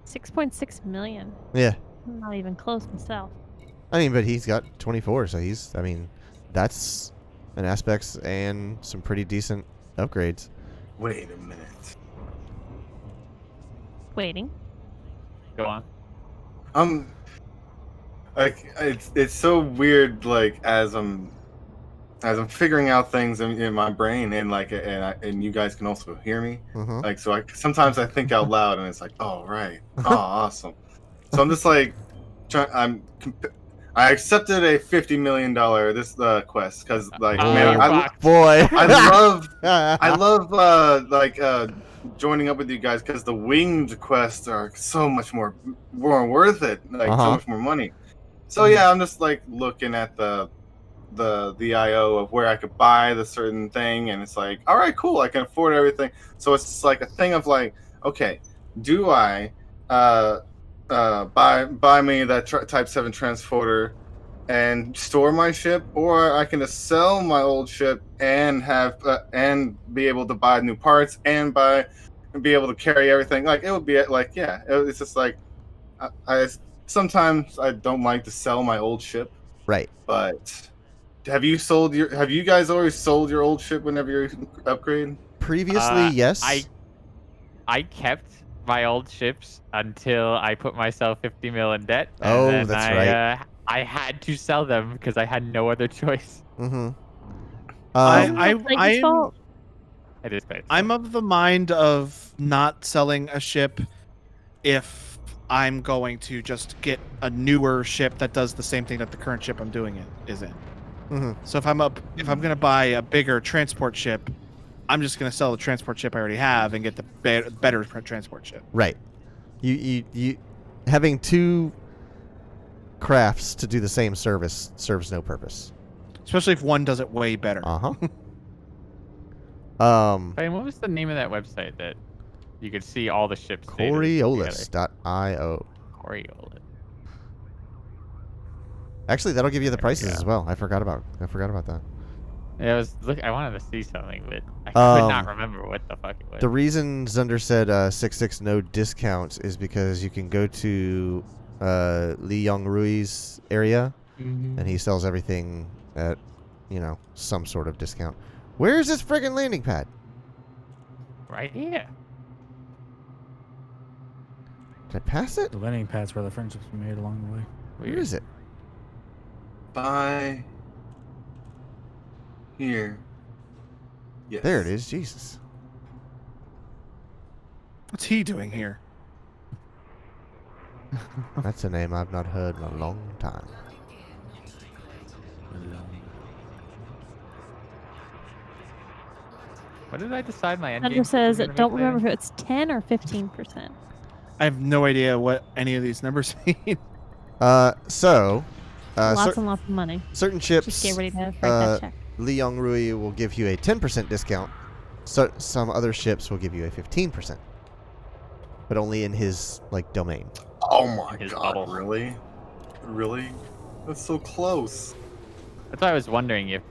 6.6 million. yeah. I'm not even close myself. I mean, but he's got 24, so he's. I mean, that's an aspects and some pretty decent upgrades. Wait a minute. Waiting. Go on. Like it's so weird. Like as I'm figuring out things in my brain, and like and you guys can also hear me. Mm-hmm. Like so, sometimes I think out loud, and it's like, oh right, oh awesome. So I'm just like, I accepted a $50 million quest because like man, I love joining up with you guys because the winged quests are so much more worth it, like so much more money. So yeah, I'm just like looking at the IO of where I could buy the certain thing, and it's like, all right, cool, I can afford everything. So it's just like a thing of like, okay, do I buy me that Type 7 transporter and store my ship, or I can just sell my old ship and have and be able to buy new parts and be able to carry everything. Like it would be like, yeah, it's just like I sometimes I don't like to sell my old ship, right? But have you guys always sold your old ship whenever you upgrade? Previously, yes. I kept my old ships until I put myself 50 mil in debt. And then that's right. I had to sell them because I had no other choice. Mm-hmm. I'm of the mind of not selling a ship if I'm going to just get a newer ship that does the same thing that the current ship I'm doing is in. Mm-hmm. So if I'm going to buy a bigger transport ship, I'm just going to sell the transport ship I already have and get the better transport ship. Right. You having two crafts to do the same service serves no purpose. Especially if one does it way better. Hey, what was the name of that website that you could see all the ships? Coriolis.io. Coriolis. Actually, that'll give you the prices as well. I forgot about that. Yeah, I wanted to see something, but I could not remember what the fuck it was. The reason Zunder said 6.6 no discounts is because you can go to Li Yong Rui's area, and he sells everything at, some sort of discount. Where's this friggin' landing pad? Right here. Did I pass it? The landing pad's where the friendships were made along the way. Where is it? Bye. Here. Yes. There it is. Jesus. What's he doing here? That's a name I've not heard in a long time. What did I decide my end Thunder game says, was gonna don't make remember later? if it's 10 or 15%. I have no idea what any of these numbers mean. So, Lots and lots of money. certain Just get ships, ready to write that check. Li Yongrui will give you a 10% discount. So some other ships will give you a 15%, but only in his like domain. Oh my His god! bubble. Really? Really? That's so close. That's why I was wondering if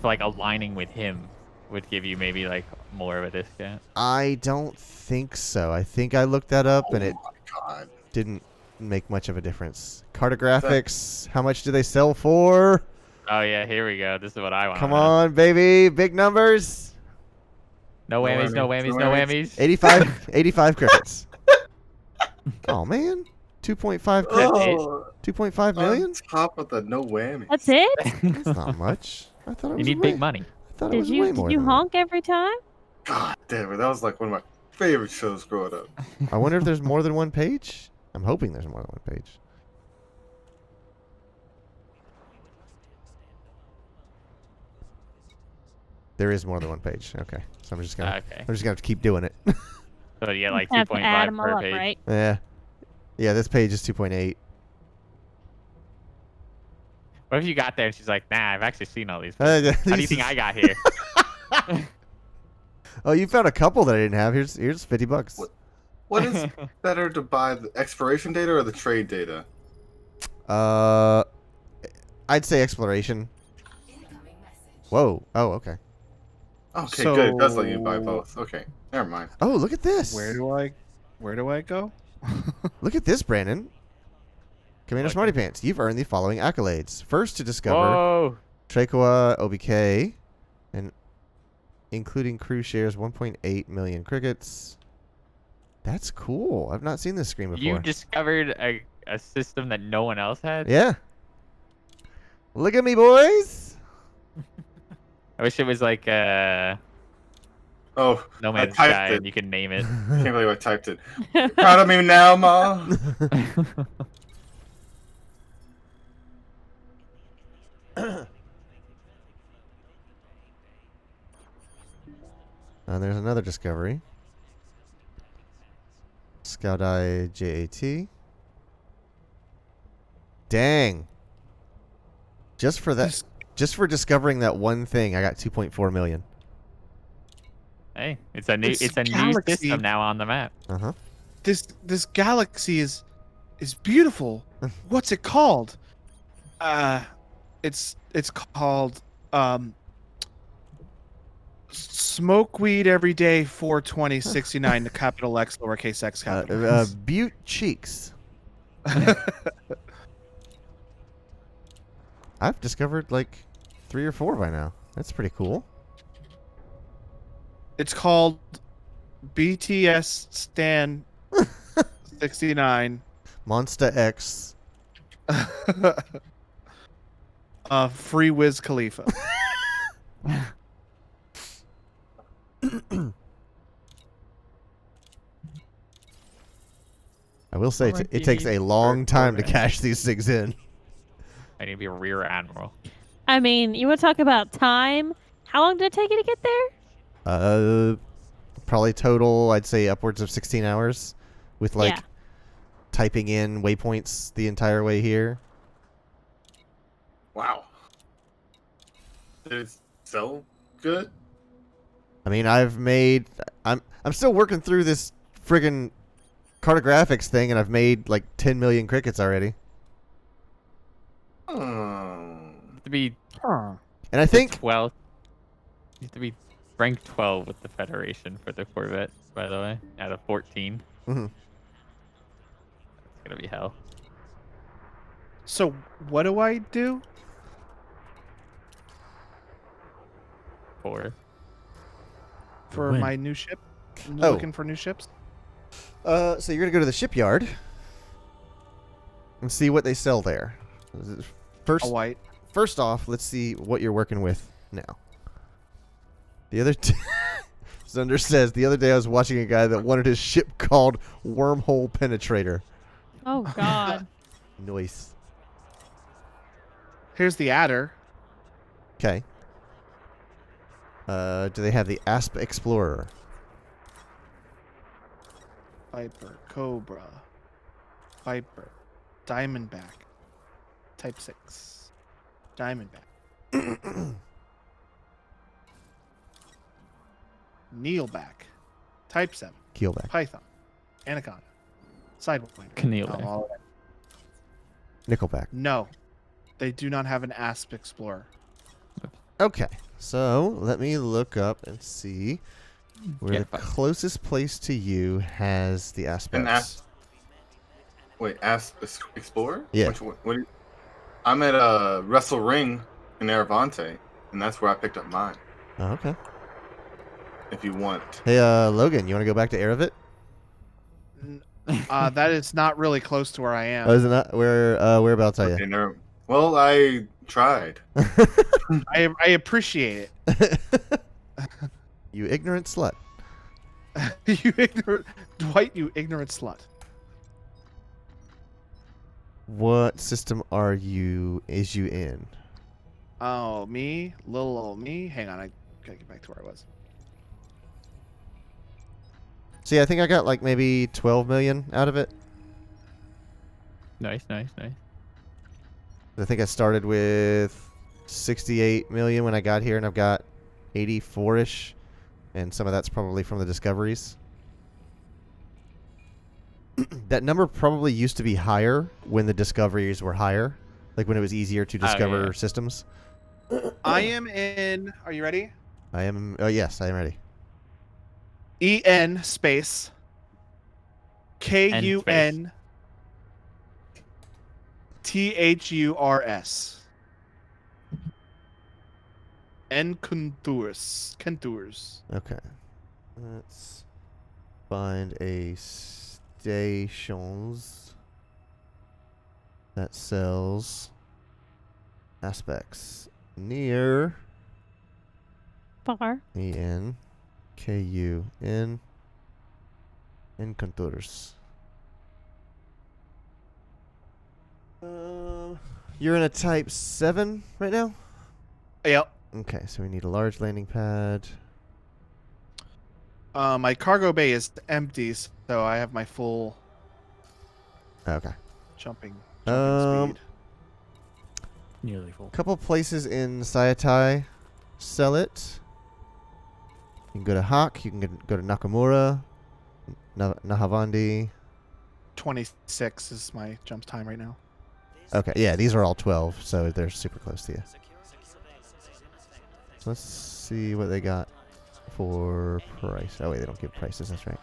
like aligning with him would give you maybe like more of a discount. I don't think so. I think I looked that up and Oh it my god! didn't make much of a difference. Cartographics, how much do they sell for? Oh yeah, here we go. This is what I want. Come on, baby. Big numbers. No whammies, no whammies, no whammies. 85 crickets. Oh, man. 2.5 crickets. Oh, 2.5 million? on top of the no whammy. That's it? That's not much. I thought it You was need way, big money. I thought it was way more Did you than that. honk every time? God damn it! That was like one of my favorite shows growing up. I wonder if there's more than one page. I'm hoping there's more than one page. There is more than one page. Okay, so I'm just gonna have to keep doing it. So you get like Have to add 2.5 them all per up, page. right? Yeah. This page is 2.8. What if you got there and she's like, nah, I've actually seen all these. Uh, How do you these- think I got here? Oh, you found a couple that I didn't have. Here's $50. What is better to buy, the expiration data or the trade data? I'd say exploration. Whoa. Oh, okay. Okay, good. It does let you buy both. Okay, never mind. Oh, look at this. Where do I go? Look at this, Brandon. Commander Smarty Pants, you've earned the following accolades. First to discover Trakoa OBK, and including crew shares 1.8 million crickets. That's cool. I've not seen this screen before. You discovered a system that no one else had? Yeah. Look at me, boys. I wish it was like No Man's typed Sky it. and you can name it. Can't believe I typed it. Proud of me now, Ma? There's another discovery. Scout Eye JAT. Dang. Just for that, just for discovering that one thing, I got 2.4 million. Hey, it's a new This it's a new galaxy- system now on the map. Uh-huh. This galaxy is beautiful. What's it called? It's called Smoke Weed Every Day 42069, the capital X lowercase x capital X. Butte Cheeks. I've discovered like 3 or 4 by now. That's pretty cool. It's called BTS Stan 69. Monster X. Free Wiz Khalifa. I will say it takes a long time to cash these things in. I need to be a rear admiral. I mean, you want to talk about time? How long did it take you to get there? Probably total, I'd say upwards of 16 hours with like Yeah. typing in waypoints the entire way here. Wow. Did it sell good? I mean, I'm still working through this friggin' cartographics thing, and I've made like 10 million crickets already. To be And I think 12. You have to be ranked 12 with the Federation for the Corvette, by the way, out of 14. Mhm. It's gonna be hell. So what do I do? 4. For Win. my new ship? I'm Oh. looking for new ships? so you're gonna go to the shipyard and see what they sell there. A white. First off, let's see what you're working with now. The other Zunder says the other day I was watching a guy that wanted his ship called Wormhole Penetrator. Oh, God. Nice. Here's the adder. Okay. Do they have the Asp Explorer? Viper, Cobra, Viper, Diamondback, Type 6, Diamondback, Neelback, Type 7, Keelback. Python, Anaconda, Sidewinder. Keelback. all of that. Nickelback. No, they do not have an Asp Explorer. Okay, so let me look up and see where the closest place to you has the aspects. Wait, Explorer? Yeah. I'm at Wrestle Ring in Aravante, and that's where I picked up mine. Oh, okay. If you want. Hey, Logan, you want to go back to Eravit? That is not really close to where I am. Oh, is it not? Whereabouts are you? Well, I tried. I appreciate it. You ignorant slut. You ignorant Dwight, you ignorant slut. What system is you in? Oh, me? Little old me? Hang on, I gotta get back to where I was. See, I think I got like maybe 12 million out of it. Nice. I think I started with 68 million when I got here, and I've got 84-ish, and some of that's probably from the discoveries. That number probably used to be higher when the discoveries were higher, like when it was easier to discover systems. I am in. Are you ready? I am. Oh yes, I am ready. EN space KUN THURS. Contours. Okay. Let's find a stations that sells aspects near Far. EN KUN Contours. You're in a Type 7 right now? Yep. Okay, so we need a large landing pad. My cargo bay is empty, so I have my full Okay. jumping Um, speed. Nearly full. Couple places in Sayatai sell it. You can go to Hawk. You can go to Nakamura, Nahavandi. 26 is my jump time right now. Okay, yeah, these are all 12, so they're super close to you. So let's see what they got for price. Oh wait, they don't give prices. That's right.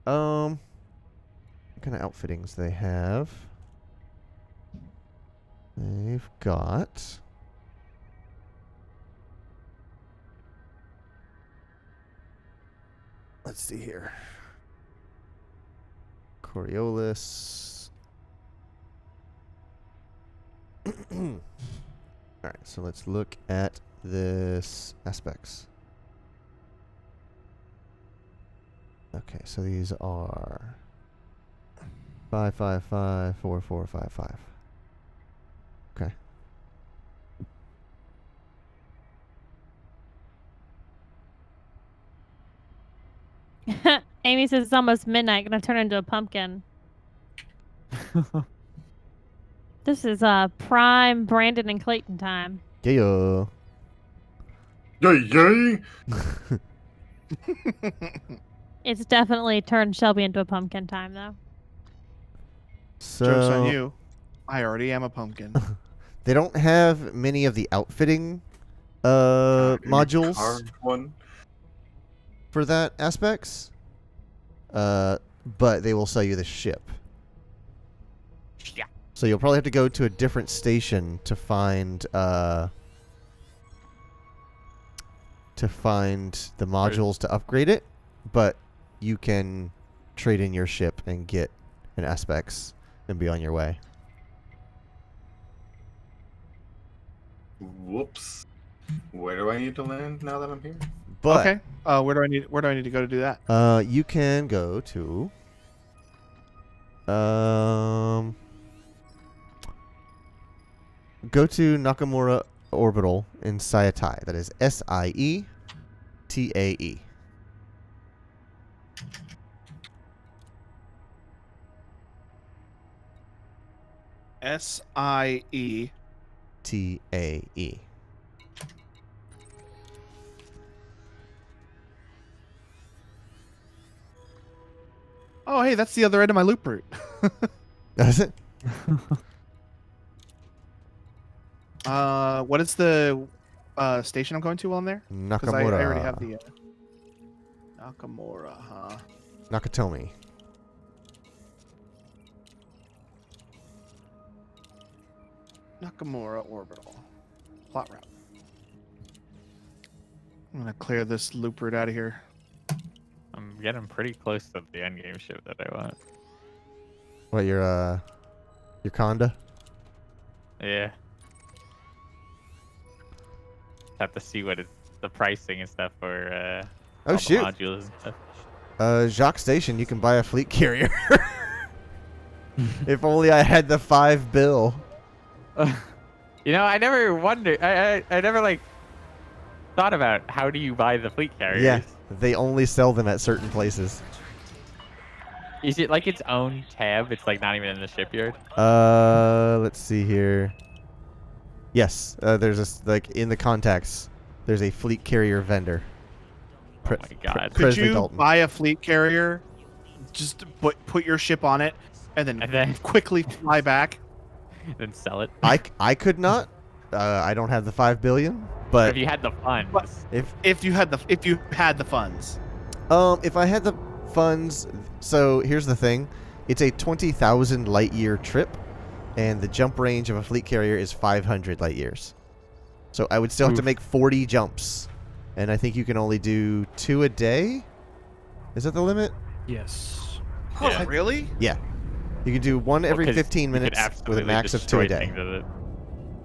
What kind of outfittings they have? They've got. Let's see here. Coriolis. Alright, so let's look at this aspects. Okay, so these are 555 4455. Okay. Amy says it's almost midnight. Gonna turn into a pumpkin. This is prime Brandon and Clayton time. Yeah. Yay! It's definitely turned Shelby into a pumpkin time, though. So Joke's on you. I already am a pumpkin. they don't have many of the outfitting modules for that aspects. But they will sell you the ship. Yeah. So you'll probably have to go to a different station to find the modules to upgrade it, but you can trade in your ship and get an aspects and be on your way. Whoops. Where do I need to land now that I'm here? But okay. Where do I need to go to do that? You can go to go to Nakamura orbital in Sietae. That is SIETAE. SIE. TAE. Oh, hey, that's the other end of my loop route. Does it? What is the station I'm going to while I'm there? Because I already have the Nakamura, huh? Nakatomi. Nakamura orbital. Plot route. I'm gonna clear this loop route out of here. I'm getting pretty close to the end game ship that I want. What, your Conda? Yeah. Have to see what the pricing and stuff for Oh, all the shoot. modules and stuff. Jacques Station, you can buy a fleet carrier. If only I had the 5 bill. You know, I never wondered. I never like thought about how do you buy the fleet carriers. Yeah, they only sell them at certain places. Is it like its own tab? It's like not even in the shipyard. Let's see here. Yes, there's like in the contacts. There's a fleet carrier vendor. Oh my god! Could you buy a fleet carrier? Just put your ship on it, and then quickly fly back. Then sell it. I could not. I don't have the 5 billion. But if you had the funds. If you had the funds. If I had the funds, so here's the thing. It's a 20,000 light year trip, and the jump range of a fleet carrier is 500 light years. So I would still have to make 40 jumps, and I think you can only do 2 a day. Is that the limit? Yes. Yeah. Really? Yeah. You can do 1 every 15 minutes with a max of 2 a day.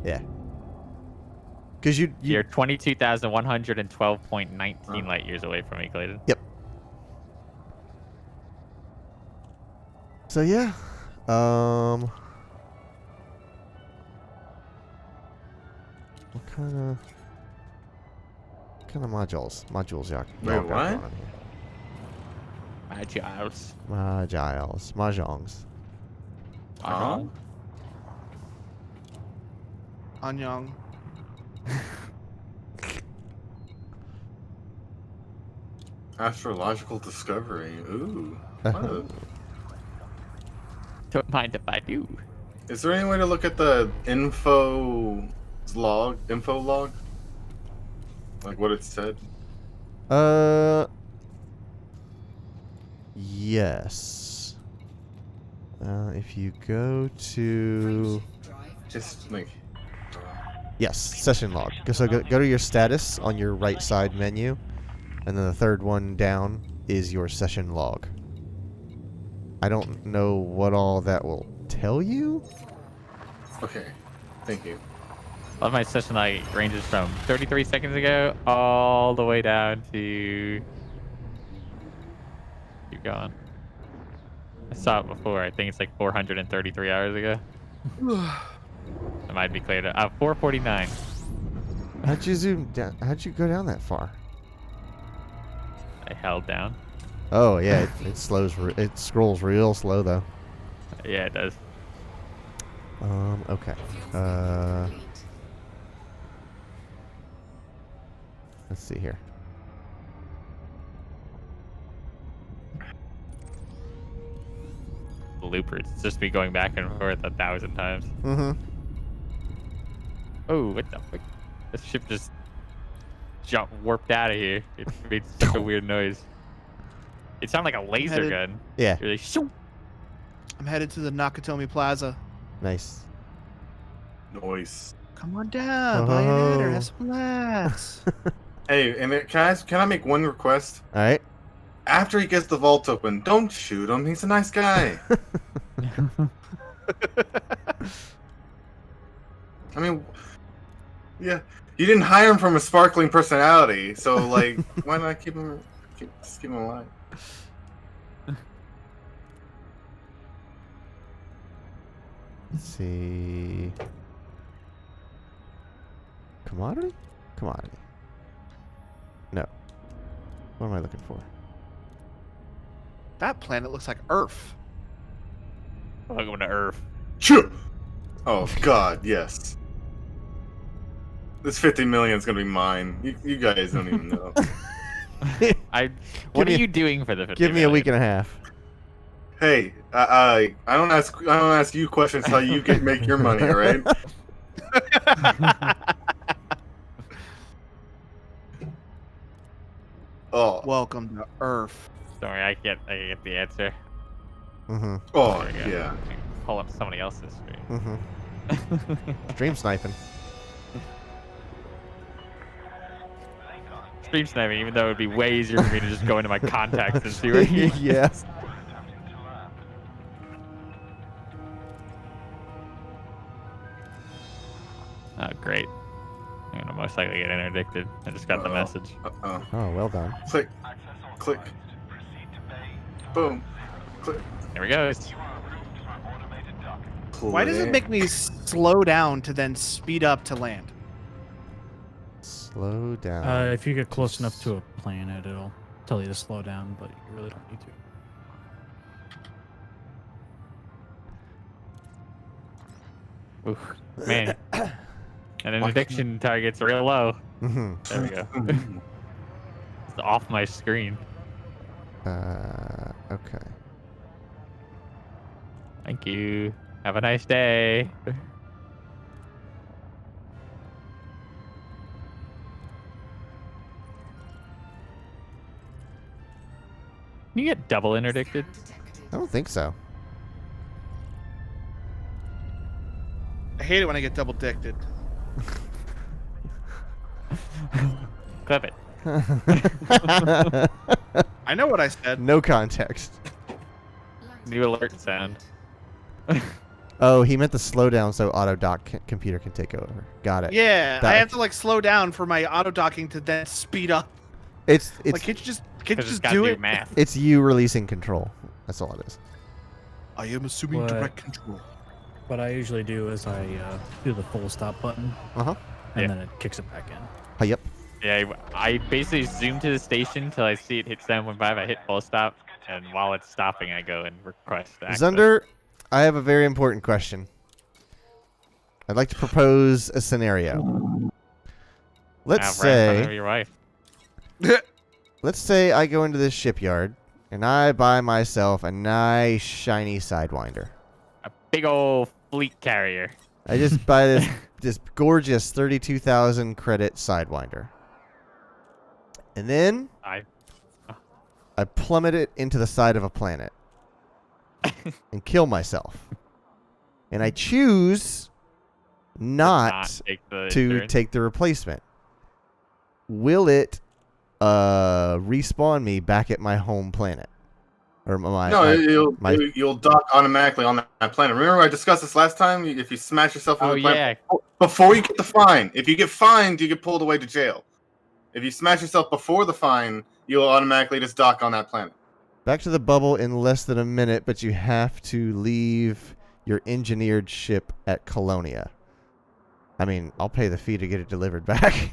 Yeah. Because you're 22,112.19 light years away from me, Clayton. Yep. So yeah, what kind of modules y'all got going on here? Mahjongs. Anyang. Astrological discovery. Ooh. What? Don't mind if I do. Is there any way to look at the info log? Like what it said? Yes. If you go to... Just like... Yes, session log. So go to your status on your right side menu, and then the third one down is your session log. I don't know what all that will tell you. Okay, thank you. Love my session light ranges from 33 seconds ago all the way down to... Keep going. I saw it before. I think it's like 433 hours ago. It might be cleared up. 449. How'd you zoom down? How'd you go down that far? I held down. Oh yeah, it slows. It scrolls real slow though. Yeah, it does. Okay. Let's see here. Loopers. It's just me going back and forth 1,000 times. Mm-hmm. Oh, what the fuck? This ship just warped out of here. It made such a weird noise. It sounded like a laser gun. Yeah. You're like, shoo! I'm headed to the Nakatomi Plaza. Nice. Noise. Come on down, buy an header, have some laughs. Hey, and can I make one request? All right. After he gets the vault open, don't shoot him. He's a nice guy. I mean, yeah, you didn't hire him from a sparkling personality, so like, why not keep him alive? Let's see. Commodity? Commodity. No. What am I looking for? That planet looks like Earth. Welcome to Earth. Oh God, yes. This 50 million is gonna be mine. You guys don't even know. What are you doing for the 50 Give me a week and a half. Hey, I don't ask you questions how you make your money, all right? Oh. Welcome to Earth. Sorry, I get the answer. Mm-hmm. Oh, There we go. yeah. Pull up somebody else's screen. Mm-hmm. Stream sniping. Stream sniping, even though it would be way easier for me to just go into my contacts and see where he Yes. Oh, great. I'm gonna most likely get interdicted. I just got the message. Oh, well done. Click. Click. Boom. Click. There we go. Why does it make me slow down to then speed up to land? Slow down. If you get close enough to a planet, it'll tell you to slow down, but you really don't need to. Oof, man. And interdiction target's real low. Mm-hmm. There we go. It's off my screen. Okay. Thank you. Have a nice day. Can you get double interdicted? I don't think so. I hate it when I get double dicted. Clip it. I know what I said. No context. New alert sound. Oh, he meant the slowdown so auto dock computer can take over. Got it. Yeah, That- I have to like slow down for my auto docking to then speed up. It's Like, can't you just gotta do do it? math. it's you releasing control. That's all it is. I am assuming What? direct control. What I usually do is I do the full stop button, Uh-huh. and Yeah. then it kicks it back in. Yep. Yeah, I basically zoom to the station till I see it hit 7.5. I hit full stop, and while it's stopping, I go and request access. Zunder, I have a very important question. I'd like to propose a scenario. Let's Right in front of say your wife. let's say I go into this shipyard and I buy myself a nice shiny Sidewinder. A big old fleet carrier. I just buy this gorgeous 32,000 credit Sidewinder. And then I plummet it into the side of a planet and kill myself. And I choose not take the to insurance. take the replacement. Will it respawn me back at my home planet? Or you'll dock automatically on that planet. Remember I discussed this last time? If you smash yourself on the planet before you get the fine. If you get fined, you get pulled away to jail. If you smash yourself before the fine, you'll automatically just dock on that planet. Back to the bubble in less than a minute, but you have to leave your engineered ship at Colonia. I mean, I'll pay the fee to get it delivered back.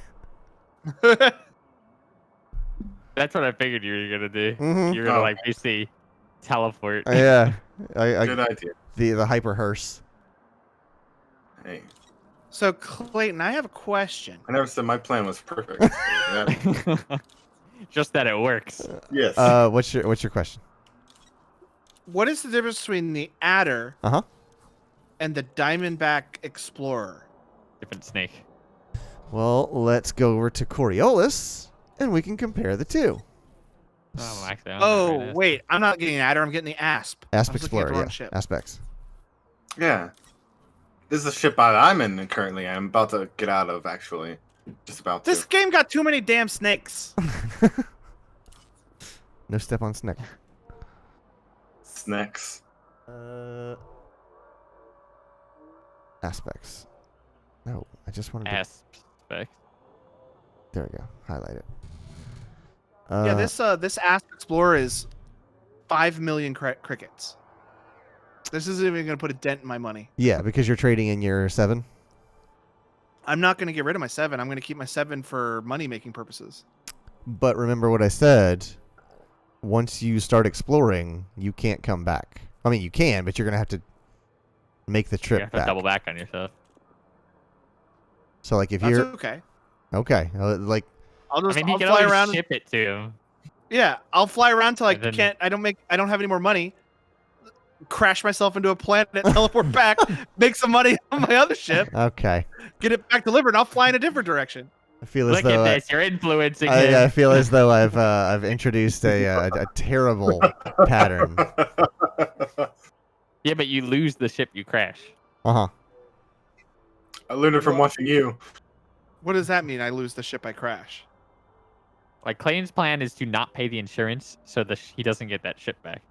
That's what I figured you were gonna do. Mhm. You're gonna like basically teleport. Yeah. Good idea. The hyper hearse. Hey. So Clayton, I have a question. I never said my plan was perfect. Just that it works. Yes. What's your question? What is the difference between the Adder Uh-huh. and the Diamondback Explorer? Different snake. Well, let's go over to Coriolis and we can compare the two. Oh, actually, I don't know Oh, where it is. wait. I'm not getting the Adder. I'm getting the Asp. Asp I was looking at Explorer, the wrong yeah. ship. Aspects. Yeah. This is the ship I'm in currently. I'm about to get out of, actually. Just about This to. game got too many damn snakes. No step on Snick. Snacks. Aspects. No, I just wanted to... Aspect. There we go. Highlight it. Yeah, this Asp Explorer is 5 million crickets. This isn't even going to put a dent in my money. Yeah, because you're trading in your 7. I'm not going to get rid of my 7. I'm going to keep my 7 for money-making purposes. But remember what I said. Once you start exploring, you can't come back. I mean, you can, but you're going to have to make the trip You have to back. double back on yourself. So, like, if That's you're... okay. Okay. Like... I'll I mean, you I'll can fly always around. ship it to him. Yeah, I'll fly around till I And then- can't. I don't have any more money. Crash myself into a planet, teleport back, make some money on my other ship, Okay. get it back delivered, and I'll fly in a different direction. I feel as Look though at I- this. You're influencing him. I feel as though I've introduced a terrible pattern. Yeah, but you lose the ship you crash. Uh-huh. I learned it from watching you. What does that mean? I lose the ship I crash. Like, Clayton's plan is to not pay the insurance so he doesn't get that ship back.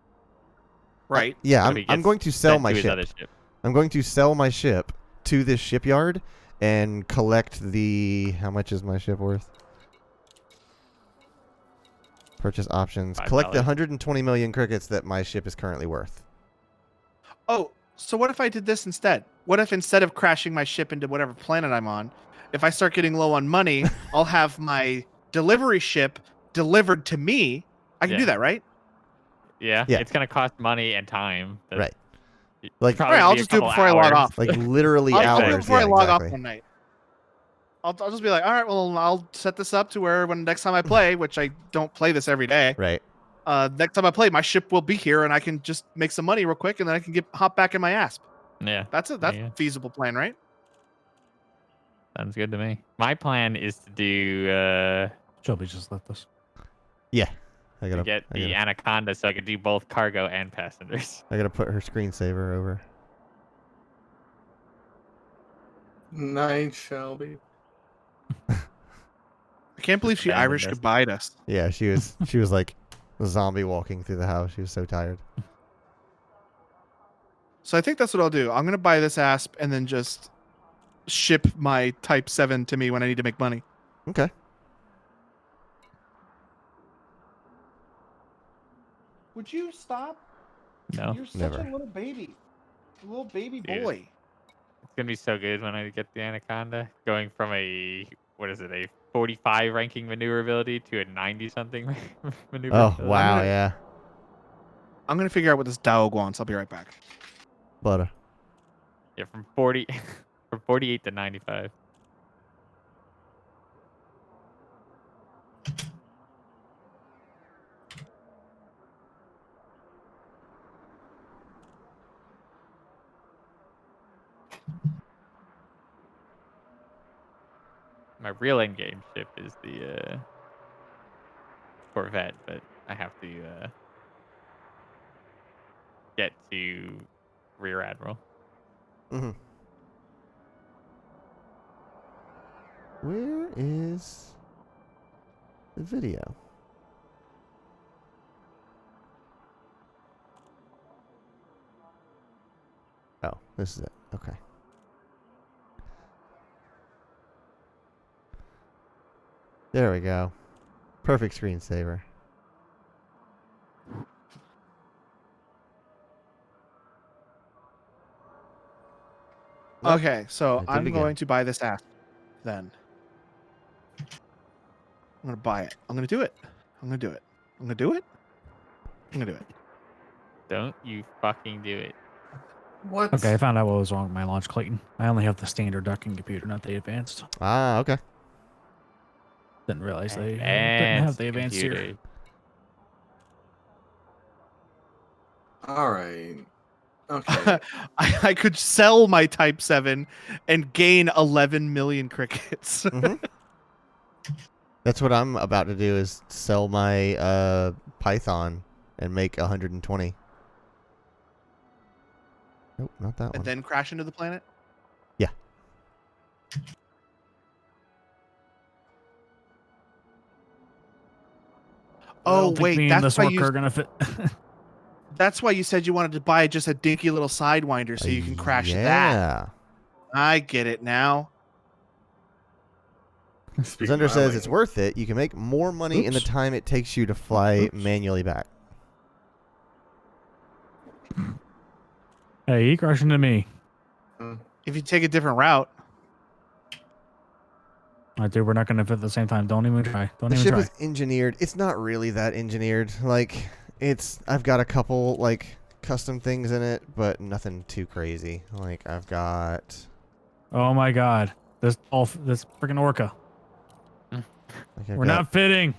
Right. Yeah, So I'm he gets going to sell sent my to his ship. other ship. I'm going to sell my ship to this shipyard and collect the... How much is my ship worth? Purchase options. Collect the $5. 120 million crickets that my ship is currently worth. Oh, so what if I did this instead? What if instead of crashing my ship into whatever planet I'm on, if I start getting low on money, I'll have my delivery ship delivered to me. I can Yeah. do that, right? Yeah, Yeah. It's going to cost money and time. Right. Like, probably I'll be a just do it couple before I log hours. off. like literally I'll do it hours. before I Yeah, log exactly. off one night. I'll just be like, all right, well, I'll set this up to where when next time I play, which I don't play this every day. Right. Next time I play, my ship will be here, and I can just make some money real quick, and then I can hop back in my asp. Yeah. That's a feasible plan, right? Sounds good to me. My plan is to do Shelby just left us. Yeah. I to gotta get the Anaconda so I can do both cargo and passengers. I gotta put her screensaver over. Night, Shelby. I can't believe she Abandoned Irish us. goodbye'd us. Yeah, she was like a zombie walking through the house. She was so tired. So I think that's what I'll do. I'm gonna buy this asp and then just ship my Type 7 to me when I need to make money. Okay. Would you stop? No. You're such Never. a little baby. A little baby Dude. boy. It's going to be so good when I get the Anaconda. Going from a 45 ranking maneuverability to a 90 something maneuverability. Oh, wow, yeah. I'm gonna figure out what this Daog wants. I'll be right back. Butter. Yeah, from 40 from 48 to 95. My real end game ship is the Corvette, but I have to get to Rear Admiral. Mm-hmm. Where is the video? Oh, this is it. Okay. There we go. Perfect screensaver. Nope. Okay, so I did it I'm again. going to buy this asp then. I'm gonna buy it. I'm gonna do it. I'm gonna do it. I'm gonna do it. I'm gonna do it. Don't you fucking do it. What? Okay, I found out what was wrong with my launch, Clayton. I only have the standard docking computer, not the advanced. Ah, okay. Didn't realize they didn't have the advanced here. computer. All right. Okay. I could sell my Type 7 and gain 11 million crickets. Mhm. That's what I'm about to do is sell my Python and make 120. Nope, not that And one. then crash into the planet? Yeah. Oh, wait, that's why gonna fit. that's why you said you wanted to buy just a dinky little Sidewinder so you can crash that. Yeah. I get it now. Zunder says it's worth it. You can make more money in the time it takes you to fly manually back. Hey, he crashed into me. If you take a different route. Dude, we're not gonna fit at the same time. Don't even try. Don't The even ship try. is engineered. It's not really that engineered. Like, I've got a couple, like, custom things in it, but nothing too crazy. Like, I've got... Oh my god. This freaking orca. Like I've We're got- not fitting.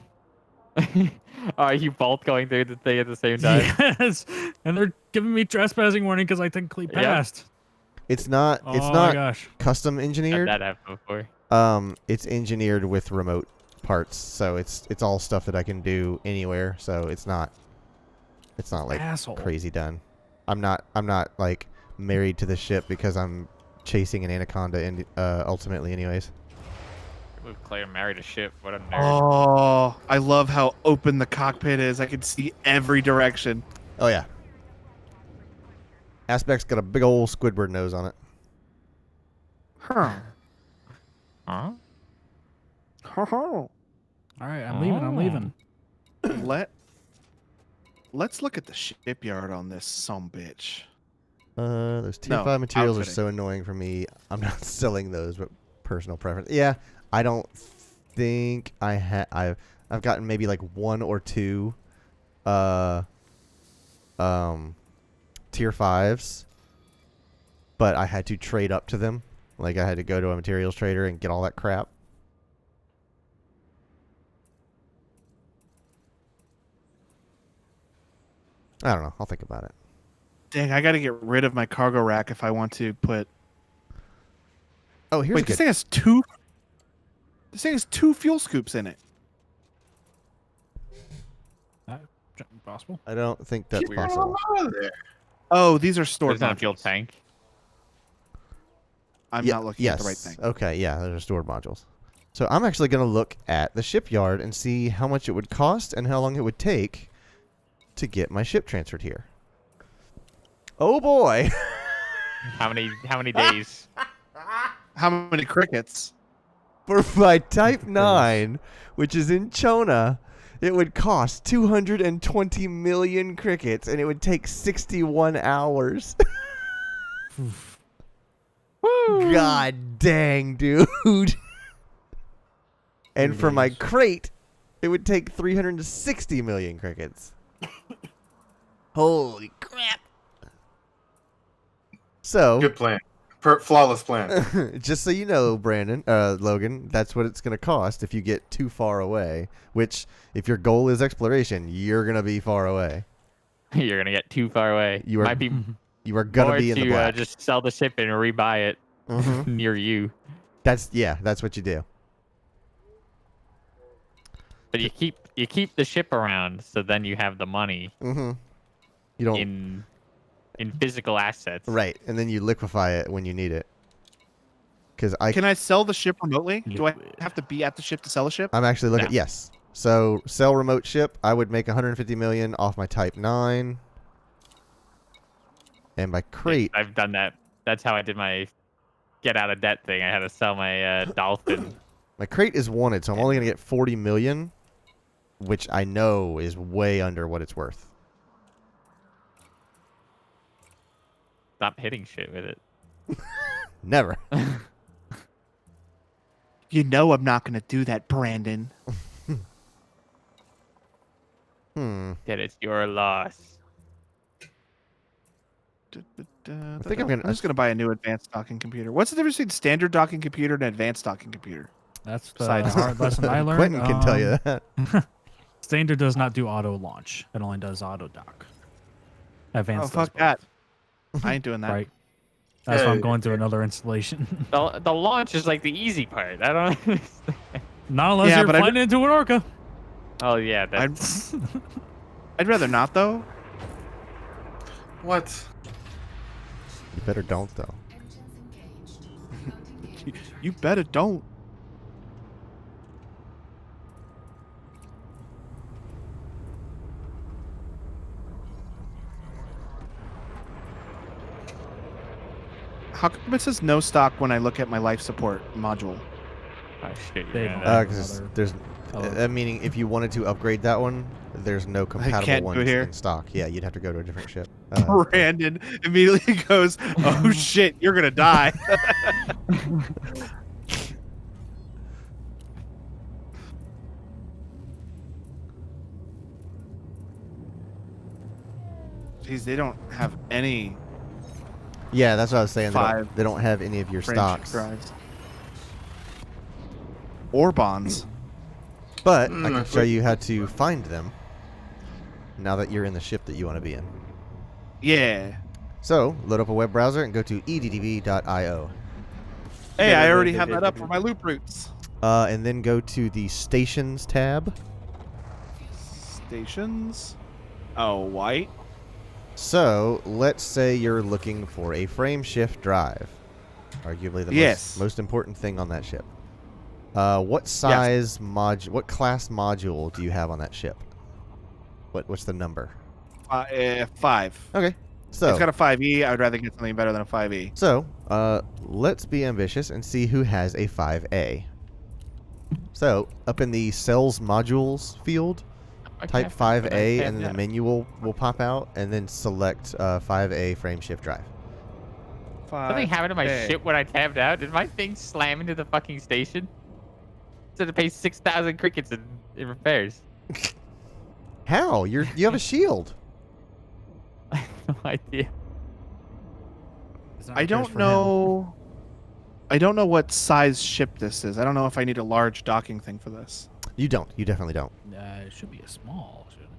Are you both going through the thing at the same time? Yes. And they're giving me trespassing warning because I technically Yep. passed. It's not Oh my gosh. custom Had engineered. that happen before. It's engineered with remote parts, so it's all stuff that I can do anywhere. So it's not like Asshole. crazy done. I'm not like married to the ship because I'm chasing an anaconda ultimately, anyways. With Claire married a ship. What a nerd. Oh, I love how open the cockpit is. I can see every direction. Oh yeah. Aspect's got a big old Squidward nose on it. Huh. Huh? Oh. All right, I'm leaving. I'm leaving. Let's look at the shipyard on this sumbitch. Those tier 5 materials are so annoying for me. I'm not selling those, but personal preference. Yeah, I don't think I've gotten maybe like 1 or 2 tier 5s, but I had to trade up to them. Like, I had to go to a materials trader and get all that crap. I don't know. I'll think about it. Dang, I got to get rid of my cargo rack if I want to put... Oh, here's Wait, this thing has 2... This thing has 2 fuel scoops in it. Possible? I don't think that's Get possible. out of there. Oh, these are stored There's not a modules. fuel tank. I'm not looking at the right thing. Okay, yeah, those are stored modules. So I'm actually going to look at the shipyard and see how much it would cost and how long it would take to get my ship transferred here. Oh boy. How many days? How many crickets? For my Type 9, which is in Chona, it would cost 220 million crickets, and it would take 61 hours. God dang, dude. And for my crate, it would take 360 million crickets. Holy crap. So, Good plan. Flawless plan. just so you know, Logan, that's what it's going to cost if you get too far away, which, if your goal is exploration, you're going to be far away. You're gonna get too far away. You are, Might be you are going to more be in the to black. just sell the ship and rebuy it near you. That's what you do. But you keep the ship around, so then you have the money You don't in physical assets. right, and then you liquefy it when you need it. Because Can I sell the ship remotely? Do I have to be at the ship to sell a ship? I'm actually looking. No. Yes. So sell remote ship. I would make 150 million off my Type 9, and my crate. I've done that. That's how I did my get out of debt thing. I had to sell my dolphin. My crate is wanted, so I'm only gonna get 40 million, which I know is way under what it's worth. Stop hitting shit with it. Never. You know I'm not going to do that, Brandon. That it's your loss. I think I'm just going to buy a new advanced docking computer. What's the difference between standard docking computer and advanced docking computer? That's the Besides- hard lesson I learned. Quentin can tell you that. Standard does not do auto launch. It only does auto dock. Advanced. Oh, fuck does that. I ain't doing that. Right. That's why I'm going to another installation. The launch is like the easy part. I don't understand. Not unless Yeah, you're but flying into an orca. Oh yeah, that's I'd rather not, though. What? You better don't though. Engines engaged. You better don't. How come it says no stock when I look at my life support module? oh shit. They You're don't gonna- Because another there's, color. meaning if you wanted to upgrade that one, there's no compatible can't do ones it here? in stock. Yeah, you'd have to go to a different ship. Brandon immediately goes, "Oh shit, you're gonna die." Geez, they don't have any Yeah, that's what I was saying. Five They don't have any of your friendship stocks. drives. Or bonds. But I can show you how to find them now that you're in the ship that you want to be in. Yeah. So, load up a web browser and go to eddb.io. Hey, I already have that up for my loop routes. And then go to the Stations tab. Stations? Oh, white. So, let's say you're looking for a frame shift drive. Arguably the most important thing on that ship. What size what class module do you have on that ship? What's the number? 5. Okay. So it's got a 5E. I would rather get something better than a 5E. So, let's be ambitious and see who has a 5A. So, up in the Cells Modules field, type 5A and then the menu will pop out, and then select 5A frame shift drive. Something happened to my ship when I tabbed out. Did my thing slam into the fucking station? So to pay 6,000 crickets in repairs. How? You have a shield. I have no idea. I don't know. I don't know what size ship this is. I don't know if I need a large docking thing for this. You don't. You definitely don't. It should be a small. Shouldn't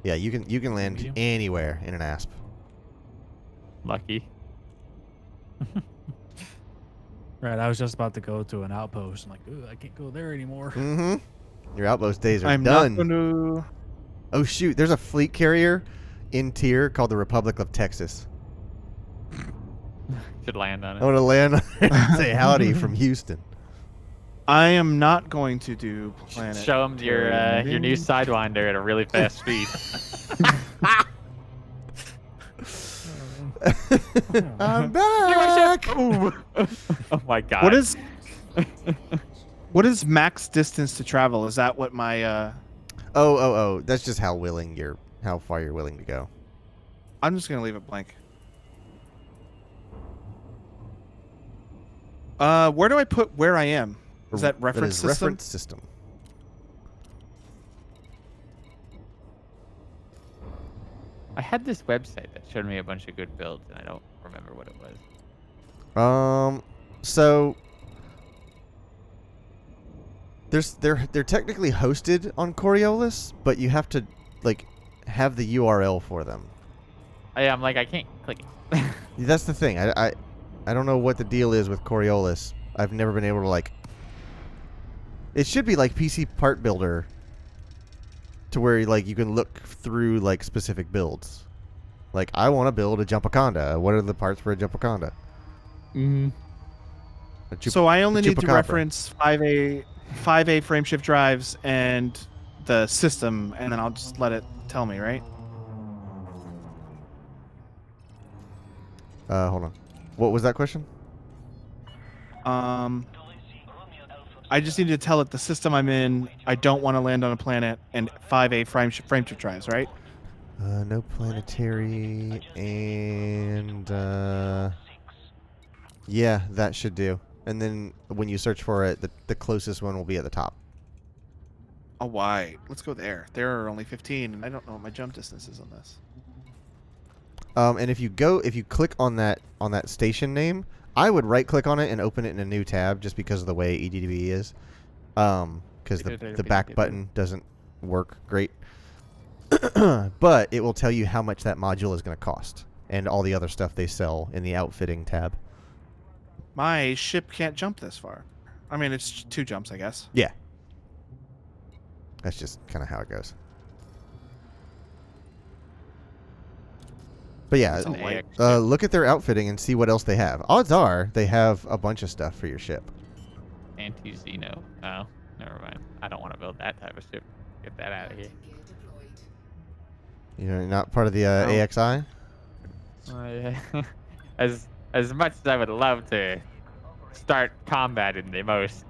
it? Yeah, you can land Medium? anywhere in an asp. Lucky. Right, I was just about to go to an outpost. I'm like, ooh, I can't go there anymore. Mm-hmm. Your outpost days are I'm done. not going to. Oh shoot! There's a fleet carrier in tier called the Republic of Texas. Should land on it. I want to land on it and say howdy from Houston. I am not going to do planet. Show them your new Sidewinder at a really fast speed. I'm back. Oh my god. What is max distance to travel? Is that what my Oh, that's just how far you're willing to go. I'm just gonna leave it blank. Where do I put where I am? Is that reference system? Reference system. I had this website that showed me a bunch of good builds, and I don't remember what it was. So they're technically hosted on Coriolis, but you have to have the URL for them. I'm like, I can't click it. That's the thing. I don't know what the deal is with Coriolis. I've never been able to It should be like PC Part Builder, to where you can look through specific builds. I want to build a Jumpaconda. What are the parts for a Jumpaconda? Mm-hmm. So I only need to reference 5A frameshift drives and the system, and then I'll just let it tell me, right? Hold on. What was that question? I just need to tell it the system I'm in. I don't want to land on a planet, and 5A frameshift drives, right? No planetary, and yeah, that should do. And then when you search for it, the closest one will be at the top. Oh, why? Let's go there. There are only 15, and I don't know what my jump distance is on this. And if you click on that station name, I would right-click on it and open it in a new tab, just because of the way EDDB is. Because the back button doesn't work great. But it will tell you how much that module is going to cost, and all the other stuff they sell in the outfitting tab. My ship can't jump this far. I mean, it's 2 jumps, I guess. Yeah. That's just kind of how it goes. But yeah, look at their outfitting and see what else they have. Odds are they have a bunch of stuff for your ship. Anti-Xeno. Oh, never mind. I don't want to build that type of ship. Get that out of here. You're not part of the AXI? As much as I would love to start combat in the most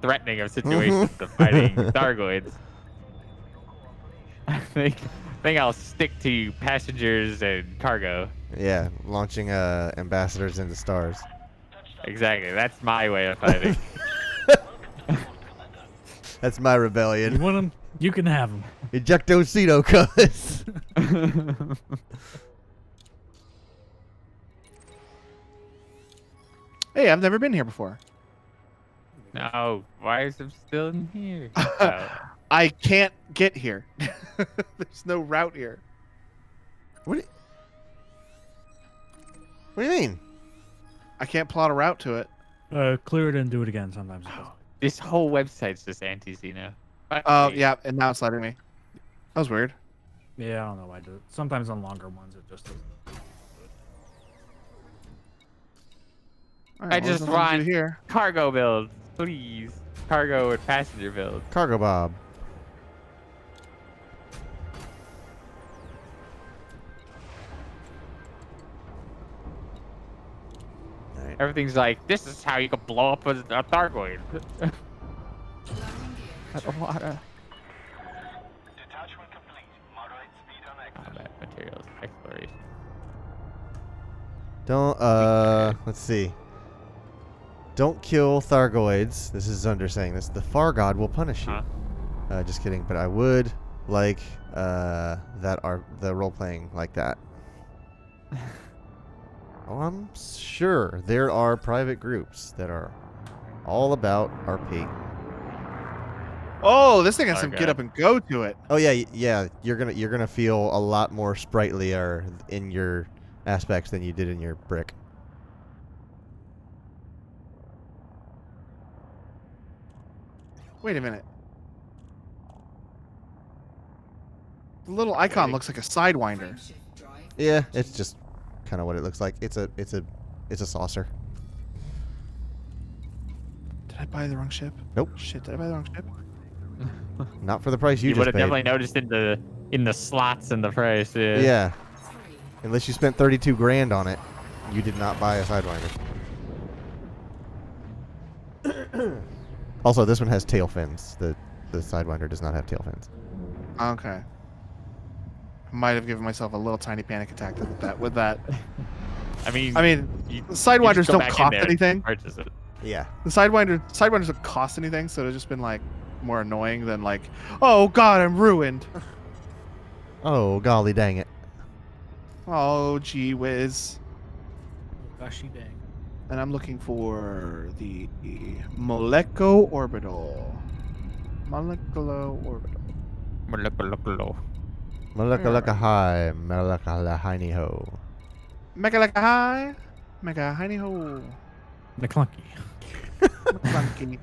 threatening of situations of fighting Thargoids, I think I'll stick to passengers and cargo. Yeah, launching ambassadors into stars. Exactly, that's my way of fighting. That's my You rebellion. want them? You can have them. Ejectocito, cuz. Hey, I've never been here before. No, why is it still in here? Oh. I can't get here. There's no route here. What do you mean? I can't plot a route to it. Clear it and do it again sometimes. This whole website's just anti-Xeno. Oh, yeah, and now it's letting me. That was weird. Yeah, I don't know why I do it. Sometimes on longer ones it just doesn't. All right, I well, there's just nothing to want do here. cargo builds, please. Cargo and passenger builds. Cargo Bob. Everything's like, this is how you can blow up a Thargoid. I don't wanna. Detachment complete. Moderate speed on exit. Combat materials exploration. Don't, let's see. Don't kill Thargoids. This is Zunder saying this. The Far God will punish you. Huh? Just kidding, but I would like, the role-playing like that. Oh, I'm sure there are private groups that are all about RP. Oh, this thing has some Okay. get up and go to it. Oh yeah, yeah. You're gonna feel a lot more sprightlier in your aspects than you did in your brick. Wait a minute. The little icon looks like a sidewinder. Frameshift drive. Yeah, it's just kind of what it looks like. It's a saucer. Did I buy the wrong ship? Nope. Shit, did I buy the wrong ship? Not for the price you You would just have paid. definitely noticed in the slots in the price. Yeah. Yeah. 3. Unless you spent 32 grand on it, you did not buy a sidewinder. Also, this one has tail fins. The sidewinder does not have tail fins. Okay. Might have given myself a little tiny panic attack with that. I mean, the you sidewinders just go don't back in cost there and anything. purchase it. Yeah. The sidewinders don't cost anything, so it's just been like more annoying than like, oh god, I'm ruined. Oh golly dang it. Oh gee whiz. Goshi dang. And I'm looking for the Moleco Orbital. Molecular Orbital. Malaka high, malaka hiney ho. Mega like a high. Mega hiney ho. McClunky. Clunky.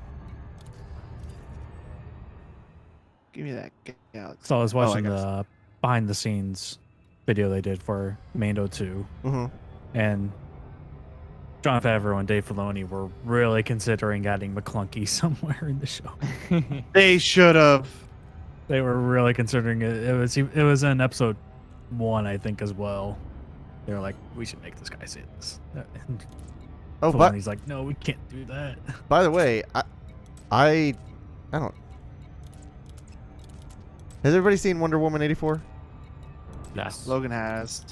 Give me that galaxy. So I was watching guess. the behind the scenes video they did for Mando 2, Mm-hmm. and Jon Favreau and Dave Filoni were really considering adding McClunky somewhere in the show. They should have. They were really considering it. It was in episode 1, I think, as well. They were like, we should make this guy say this. And Oh, but Filoni's like, no, we can't do that. by the way, I don't. Has everybody seen Wonder Woman 84? Yes. Logan has.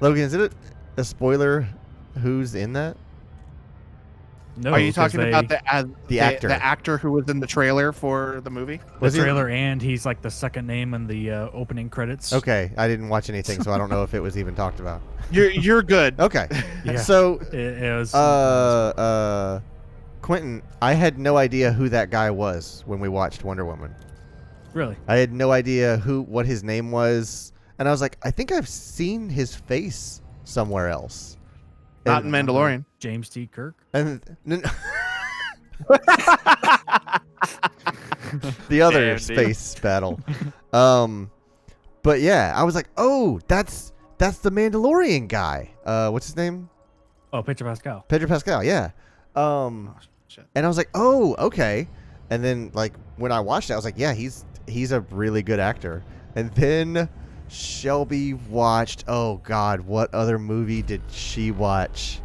Logan, is it a spoiler who's in that? No, Are you 'cause talking about the actor. the actor who was in the trailer for the movie? the Was he- trailer, and he's like the second name in the opening credits. Okay, I didn't watch anything, so I don't know if it was even talked about. You're good. Okay, Yeah. so It was. Quentin, I had no idea who that guy was when we watched Wonder Woman. Really? I had no idea what his name was, and I was like, I think I've seen his face somewhere else. Not in Mandalorian. James T. Kirk? And the other Damn, dude. space battle. But yeah, I was like, oh, that's the Mandalorian guy. What's his name? Oh, Pedro Pascal. Pedro Pascal. Yeah. Shit. And I was like, oh, okay. And then like when I watched it, I was like, yeah, he's a really good actor. And then Shelby watched. Oh God, what other movie did she watch?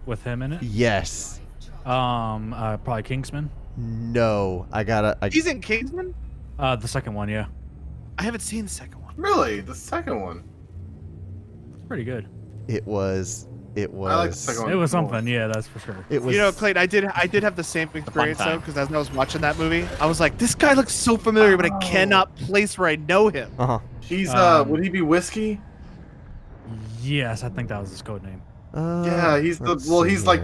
With him in it? Yes. Probably Kingsman. No, He's in Kingsman? The second one, yeah. I haven't seen the second one. Really? The second one? It's pretty good. It was It was. I like the second one. It was more. something, yeah, that's for sure. It was. You know, Clayton, I did have the same experience though, time. because as I was watching that movie, I was like, this guy looks so familiar, but I cannot place where I know him. He's would he be Whiskey? Yes, I think that was his code name. Yeah, he's the he's like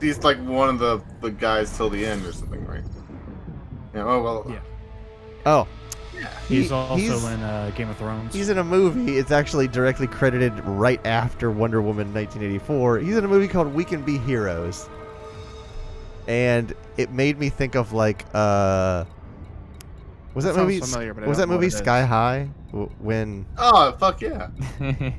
he's like one of the guys till the end or something, right? Yeah. Oh well. Yeah. Oh. He's also in Game of Thrones. He's in a movie. It's actually directly credited right after Wonder Woman 1984. He's in a movie called We Can Be Heroes. And it made me think of like was that movie familiar, but I was don't that know what movie it is. Sky High when Oh fuck yeah!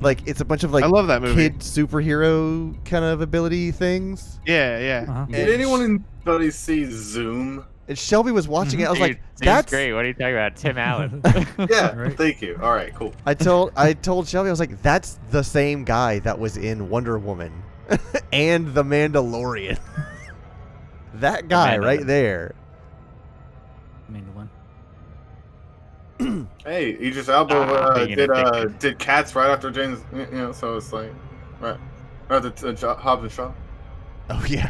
like it's a bunch of like I love that movie. kid superhero kind of ability things. Yeah, yeah. Did anyone anybody see Zoom? And Shelby was watching it. I was Dude, like, Zoom's "That's great. What are you talking about, Tim Allen?" Yeah, Right. thank you. All right, cool. I told Shelby, I was like, that's the same guy that was in Wonder Woman and The Mandalorian. That guy right there. Mandalorian. Hey, Idris Elba being addicted. did Cats right after James, so it's like right after Hobbs and Shaw. Oh yeah.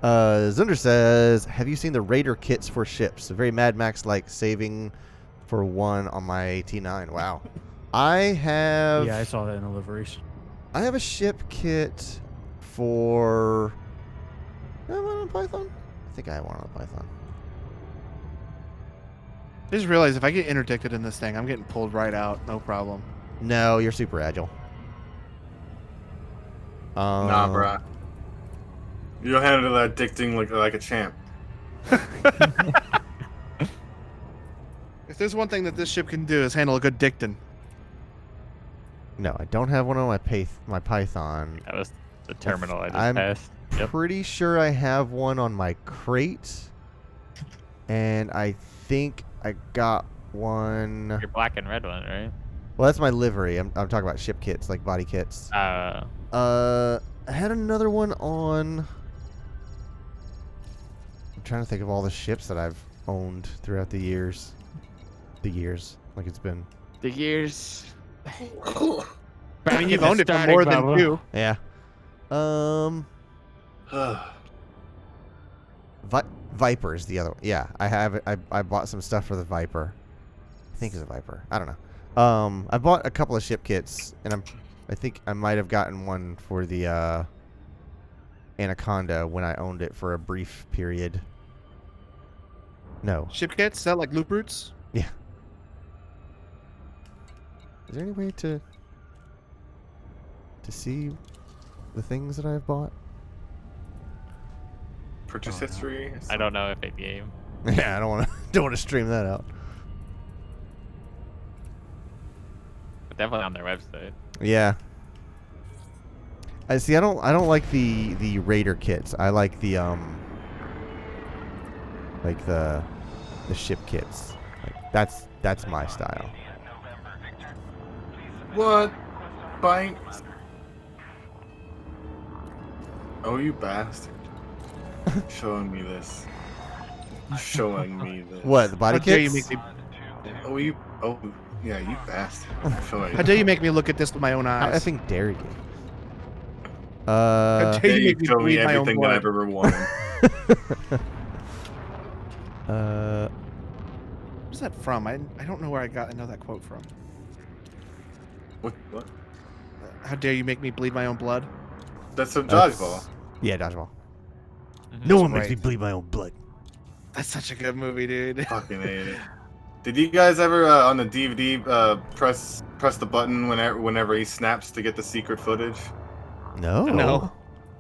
Zunder says, have you seen the Raider kits for ships? A very Mad Max-like, saving for one on my T9. Wow. I have... Yeah, I saw that in the liveries. I have a ship kit for... Do I have one on Python? I think I have one on Python. I just realized if I get interdicted in this thing, I'm getting pulled right out. No problem. No, you're super agile. Nah, bruh. You'll handle that dicting like a champ. If there's one thing that this ship can do is handle a good dictin'. No, I don't have one on my Python. That was the terminal I just I'm passed. Yep. pretty sure I have one on my crate. And I think I got one... Your black and red one, right? Well, that's my livery. I'm talking about ship kits, like body kits. I had another one on... I'm trying to think of all the ships that I've owned throughout the years. Like it's been... The years. I mean, you've owned it for more than 2. Yeah. Viper is the other one. Yeah, I have it. I bought some stuff for the Viper. I think it's a Viper. I don't know. I bought a couple of ship kits, and I think I might have gotten one for the Anaconda when I owned it for a brief period. No. Ship kits? Is that like loop roots? Yeah. Is there any way to see the things that I've bought? Purchase history. I don't know if they game. Yeah, I don't want to stream that out. But definitely on their website. Yeah. I see. I don't like the Raider kits. I like the ship kits. Like that's my style. What? Bite? Oh, you bastard! Showing me this. Showing me this. What, the body How dare kits? you make me, Oh, yeah, you bastard. Showing how dare you make me look at this with my own How eyes? effing dare you? How dare you make me show me bleed my own everything that blood? I've ever wanted. Where's that from? I don't know where I know that quote from. What? How dare you make me bleed my own blood? That's a dodgeball. Yeah, dodgeball. Mhm. No one makes right. me bleed my own blood. That's such a good movie, dude. Fucking hate it. Did you guys ever on the DVD press the button whenever he snaps to get the secret footage? No. No.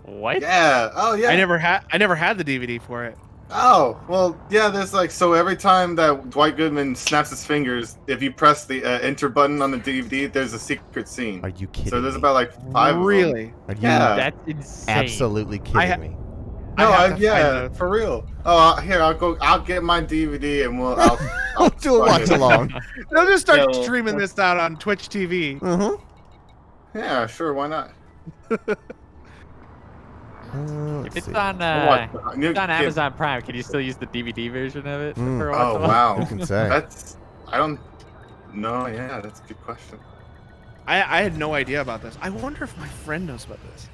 What? Yeah. Oh yeah. I never had the DVD for it. Oh well, yeah. There's like so every time that Dwight Goodman snaps his fingers, if you press the enter button on the DVD, there's a secret scene. Are you kidding So there's me? about like 5 of them. Really? Are you Yeah. That's insane. absolutely kidding me? No, I have to yeah, find those. for real. Oh, here I'll get my DVD and I'll Do a watch along. They'll just start Yeah. streaming this out on Twitch TV. Uh-huh. Yeah, sure, why not? If Let's it's see. on it's on Amazon Prime, can you still use the DVD version of it for a watch Oh along? wow. Who can say? That's I don't know. Yeah, that's a good question. I had no idea about this. I wonder if my friend knows about this.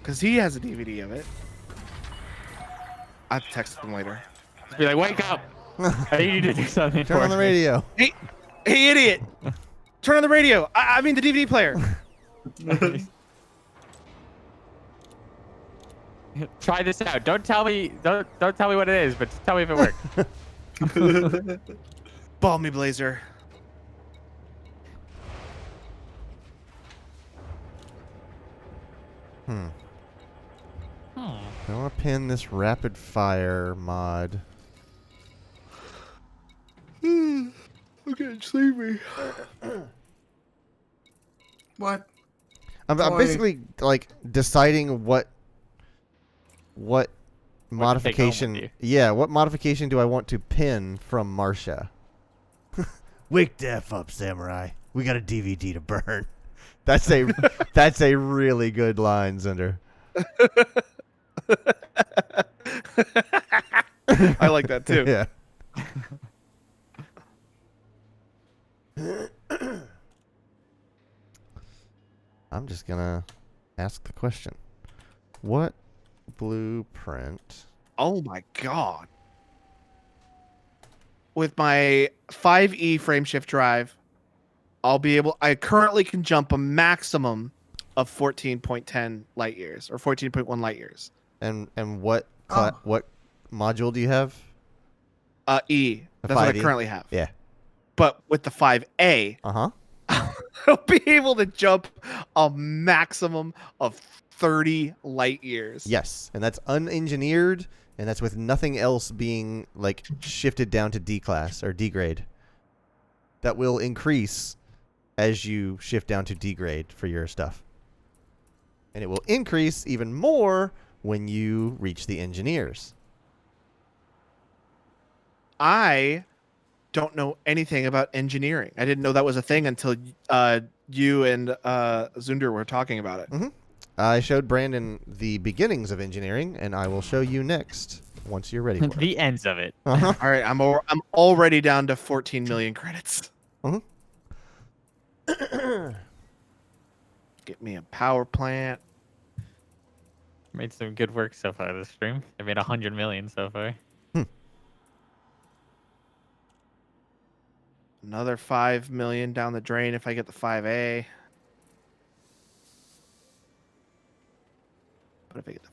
Because he has a DVD of it. I have to text him later. Just be like, wake up! I need you to do something Turn for on the me." radio. Hey, idiot! Turn on the radio. I mean the DVD player. Try this out. Don't tell me. Don't tell me what it is, but just tell me if it works. Ball me, Blazer. I want to pin this rapid fire mod. I'm getting sleepy. What? I'm Boy. basically like deciding what What to take home modification. with you. Yeah, what modification do I want to pin from Marcia? Wake the F up, Samurai. We got a DVD to burn. That's a really good line, Zinder. I like that too. Yeah. I'm just gonna ask the question. What blueprint? Oh my god. With my 5E frame shift drive, I currently can jump a maximum of 14.10 light years or 14.1 light years. And what what module do you have? E. The That's what I 5E? currently have. Yeah. But with the 5A, I'll be able to jump a maximum of 30 light years. Yes, and that's unengineered, and that's with nothing else being like shifted down to D class or D grade. That will increase as you shift down to D grade for your stuff. And it will increase even more when you reach the engineers. I don't know anything about engineering. I didn't know that was a thing until you and Zunder were talking about it. Mm-hmm. I showed Brandon the beginnings of engineering, and I will show you next once you're ready for it. The ends of it. Uh-huh. All right, I'm already down to 14 million credits. Mm-hmm. Get me a power plant. Made some good work so far this stream. I made 100 million so far. Another 5 million down the drain if I get the 5A. But if I get the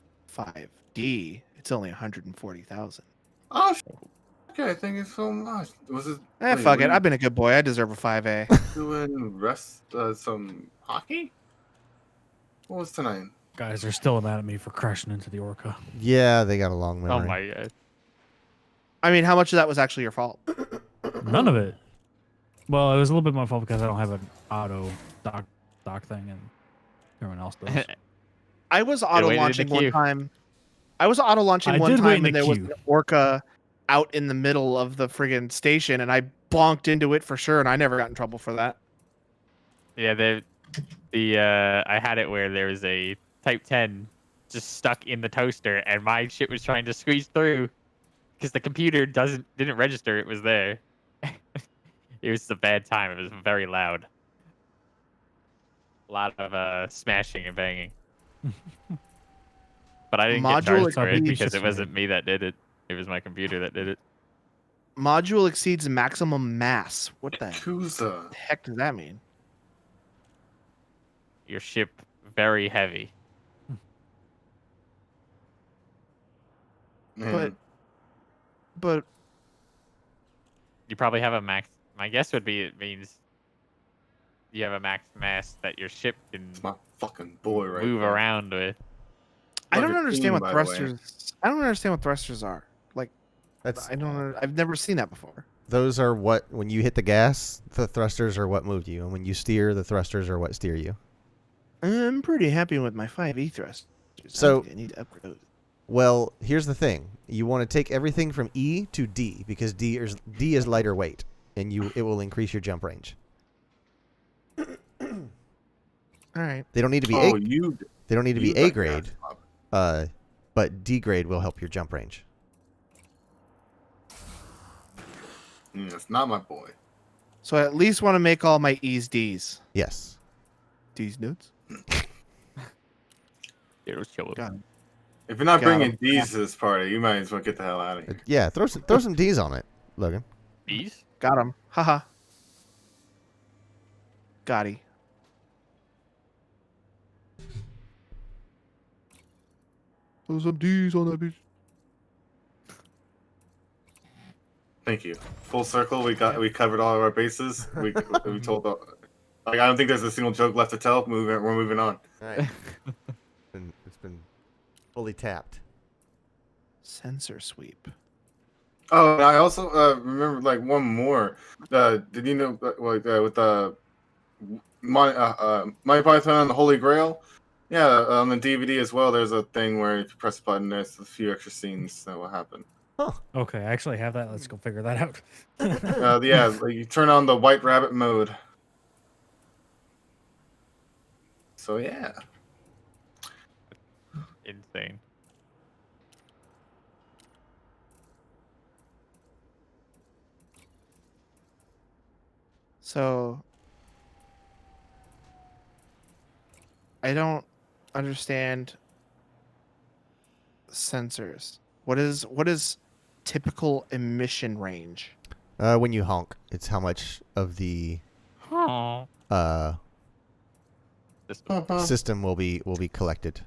5D, it's only 140,000. Oh, okay. Thank you so much. Was it? Fuck it. I've been a good boy. I deserve a 5A. Doing some hockey. What was tonight? Guys, they're still mad at me for crashing into the Orca. Yeah, they got a long memory. Oh my god. I mean, how much of that was actually your fault? None of it. Well, it was a little bit my fault because I don't have an auto dock thing, and everyone else does. I was auto launching one time. I was auto launching one time, and there was an Orca out in the middle of the friggin' station, and I bonked into it for sure, and I never got in trouble for that. Yeah, I had it where there was a Type 10 just stuck in the toaster, and my shit was trying to squeeze through because the computer didn't register it was there. It was a bad time. It was very loud. A lot of smashing and banging. But I didn't get charged for it because it wasn't me that did it. It was my computer that did it. Module exceeds maximum mass. What the Yakuza. heck does that mean? Your ship very heavy. But you probably have a max. My guess would be it means you have a max mass that your ship can my fucking boy right move there. around with. I don't understand what thrusters. I don't understand what thrusters are. Like, I've never seen that before. Those are what, when you hit the gas, the thrusters are what moved you, and when you steer, the thrusters are what steer you. I'm pretty happy with my 5E thrusters. So I need to upgrade those. Well, here's the thing. You want to take everything from E to D because D is lighter weight, and it will increase your jump range. All right. They don't need to be they don't need to be A grade, but D grade will help your jump range. That's not my boy. So I at least want to make all my E's D's. Yes. These nuts. It'll show up. Got him. If you're not Got bringing him. D's to this party, you might as well get the hell out of here. Yeah, throw some D's on it, Logan. Bees? Got him. Haha. Got he. Throw some D's on that bitch. Thank you. Full circle. We covered all of our bases. We told. Like, I don't think there's a single joke left to tell. We're moving on. All right. It's been fully tapped. Sensor sweep. Oh, and I also remember like one more. Did you know with the Monty Python and the Holy Grail? Yeah, on the DVD as well. There's a thing where if you press a button, there's a few extra scenes that will happen. Okay, I actually have that. Let's go figure that out. Yeah, like you turn on the White Rabbit mode. So yeah. Insane. So I don't understand sensors. What is typical emission range? When you honk, it's how much of the system will be collected,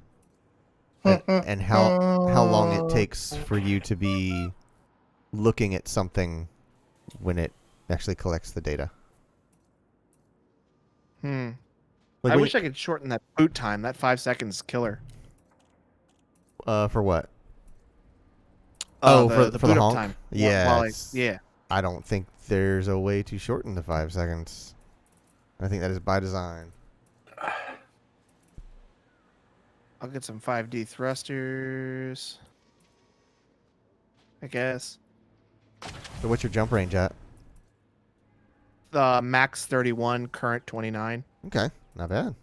and how long it takes for you to be looking at something when it actually collects the data. I Like wish I could shorten that boot time. That 5 seconds killer. For what? Oh, for the the boot up honk. time. Yeah, While yeah. I don't think there's a way to shorten the 5 seconds. I think that is by design. I'll get some 5D thrusters. I guess. So what's your jump range at? Max 31, current 29. Okay, not bad.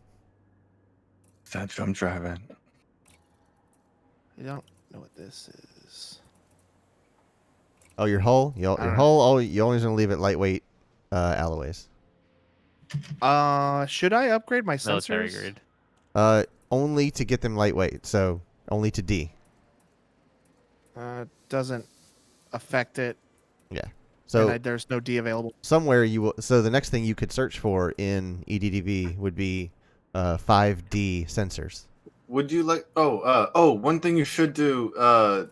That's what I'm driving. I don't know what this is. Oh, your hull? Your hull? Oh, you always gonna leave it lightweight alloys. Should I upgrade my Military sensors? grade. Only to get them lightweight. So only to D. Doesn't affect it. Yeah. So there's no D available. somewhere you will. So the next thing you could search for in EDDB would be 5D sensors. Would you like? One thing you should do.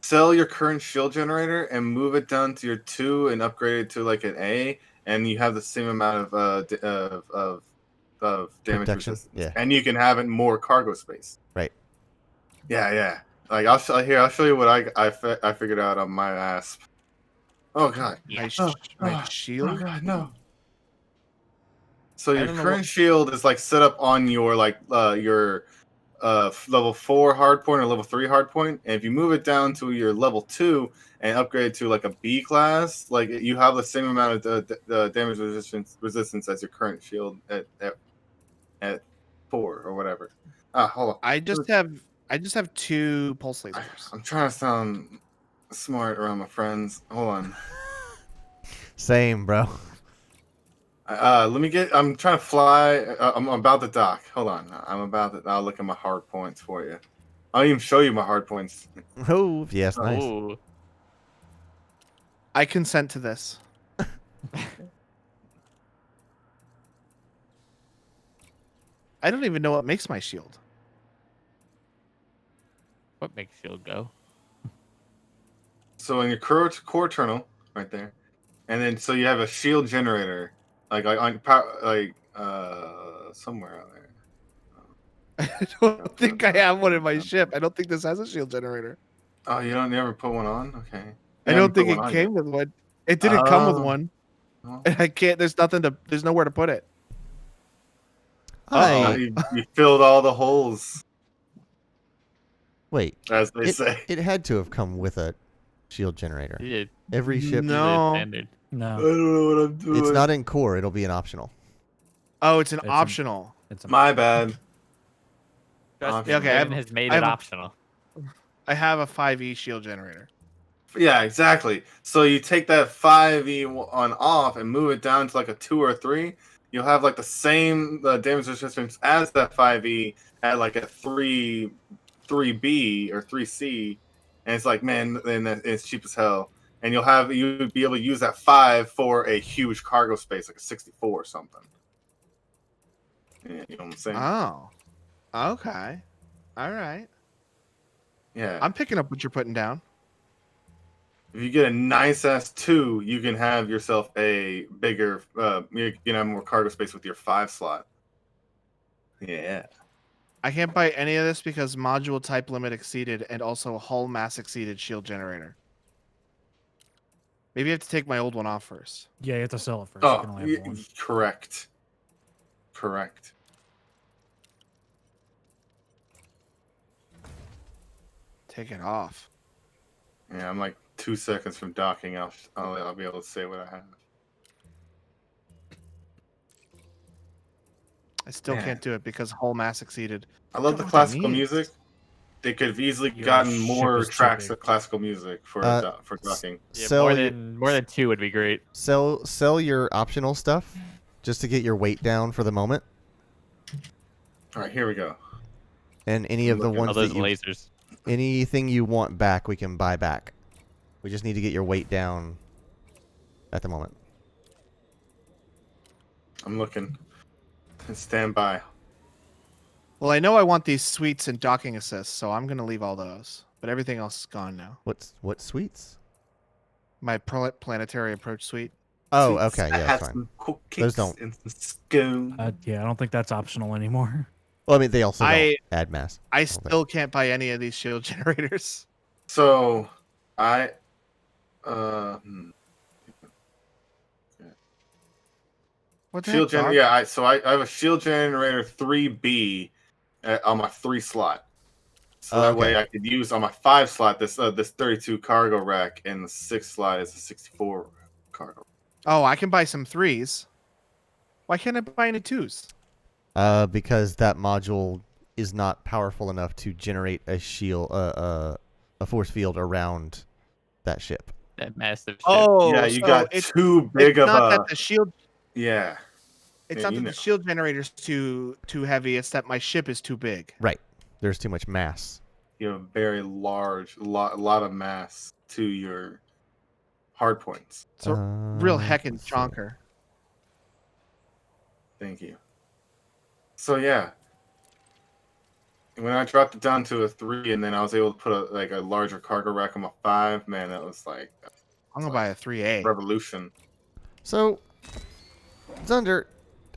Sell your current shield generator and move it down to your 2 and upgrade it to like an A, and you have the same amount of damage Protection, resistance. yeah. And you can have it more cargo space. Right. Yeah. Like I'll show you what I figured out on my ASP. Oh god. My shield. Oh god, no. So your current shield is like set up on your your level 4 hardpoint or level 3 hardpoint, and if you move it down to your level 2 and upgrade it to like a B class, like you have the same amount of the damage resistance as your current shield at 4 or whatever. Hold on. I just have 2 pulse lasers. I'm trying to sound smart around my friends. Hold on. Same, bro. Let me get. I'm trying to fly. I'm about to dock. Hold on. I'll look at my hard points for you. I'll even show you my hard points. Oh, yes, nice. Ooh. I consent to this. I don't even know what makes my shield. What makes shield go? So in your core terminal, right there, and then so you have a shield generator, like somewhere out there. I don't think I have one in my ship. I don't think this has a shield generator. Oh, you don't never put one on? Okay. I don't think it came with one. It didn't come with one. And I can't. There's nowhere to put it. You filled all the holes. Wait, as they say. It had to have come with a shield generator. Yeah. Every ship. No. No. I don't know what I'm doing. It's not in core. It'll be an optional. Oh, it's an optional. My bad. Okay, Evan has made it optional. I have a 5E shield generator. Yeah, exactly. So you take that 5E on off and move it down to like a 2 or 3, you'll have like the same damage resistance as that 5e at like a 3B or 3C, and it's like, man, then it's cheap as hell. And you'd be able to use that 5 for a huge cargo space, like a 64 or something. Yeah, you know what I'm saying? Oh, okay, all right. Yeah. I'm picking up what you're putting down. If you get a nice ass 2, you can have yourself a bigger, you can have more cargo space with your 5 slot. Yeah. I can't buy any of this because module type limit exceeded and also hull mass exceeded shield generator. Maybe I have to take my old one off first. Yeah, you have to sell it first. You Oh, can only have one. correct. Correct. Take it off. Yeah, I'm like 2 seconds from docking. I'll be able to say what I have. I still can't do it because hull mass exceeded. I love the classical music. They could have easily gotten more tracks of classical music for docking. Yeah, more than 2 would be great. Sell your optional stuff just to get your weight down for the moment. All right, here we go. And any of the ones that lasers. Anything you want back, we can buy back. We just need to get your weight down at the moment. I'm looking. Stand by. Well, I know I want these suites and docking assists, so I'm going to leave all those. But everything else is gone now. What suites? My planetary approach suite. Oh, okay, yeah, that's fine. Those don't. Yeah, I don't think that's optional anymore. Well, I mean, they also don't add mass. I still can't buy any of these shield generators. So, What the shield heck, gen? Yeah, I have a shield generator 3B on my 3 slot. So that way I could use on my 5 slot this 32 cargo rack, and the 6 slot is a 64 cargo. Oh, I can buy some 3s. Why can't I buy any 2s? Because that module is not powerful enough to generate a shield, a force field around that ship. That massive ship. Oh, yeah, you got too big of not a. that the shield. Yeah. It's not that the shield generator's too heavy. It's that my ship is too big. Right. There's too much mass. You have a very large, lot of mass to your hard points. It's a real heckin' chonker. Thank you. So yeah, when I dropped it down to a 3, and then I was able to put a larger cargo rack on my 5, man, that was like. I'm gonna buy a 3A. Revolution. So, Zunder,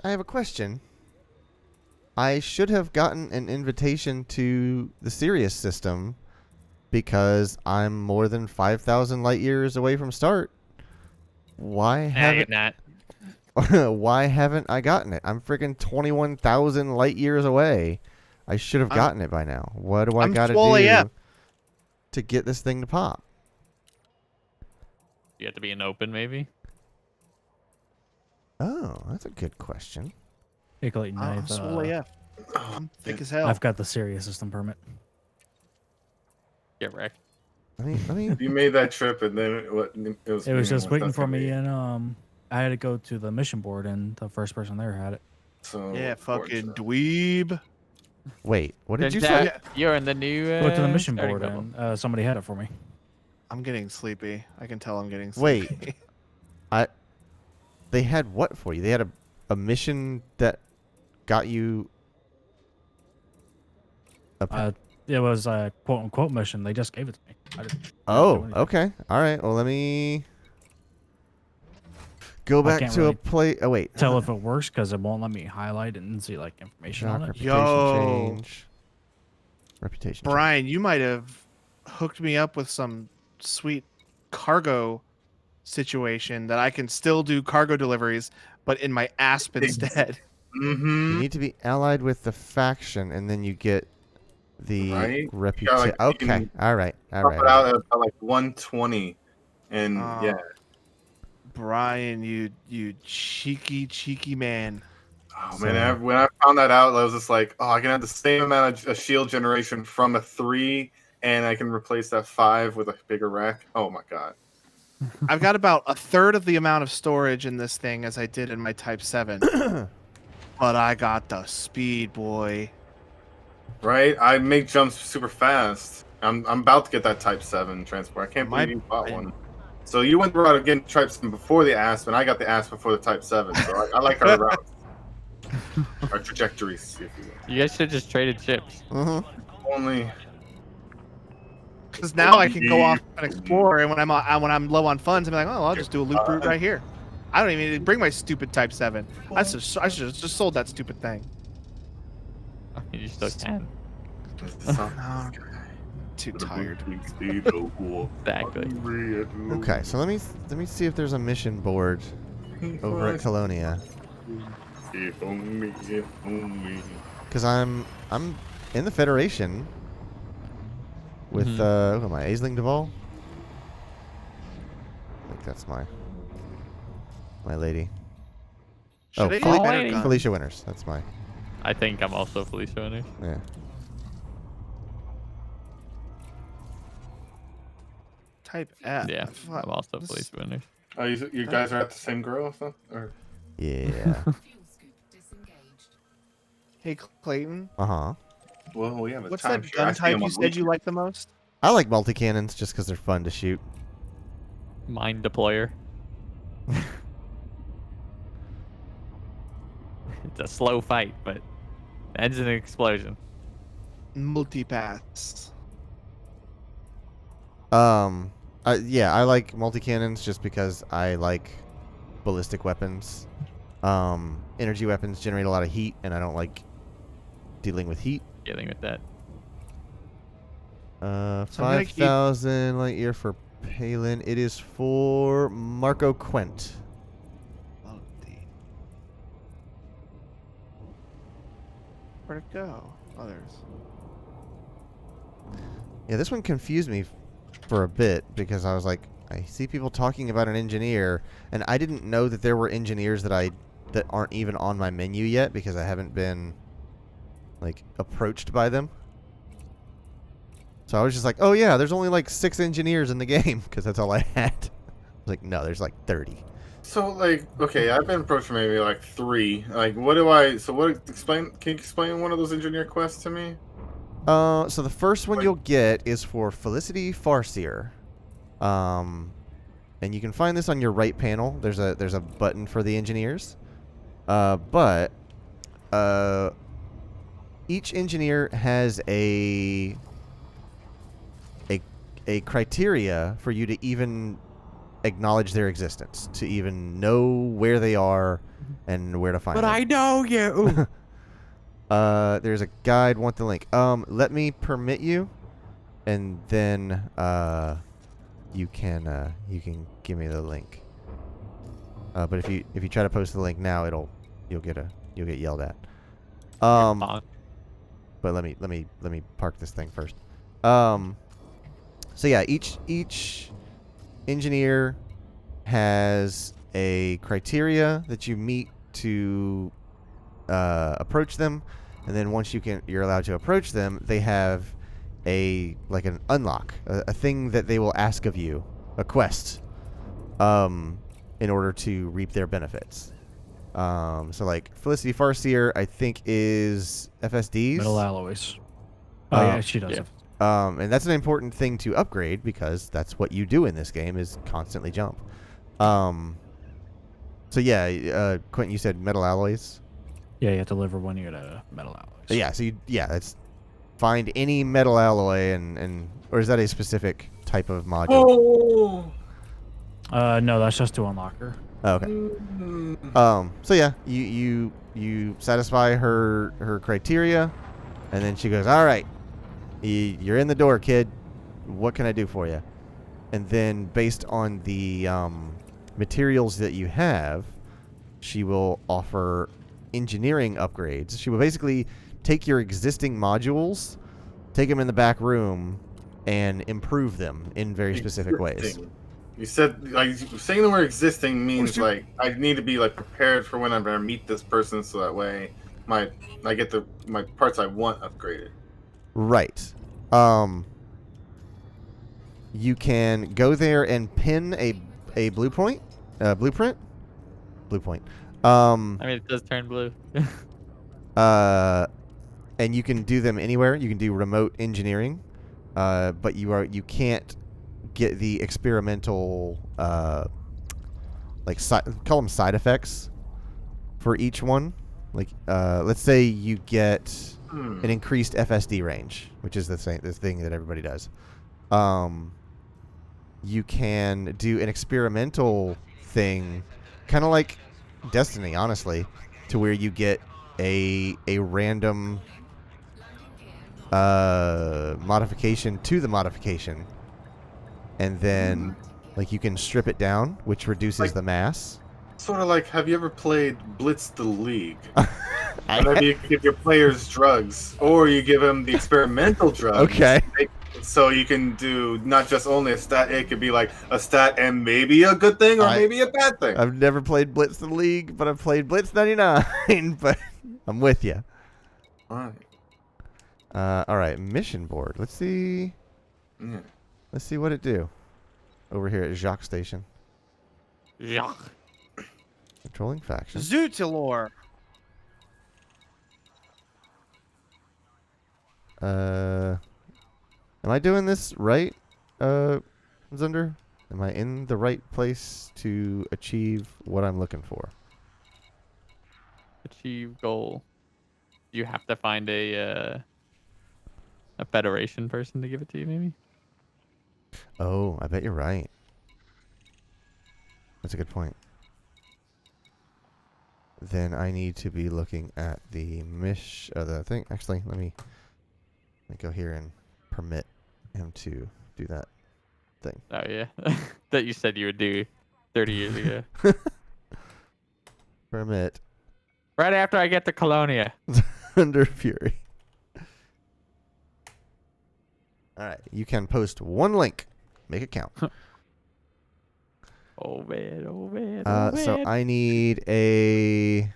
I have a question. I should have gotten an invitation to the Sirius system because I'm more than 5,000 light years away from start. Why haven't Why haven't I gotten it? I'm freaking 21,000 light years away. I should have gotten it by now. What do I got to do to get this thing to pop? You have to be in open, maybe. Oh, that's a good question. Hey, Clayton, I'm thick as hell. I've got the Sirius system permit. Get wrecked. I mean, you made that trip, and then it was just waiting for me, and I had to go to the mission board, and the first person there had it. So yeah, fucking dweeb. Wait, what did you say? You're in the new. Go to the mission board, and somebody had it for me. I'm getting sleepy. I can tell I'm getting sleepy. Wait, they had what for you? They had a mission that got you. It was a quote unquote mission. They just gave it to me. Oh, okay. All right. Well, let me go back to a play. Oh, wait. Tell if it works because it won't let me highlight it and see like information on it. Reputation change. Reputation. Brian, you might have hooked me up with some sweet cargo situation that I can still do cargo deliveries, but in my ASP instead. You need to be allied with the faction, and then you get the reputation. Okay. All right. Out at like 120, and yeah. Brian, you cheeky man. Oh man! When I found that out, I was just like, "Oh, I can have the same amount of shield generation from a 3, and I can replace that 5 with a bigger rack." Oh my god! I've got about a third of the amount of storage in this thing as I did in my Type 7. But I got the speed, boy. Right? I make jumps super fast. I'm about to get that Type 7 transport. I can't believe you bought one. So you went the route of getting Type 7 before the Asp, and I got the Asp before the Type 7. So I like our routes. Our trajectories, if you will. You guys should just traded ships. Only. Because now I can go off and explore, and when I'm low on funds, I'm like, oh, I'll just do a loop route right here. I don't even need to bring my stupid Type 7. I should have just sold that stupid thing. You still can. Too tired. Exactly. Okay, so let me see if there's a mission board over at Colonia. If only, if only. Because I'm in the Federation with who am I? Aisling Duval? I think that's my lady. Felicia Winters. That's my. I think I'm also Felicia Winters. Yeah. Type F. Yeah, I'm also Felicia Winters. Oh, you guys are at the same girl, so? Or? Yeah. Hey, Clayton. Uh-huh. Well, we have a What's time that gun type you said you like the most? I like multi-cannons just because they're fun to shoot. Mine deployer. It's a slow fight, but ends in an explosion. Multipass. Yeah, I like multi-cannons just because I like ballistic weapons. Energy weapons generate a lot of heat, and I don't like dealing with heat. Dealing with that. 5,000 light year for Palin. It is for Marco Quent. Where'd it go? Others. Yeah, this one confused me for a bit because I was like, I see people talking about an engineer, and I didn't know that there were engineers that aren't even on my menu yet because I haven't been like approached by them. So I was just like, oh yeah, there's only like 6 engineers in the game because that's all I had. I was like, no, there's like 30. So like, okay, I've been approached for maybe like 3. Like, can you explain one of those engineer quests to me? So the first one you'll get is for Felicity Farseer. And you can find this on your right panel. There's a button for the engineers. But each engineer has a criteria for you to even acknowledge their existence, to even know where they are and where to find them. But I know you. There's a guide. Want the link? Let me permit you, and then you can give me the link. But if you try to post the link now, you'll get yelled at. But let me park this thing first. So yeah, each engineer has a criteria that you meet to approach them, and then once you're allowed to approach them, they have an unlock, a thing that they will ask of you, a quest, in order to reap their benefits. So like Felicity Farseer, I think is FSDs. Metal alloys. Oh yeah, she does. Yeah. And that's an important thing to upgrade because that's what you do in this game is constantly jump. So yeah, Quentin, you said metal alloys. Yeah, you have to deliver one unit of metal alloys. Yeah, so that's find any metal alloy or is that a specific type of module? No, that's just to unlock her. Oh, okay. So yeah, you satisfy her criteria, and then she goes, all right, you're in the door, kid. What can I do for you? And then based on the materials that you have, she will offer engineering upgrades. She will basically take your existing modules, take them in the back room, and improve them in very specific ways. You said, like, saying the word existing means, like, I need to be, like, prepared for when I'm going to meet this person so that way I get my parts I want upgraded. Right. You can go there and pin a blueprint. Blue point. I mean, it does turn blue. And you can do them anywhere. You can do remote engineering, but you can't get the experimental call them side effects for each one. Like let's say you get an increased FSD range, which is the thing that everybody does. You can do an experimental thing, kind of like Destiny, honestly, to where you get a random modification to the modification, and then like you can strip it down, which reduces the mass. Sort of like, have you ever played Blitz the League? Whenever you give your players drugs, or you give them the experimental drugs. Okay. So you can do not just only a stat, it could be like a stat and maybe a good thing or maybe a bad thing. I've never played Blitz the League, but I've played Blitz 99, but I'm with you. All right, mission board. Let's see. Yeah. Let's see what it do over here at Jacques Station. Jacques. Controlling faction. Zootilor. Am I doing this right, Zunder? Am I in the right place to achieve what I'm looking for? Achieve goal. You have to find a Federation person to give it to you, maybe? Oh, I bet you're right. That's a good point. Then I need to be looking at the the thing. Actually, let me go here and permit him to do that thing. Oh, yeah. That you said you would do 30 years ago. Permit. Right after I get to Colonia. Under Fury. All right. You can post one link. Make it count. Oh, man. Oh, man. So I need a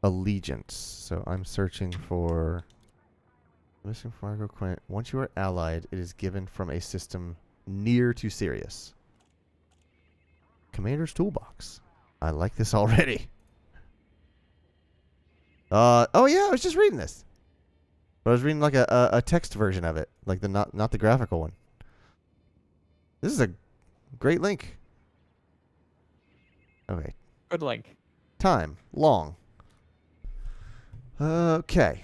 allegiance. So I'm searching for missing Fargo Quint. Once you are allied, it is given from a system near to Sirius. Commander's Toolbox. I like this already. Oh yeah, I was just reading this. But I was reading like a text version of it, like the not the graphical one. This is a great link. Okay. Good link. Time. Long. Okay.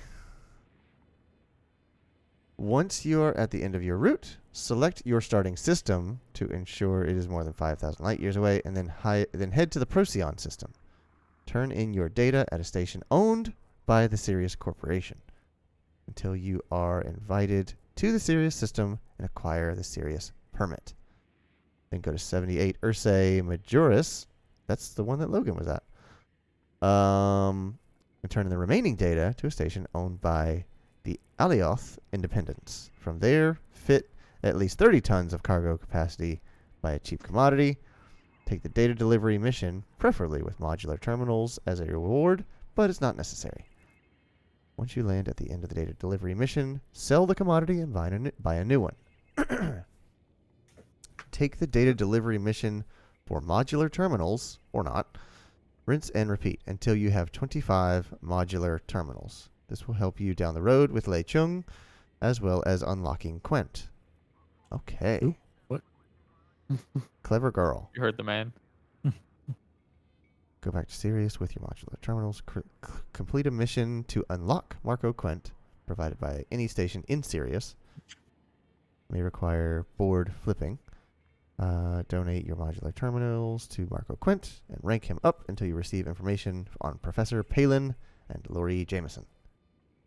Once you are at the end of your route, select your starting system to ensure it is more than 5,000 light years away, and then head to the Procyon system. Turn in your data at a station owned by the Sirius Corporation until you are invited to the Sirius system and acquire the Sirius permit. Then go to 78 Ursae Majoris. That's the one that Logan was at. And turn in the remaining data to a station owned by the Alioth Independence. From there, fit at least 30 tons of cargo capacity by a cheap commodity. Take the data delivery mission, preferably with modular terminals as a reward, but it's not necessary. Once you land at the end of the data delivery mission, sell the commodity and buy a new one. Take the data delivery mission for modular terminals, or not. Rinse and repeat until you have 25 modular terminals. This will help you down the road with Lei Chung, as well as unlocking Quent. Okay. Ooh, what? Clever girl. You heard the man. Go back to Sirius with your modular terminals. Complete a mission to unlock Marco Quent, provided by any station in Sirius. May require board flipping. Donate your modular terminals to Marco Quent and rank him up until you receive information on Professor Palin and Laurie Jameson.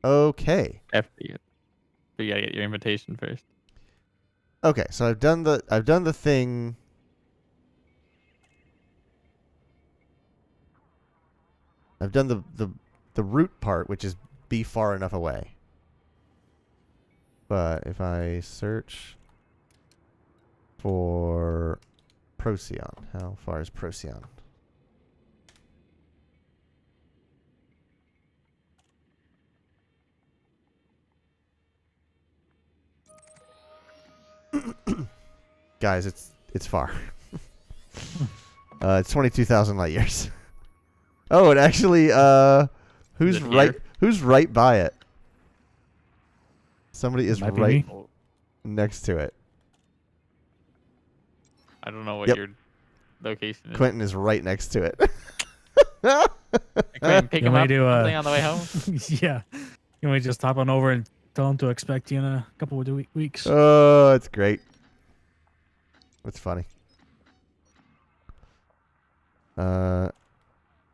Okay. But you gotta get your invitation first. Okay, so I've done the thing. I've done the root part, which is be far enough away. But if I search for Procyon, how far is Procyon? Guys, it's far. It's 22,000 light years. Oh, it actually who's right by it? Somebody is Might be right me. next to it. I don't know what Yep. your location is. Quentin is right next to it. Quentin, pick You him want up me to, on the way home. yeah. You want me to just hop on over and tell him to expect you in a couple of weeks? Oh, it's great. It's funny.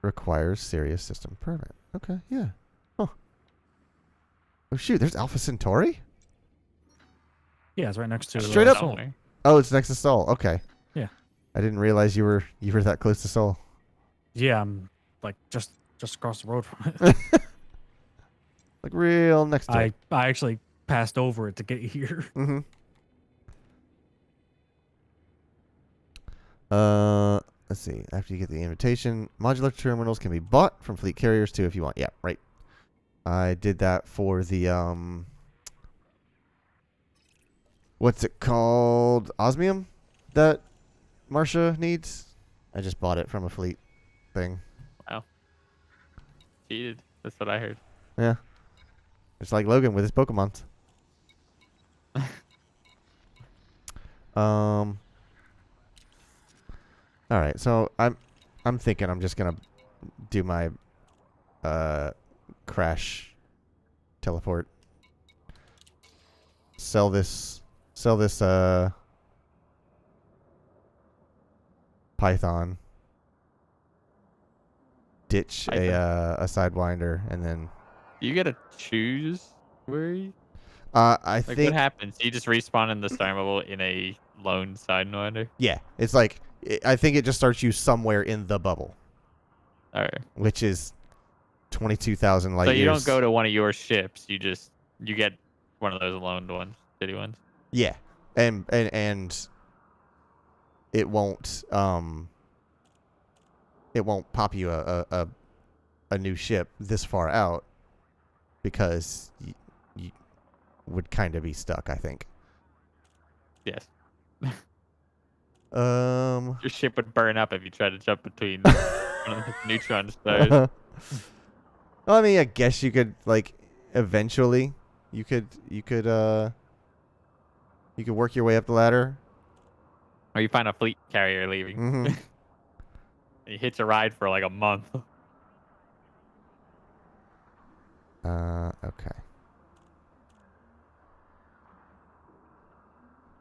Requires serious system permit. Okay, yeah. Huh. Oh shoot, there's Alpha Centauri? Yeah, it's right next to Straight up. Sol. Oh, it's next to Sol. Okay. Yeah. I didn't realize you were that close to Sol. Yeah, I'm like just across the road from it. Like real next to it. I actually passed over it to get here. Mm-hmm. Let's see. After you get the invitation, modular terminals can be bought from fleet carriers too if you want. Yeah, right. I did that for the what's it called? Osmium that Marsha needs. I just bought it from a fleet thing. Wow. Cheated. That's what I heard. Yeah. It's like Logan with his Pokemons. All right, so I'm thinking I'm just gonna do my crash teleport. Sell this Python. Ditch a Sidewinder, and then You gotta choose where you. I Like, think what happens? You just respawn in the star mobile in a lone Sidewinder. yeah, it's like I think it just starts you somewhere in the bubble, All right. which is 22,000 light So years. you don't go to one of your ships. You get one of those loaned ones, city ones. Yeah, and it won't pop you a new ship this far out because you would kind of be stuck, I think. Yes. Your Your ship would burn up if you tried to jump between one of the neutron stars. Well, I mean, I guess you could like eventually you could work your way up the ladder. Or you find a fleet carrier leaving. Mm-hmm. He hits a ride for like a month. Okay.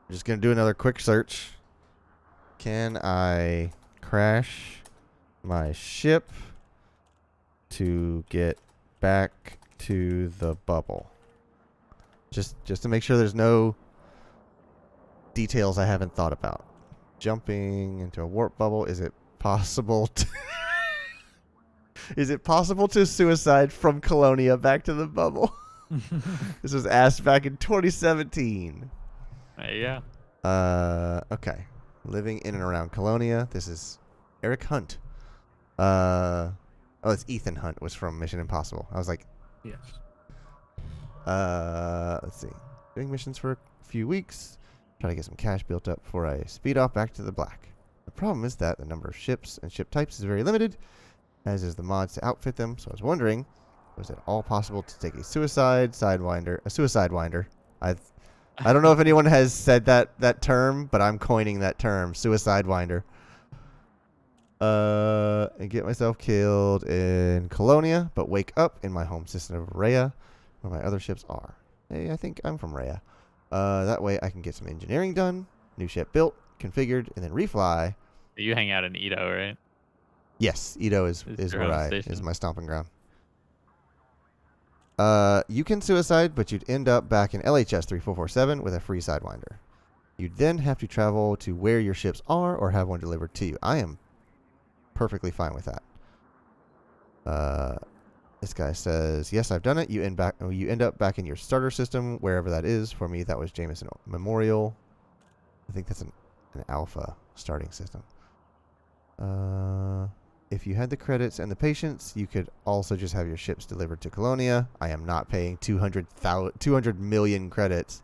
I'm just gonna do another quick search. Can I crash my ship to get back to the bubble? Just to make sure there's no details I haven't thought about. Jumping into a warp bubble, is it possible to is it possible to suicide from Colonia back to the bubble? This was asked back in 2017. There you go. Okay. Living in and around Colonia. This is Eric Hunt. Oh, it's Ethan Hunt was from Mission Impossible. I was like, Yes. let's see. Doing missions for a few weeks. Try to get some cash built up before I speed off back to the black. The problem is that the number of ships and ship types is very limited, as is the mods to outfit them. So I was wondering, was it all possible to take a suicide winder? I don't know if anyone has said that term, but I'm coining that term, suicide winder. And get myself killed in Colonia, but wake up in my home system of Rhea, where my other ships are. Hey, I think I'm from Rhea. That way I can get some engineering done, new ship built, configured, and then refly. You hang out in Edo, right? Yes, Edo is your where home station. is my stomping ground. You can suicide, but you'd end up back in LHS 3447 with a free Sidewinder. You'd then have to travel to where your ships are or have one delivered to you. I am perfectly fine with that. This guy says, yes, I've done it. You end up back in your starter system, wherever that is. For me, that was Jameson Memorial. I think that's an alpha starting system. If you had the credits and the patience, you could also just have your ships delivered to Colonia. I am not paying 200 million credits.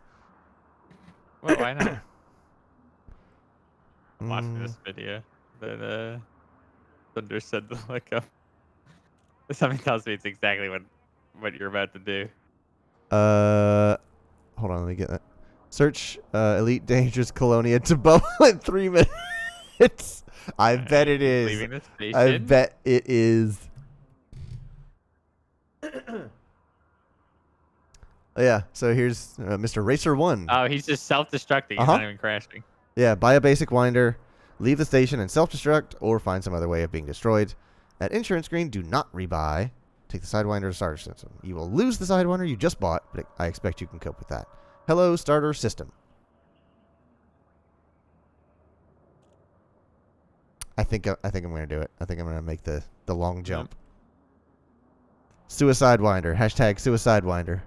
Well, why not? watching this video that Thunder said to look up. Something tells me it's exactly what you're about to do. Hold on, let me get that. Search Elite Dangerous Colonia to bubble in 3 minutes. I bet it is. Leaving the station. I bet it is. Yeah, so here's Mr. Racer 1. Oh, he's just self-destructing. He's not even crashing. Yeah, buy a basic winder, leave the station and self-destruct, or find some other way of being destroyed. At insurance screen, do not rebuy. Take the Sidewinder to starter system. You will lose the Sidewinder you just bought, but I expect you can cope with that. Hello, starter system. I think I'm going to do it. I think I'm going to make the long jump. Suicide Winder. Hashtag Suicide Winder.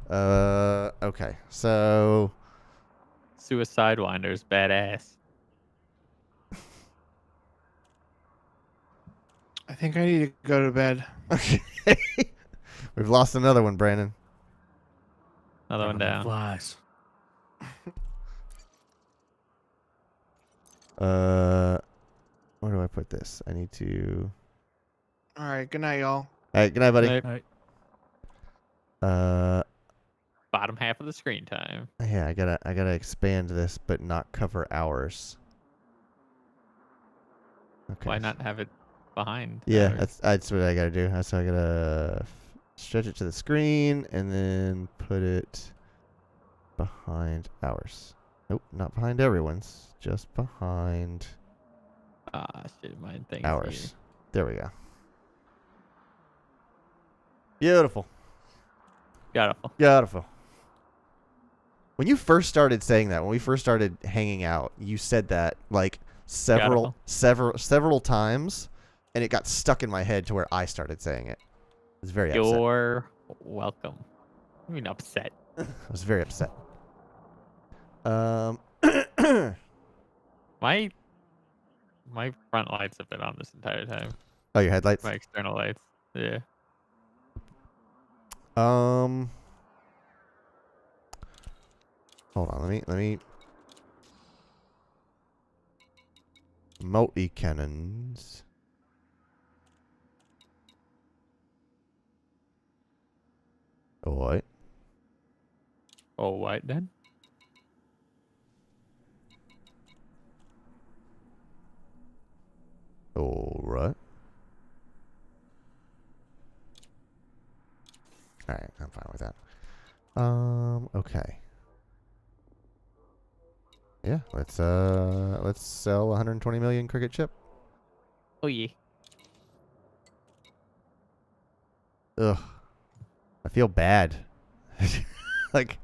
Okay, so Suicide Winder's badass. I think I need to go to bed. Okay. We've lost another one, Brandon. Another one down. Flies. Where do I put this? I need to. All right. Good night, y'all. All right. Good night, buddy. Right. Bottom half of the screen time. Yeah, I gotta expand this, but not cover hours. Okay. Why not have it behind? Yeah, that's what I gotta do. So I gotta stretch it to the screen and then put it behind ours. Nope, not behind everyone's. Just behind. Ah, shit, mine thing. Ours. There we go. Beautiful. Beautiful. When you first started saying that, when we first started hanging out, you said that like several times, and it got stuck in my head to where I started saying it. I was very upset. You're welcome. I mean, upset. I was very upset. My front lights have been on this entire time. Oh, your headlights? My external lights. Yeah. Hold on, let me multi-cannons. Alright. All right then. Alright. Alright, I'm fine with that. Okay. Yeah, let's sell 120 million cricket chip. Oh yeah. Ugh. I feel bad. Like.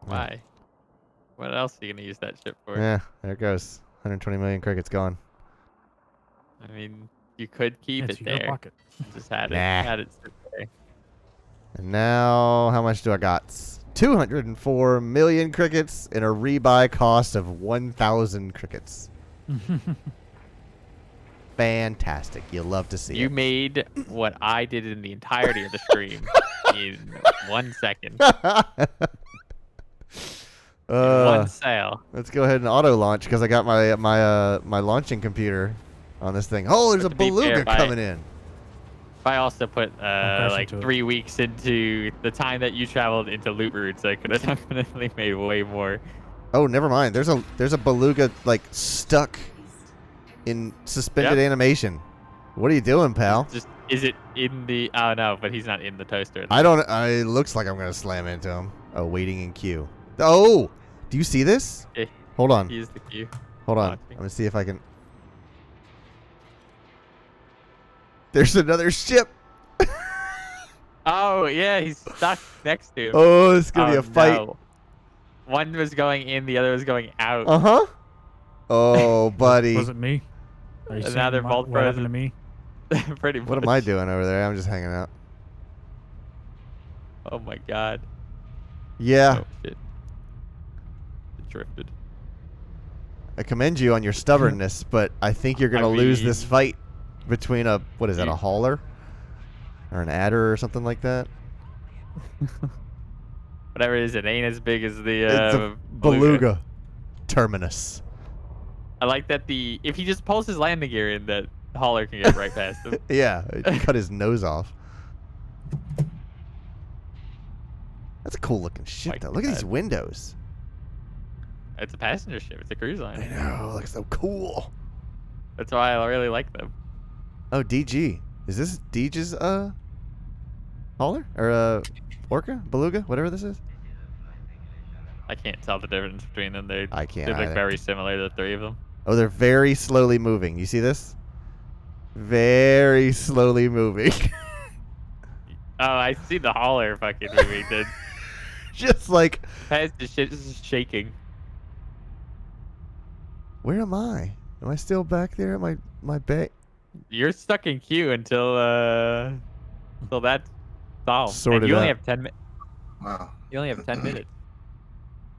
Why? What else are you gonna use that chip for? Yeah, there it goes. 120 million crickets gone. I mean, you could keep It's it your there. pocket. Just had it. Nah. Had it sit there. And now, how much do I got? 204 million crickets and a rebuy cost of 1,000 crickets. Fantastic. You love to see You it. made what I did in the entirety of the stream in 1 second. One sale. Let's go ahead and auto launch because I got my my launching computer on this thing. Oh, there's a beluga coming in. If I also put like 3 weeks into the time that you traveled into loot routes, I could have definitely made way more. Oh, never mind. There's a beluga like stuck in suspended animation. What are you doing, pal? Just is it in the? Oh no, but he's not in the toaster. I don't. It looks like I'm gonna slam into him. Oh, waiting in queue. Oh, do you see this? Yeah, Hold on. He's the queue. Hold on. I'm gonna see if I can. There's another ship. Oh yeah, he's stuck next to him. Oh, it's gonna be a fight. No. One was going in, the other was going out. Uh huh. Oh, buddy. Was it me? Are you And now they're both what happened to me? Pretty much. What am I doing over there? I'm just hanging out. Oh my god. Yeah. Oh shit. It drifted. I commend you on your stubbornness, but I think you're gonna lose this fight between a what is that? A hauler or an adder or something like that. Whatever it is, it ain't as big as the It's a beluga terminus. I like that if he just pulls his landing gear in, that hauler can get right past him. Yeah, it cut his nose off. That's a cool looking ship, though. Look at these windows. It's a passenger ship. It's a cruise line. I know. It looks so cool. That's why I really like them. Oh, DG. Is this Deej's hauler or orca, beluga, whatever this is? I can't tell the difference between them. I can't They look either. very similar, the three of them. Oh, they're very slowly moving. You see this? Very slowly moving. Oh, I see the hauler fucking moving. Dude. Just like. The shit is shaking. Where am I? Am I still back there at my bay? You're stuck in queue until that's solved. Sorted And you only out. have 10 minutes. Wow. You only have 10 minutes.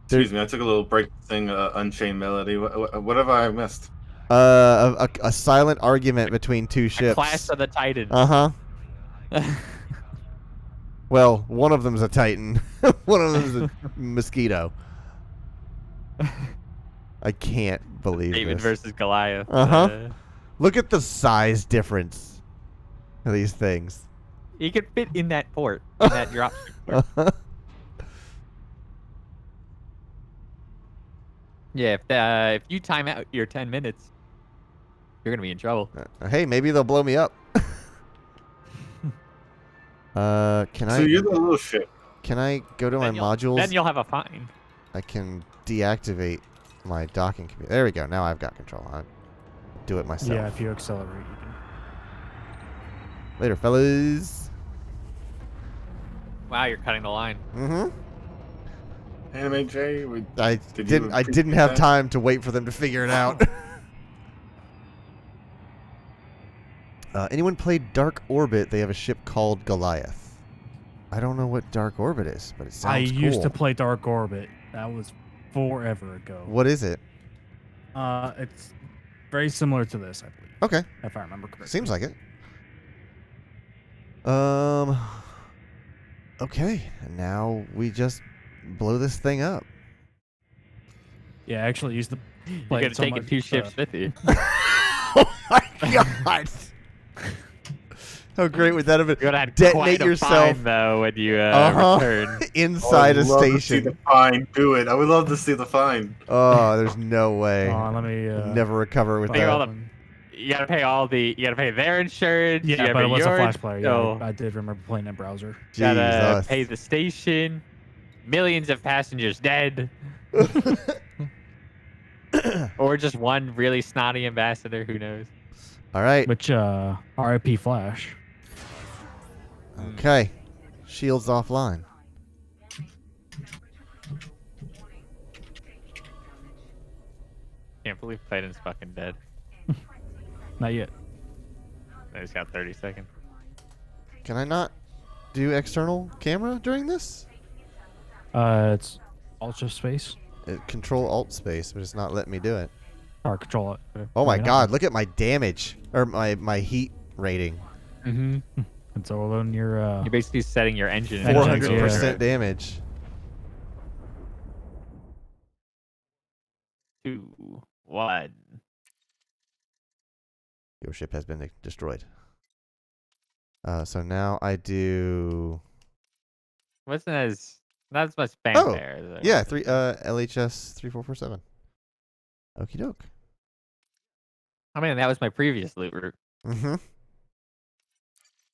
Excuse me, I took a little break to sing Unchained Melody. What have I missed? A silent argument between two ships. Clash of the Titans. Uh-huh. Well, one of them's a Titan. One of them's a mosquito. I can't believe David this. versus Goliath. Uh-huh. Look at the size difference of these things. He could fit in that port, in that dropship port. Yeah, if you time out your 10 minutes, you're gonna be in trouble. Hey, maybe they'll blow me up. Can I? So you're the little ship. Can I go to my modules? Then you'll have a fine. I can deactivate my docking computer. There we go. Now I've got control. I'll do it myself. Yeah, if you accelerate, you can. Later, fellas. Wow, you're cutting the line. Mm-hmm. Anime J. I didn't have time to wait for them to figure it out. Anyone played Dark Orbit? They have a ship called Goliath. I don't know what Dark Orbit is, but it sounds cool. I used to play Dark Orbit. That was forever ago. What is it? It's very similar to this, I believe. Okay. If I remember correctly. Seems like it. Okay. And now we just blow this thing up. Yeah, I actually used to You're play gonna it so take much, two ships with you. Oh my god! How great would that have been? You're gonna have Detonate quite a yourself fine, though, when you return. Inside a I would love to see station. the fine. Do it. I would love to see the fine. Oh, there's no way. Let me never recover with Think that. all you gotta pay you gotta pay their insurance. you Yeah, gotta but pay it was a yours, Flash player. Yeah, so I did remember playing in browser. you gotta Jesus. pay the station. Millions of passengers dead. Or just one really snotty ambassador, who knows? All right. Which, RIP Flash. Okay. Shields offline. Can't believe Clayton's fucking dead. Not yet. I just got 30 seconds. Can I not do external camera during this? It's Ultra Space. Control Alt Space, but it's not letting me do it. Or Control it. Oh my god, look at my damage. Or my heat rating. Mm-hmm. It's all on your, You're basically setting your engine. 400% damage. 2, 1. Your ship has been destroyed. So now I do. Wasn't not as much Oh, fanfare. is there? yeah, LHS 3447. Okie doke. I mean, that was my previous loot route. Mm-hmm.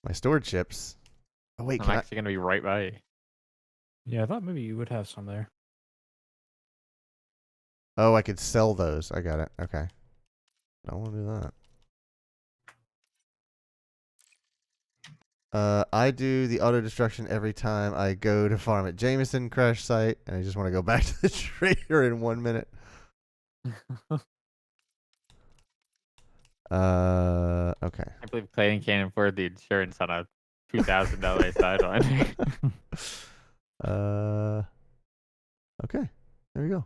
My stored ships. Oh wait, I'm can actually gonna be right by you. Yeah, I thought maybe you would have some there. Oh, I could sell those. I got it. Okay. I don't want to do that. I do the auto destruction every time I go to farm at Jameson crash site, and I just want to go back to the trader in 1 minute. Okay. I believe Clayton can't afford the insurance on a $2,000 sideline. Okay. There we go.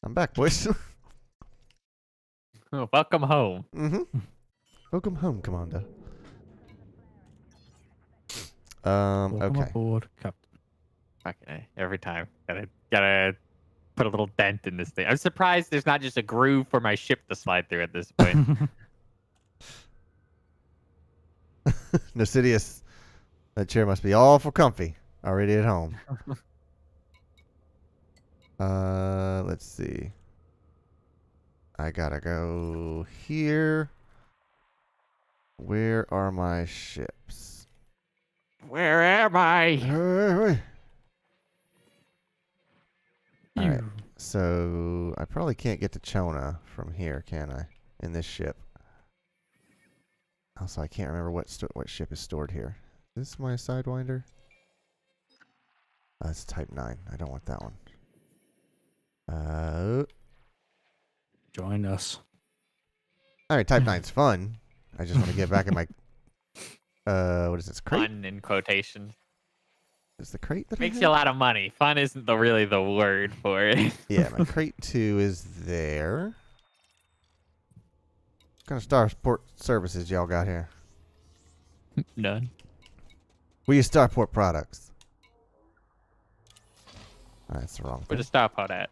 I'm back, boys. Welcome home. Mm-hmm. Welcome home, Commander. Okay. Welcome aboard, Captain. Okay, every time. Gotta put a little dent in this thing. I'm surprised there's not just a groove for my ship to slide through at this point. Nocidius, that chair must be awful comfy. Already at home. Let's see. I gotta go here. Where are my ships? Where am I? All right. So I probably can't get to Chona from here, can I? In this ship. Also, I can't remember what ship is stored here. Is this my Sidewinder? That's Type 9. I don't want that one. Join us. All right, Type 9's fun. I just want to get back in my... what is this? Crate? Fun in quotations. Is the crate that Makes I you a have? lot of money. Fun isn't really the word for it. Yeah, my crate 2 is there. What kind of Starport services y'all got here? None. We use Starport products. That's the wrong Where thing. to stop on at?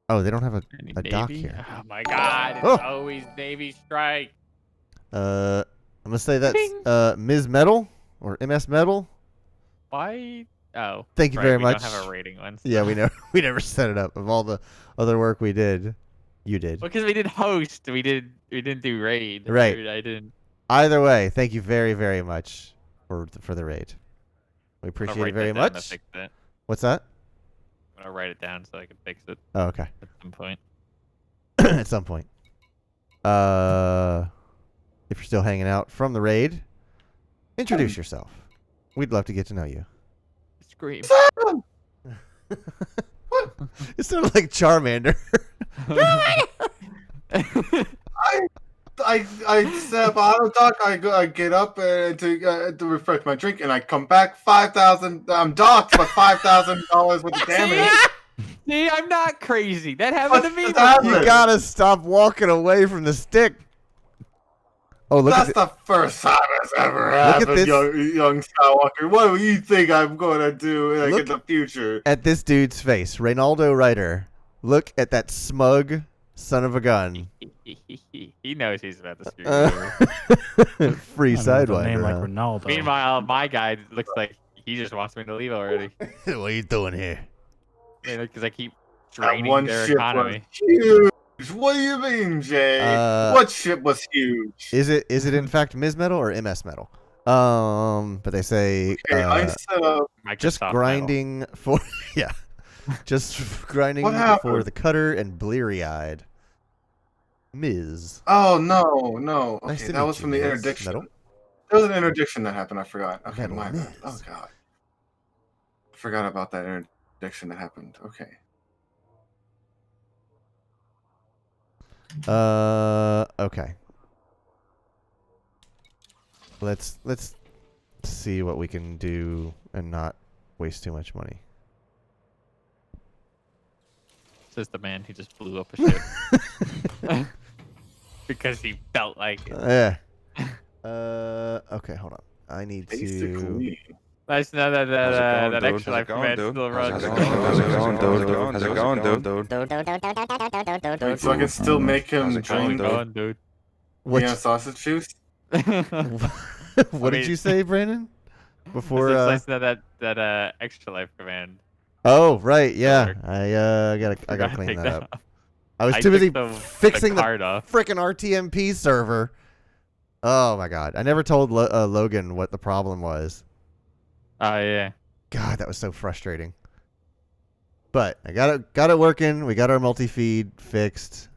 Oh, they don't have Any a dock Navy? here. Oh my god, it's Oh! always Navy strike. I'm gonna say that's Ding. Ms. Metal or MS Metal. Why? Oh. Thank you right, very we much. don't have a rating one. Yeah, so- we know. We never set it up. Of all the other work we did, you did. Well, because we did host, we didn't do raid. Right. I didn't. Either way, thank you very, very much for the raid. We I'll appreciate write it very that down to much. fix it. What's that? I'm gonna write it down so I can fix it Oh, okay. at some point. At some point. If you're still hanging out from the raid, introduce yourself. We'd love to get to know you. Scream. It sounded like Charmander. I set up auto dock. I get up to refresh my drink, and I come back 5,000. I'm docked, but $5,000 worth of damage. See, I'm not crazy. That happened to me. What's happening? You gotta stop walking away from the stick. Oh, look That's at the first time it's ever at happened, this. young Skywalker. What do you think I'm going to do Look in the future? at this dude's face, Reynaldo Ryder. Look at that smug son of a gun. He knows he's about to screw you. Free I don't know, with a Sidewinder. name like huh? Ronaldo. Meanwhile, my guy looks like he just wants me to leave already. What are you doing here? Because I keep That draining one their ship economy. was huge. What do you mean, Jay? What ship was huge? Is it in fact Ms. Metal or MS Metal? But they say Okay, I set up. just Microsoft grinding for yeah, just grinding What for happened? the cutter and bleary-eyed. Ms. Oh no. Okay, Nice to that meet was you, from the Ms. interdiction. Metal. There was an interdiction that happened. I forgot. Okay, Metal my bad. Oh Ms. god, I forgot about that interdiction that happened. Okay. Okay. Let's see what we can do and not waste too much money. Says the man who just blew up a ship. Because he felt like it. Yeah. Okay, hold on. I need to. Basically. Nice to know that that dude? extra How's life it going, command dude? still runs. How's it going, dude? How's it going, dude? Wait, so I can still make him How's it going, drink dude? What? yeah, sausage juice? What did you say, Brandon? Before. It's nice to know that extra life command. Oh right, yeah. Work. I gotta Forgot to clean take that up. off. I was I too busy took fixing the card off. frickin' RTMP server. Oh my god! I never told Logan what the problem was. Oh yeah. God, that was so frustrating. But I got it working. We got our multi-feed fixed.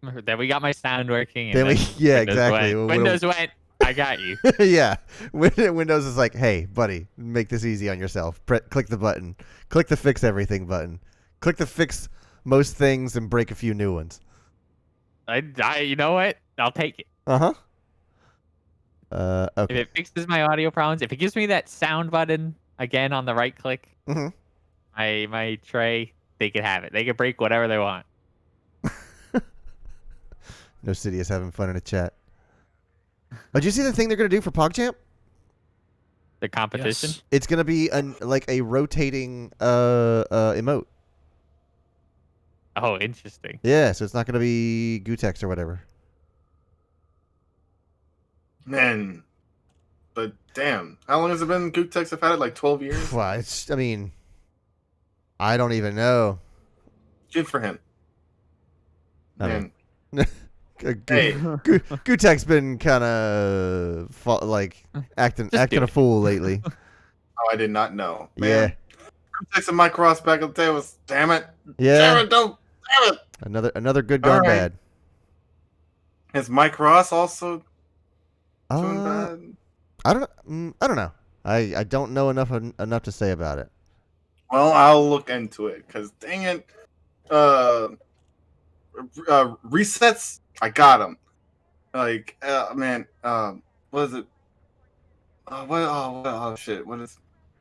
Then we got my sound working. And Then we yeah, Windows exactly. Went. When- Windows went. I got you. yeah. Windows is like, hey, buddy, make this easy on yourself. Click the button. Click the fix everything button. Click the fix most things and break a few new ones. You know what? I'll take it. Okay. If it fixes my audio problems, if it gives me that sound button again on the right click, Mhm. my tray, they can have it. They can break whatever they want. No City is having fun in a chat. Oh, did you see the thing they're gonna do for PogChamp? The competition? Yes. It's gonna be like a rotating emote. Oh, interesting. Yeah, so it's not gonna be Gutex or whatever. Man, but damn, how long has it been? Gooptex have had it like 12 years. Well, I mean, I don't even know. Good for him. I Man, mean, hey, Gutek's been kind of like acting Just do a it. fool lately. oh, I did not know. Yeah, Man, Gooptex and Mike Ross back in the day was damn it. yeah. Damn it, don't. Damn it. Another good All gone right. bad. Is Mike Ross also doing Uh, bad? I don't know. I don't know enough to say about it. Well, I'll look into it because dang it. Resets, I got them. Like, man, what is it? Oh shit, what is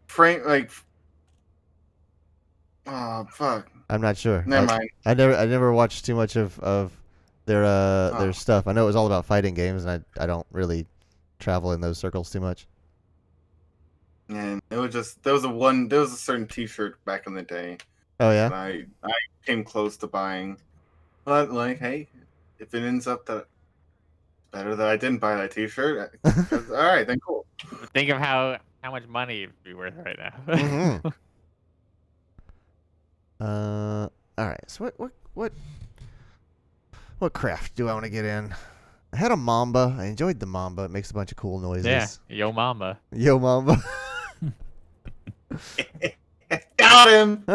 Frank? Like, oh fuck, I'm not sure. never mind. I never watched too much of their stuff. I know it was all about fighting games, and I don't really travel in those circles too much. And it was just there was a certain T-shirt back in the day Oh yeah. that I came close to buying, but like, hey, if it ends up that better that I didn't buy that T-shirt, all right, then cool. Think of how much money it'd be worth right now. Mm-hmm. All right. So what craft do I want to get in? I had a Mamba. I enjoyed the Mamba. It makes a bunch of cool noises. Yeah, yo mama. Yo Mamba. Got him.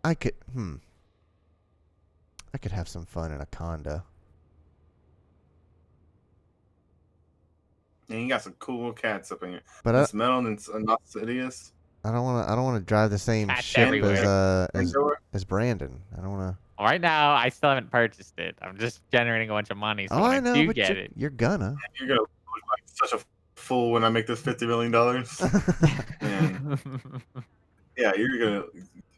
I could have some fun in a Conda. And you got some cool cats up in here. But It's Metal and not Sidious. I don't want to drive the same Cats ship everywhere. as Brandon. I don't want to. Right now, I still haven't purchased it. I'm just generating a bunch of money, so Oh, when I I know, do but get it. you're gonna. You're gonna look like such a fool when I make this $50 million. And yeah, you're gonna.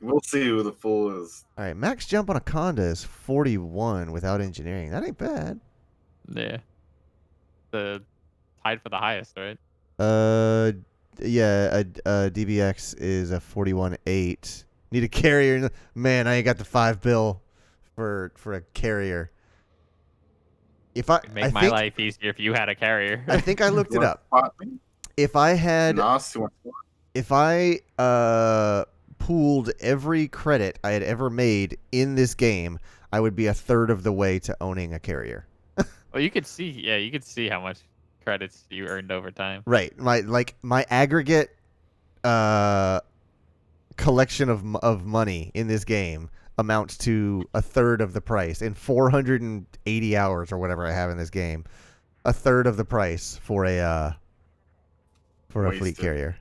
We'll see who the fool is. All right, max jump on a Conda is 41 without engineering. That ain't bad. Yeah. The tied for the highest, right? Yeah, DBX is a 41.8. Need a carrier. Man, I ain't got the $5 for a carrier. It'd make my life easier if you had a carrier. I think I looked it up. If I had, if I pooled every credit I had ever made in this game, I would be a third of the way to owning a carrier. Well, you could see how much credits you earned over time. Right. My aggregate collection of money in this game amounts to a third of the price in 480 hours or whatever I have in this game. A third of the price for a fleet carrier.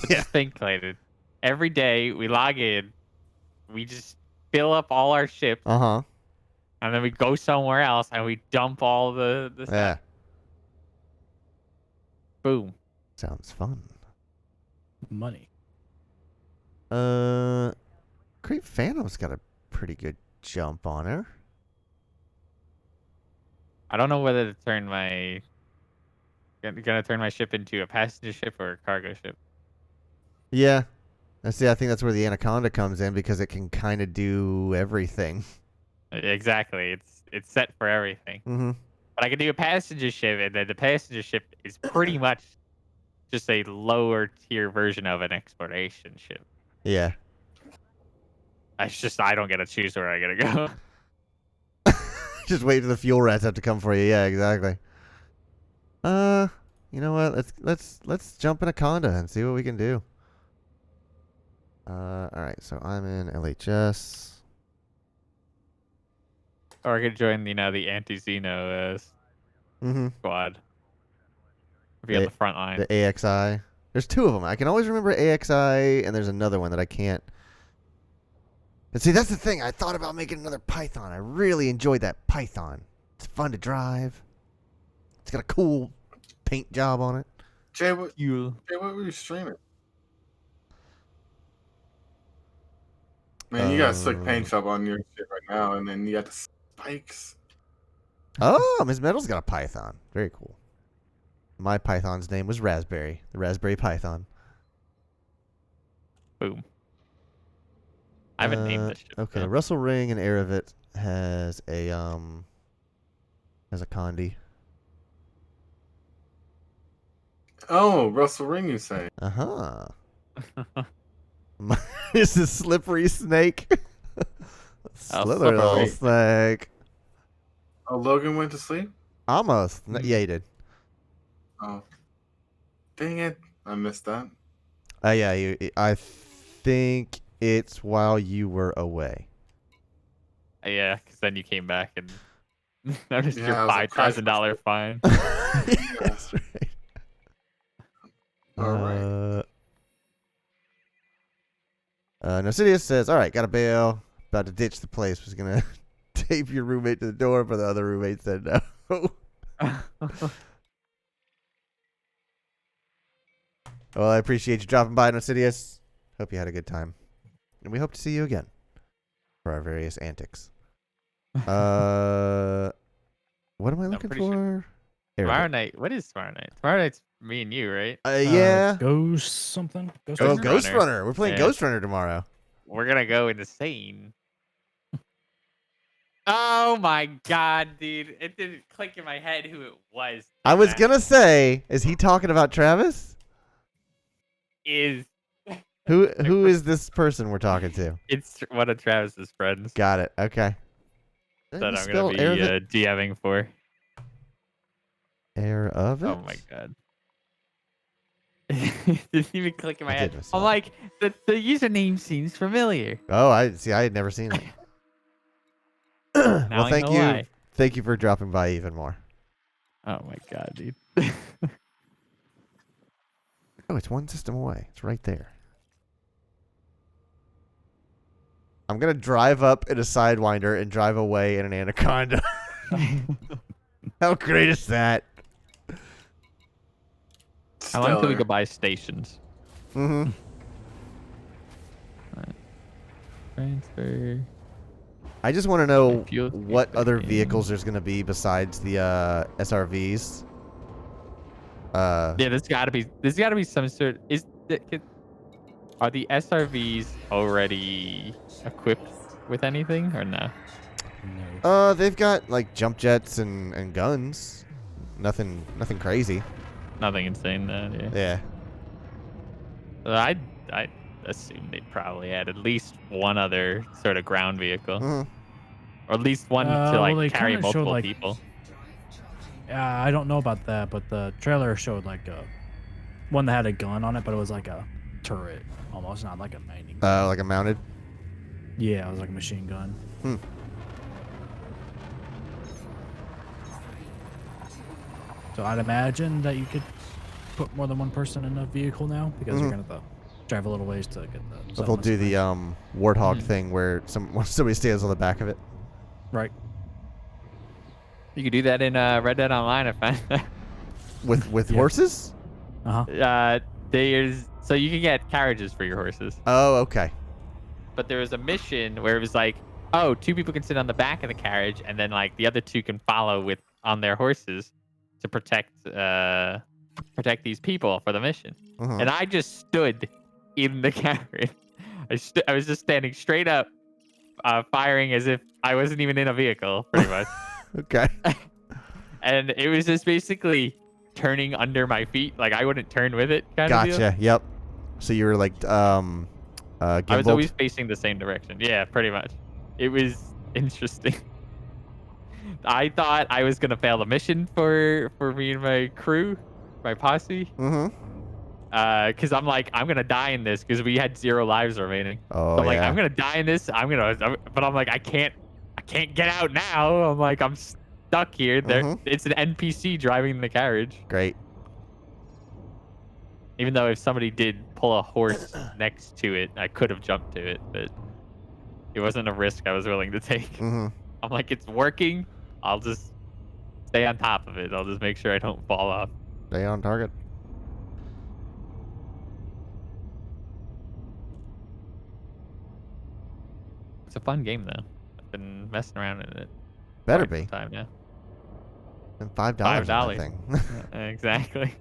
Yeah. Think, Clayton. Every day we log in, we just fill up all our ships. Uh-huh. And then we go somewhere else and we dump all the stuff. Yeah. Boom. Sounds fun. Money. Great Phantom's got a pretty good jump on her. I don't know whether to turn gonna turn my ship into a passenger ship or a cargo ship. Yeah. I think that's where the Anaconda comes in because it can kind of do everything. Exactly. It's set for everything. Mm-hmm. But I can do a passenger ship, and then the passenger ship is pretty much just a lower tier version of an exploration ship. Yeah. I don't get to choose where I gotta go. Just wait for the fuel rats have to come for you. Yeah, exactly. You know what? Let's jump in a Conda and see what we can do. All right. So I'm in LHS. Or I could join, the anti-Xeno squad. Be on the front line. The AXI. There's two of them. I can always remember AXI, and there's another one that I can't. And see, that's the thing. I thought about making another Python. I really enjoyed that Python. It's fun to drive. It's got a cool paint job on it. Jay, what were you streaming? Man, you got a slick paint job on your shit right now, and then you got the spikes. Oh, Ms. Metal's got a python. Very cool. My python's name was Raspberry. The Raspberry Python. Boom. I haven't named this ship. Okay, though. Russell Ring and Eravit has a Condi. Oh, Russell Ring, you say? Uh-huh. This is Slippery Snake. Slither little Slippery. snake. Oh, Logan went to sleep? Almost. Yeah, he did. Oh. Dang it. I missed that. Yeah, I think it's while you were away. Yeah, because then you came back and noticed Yeah, your I was like, $5,000 fine. That's right. All right. Nocidius says, all right, got a bail. About to ditch the place. Was going to tape your roommate to the door, but the other roommate said no. Well, I appreciate you dropping by, Nocidius. Hope you had a good time. And we hope to see you again for our various antics. What am I looking for? Sure. Tomorrow night. What is tomorrow night? Tomorrow night's me and you, right? Yeah. Ghost something? Ghost Oh, Runner? Ghost Runner. We're playing Yeah. Ghost Runner tomorrow. We're gonna go insane. Oh my god, dude! It didn't click in my head who it was. I was going to say, is he talking about Travis? Is Who is this person we're talking to? it's one of Travis's friends Got it. Okay. that I'm gonna be DMing for. Air of it? Oh my god. It didn't even click in my head. did, I'm like, the username seems familiar. Oh, I had never seen it. Now Well, I thank know you. why. Thank you for dropping by even more. Oh my god, dude. Oh, it's one system away. It's right there. I'm going to drive up in a Sidewinder and drive away in an Anaconda. How great is that? How long till we go buy stations? Mm-hmm. Transfer. I just want to know Fuel what other in. vehicles there's going to be besides the SRVs. Yeah, there's gotta be some sort. Are the SRVs already equipped with anything or no? They've got like jump jets and guns. Nothing crazy. Nothing insane then. Yeah. Yeah. I assume they probably had at least one other sort of ground vehicle, Mhm. or at least one to well, they carry kinda showed, multiple like- people. I don't know about that, but the trailer showed like one that had a gun on it, but it was like a turret almost, not like a mining. Like a mounted. Yeah, it was like a machine gun. Hmm. So I'd imagine that you could put more than one person in a vehicle now because you're gonna have to drive a little ways to get the. But they'll do the warthog Mhm. thing where somebody stands on the back of it. Right. You could do that in Red Dead Online. I found. With Yeah. horses? There's so you can get carriages for your horses, Oh, okay. but there was a mission where it was like, oh, two people can sit on the back of the carriage, and then like the other two can follow on their horses to protect these people for the mission. Mhm. And I just stood in the carriage. I was just standing straight up, firing as if I wasn't even in a vehicle, pretty much. Okay. And it was just basically turning under my feet, like I wouldn't turn with it, kind of deal. Gotcha. Yep. So you were like I was gimbaled? always facing the same direction. Yeah, pretty much. It was interesting. I thought I was gonna fail the mission for me and my crew, my posse. Mm-hmm. Because I'm like, I'm gonna die in this because we had 0 lives remaining. Oh, So I'm like, yeah. I'm gonna die in this. But I'm like, I can't get out now. I'm like, I'm stuck here. Mhm. It's an NPC driving the carriage. Great. Even though if somebody did pull a horse next to it, I could have jumped to it, but it wasn't a risk I was willing to take. Mm-hmm. I'm like, it's working. I'll just stay on top of it. I'll just make sure I don't fall off. Stay on target. It's a fun game though. I've been messing around in it. Better quite be. some time now. And $5 on that thing. Exactly.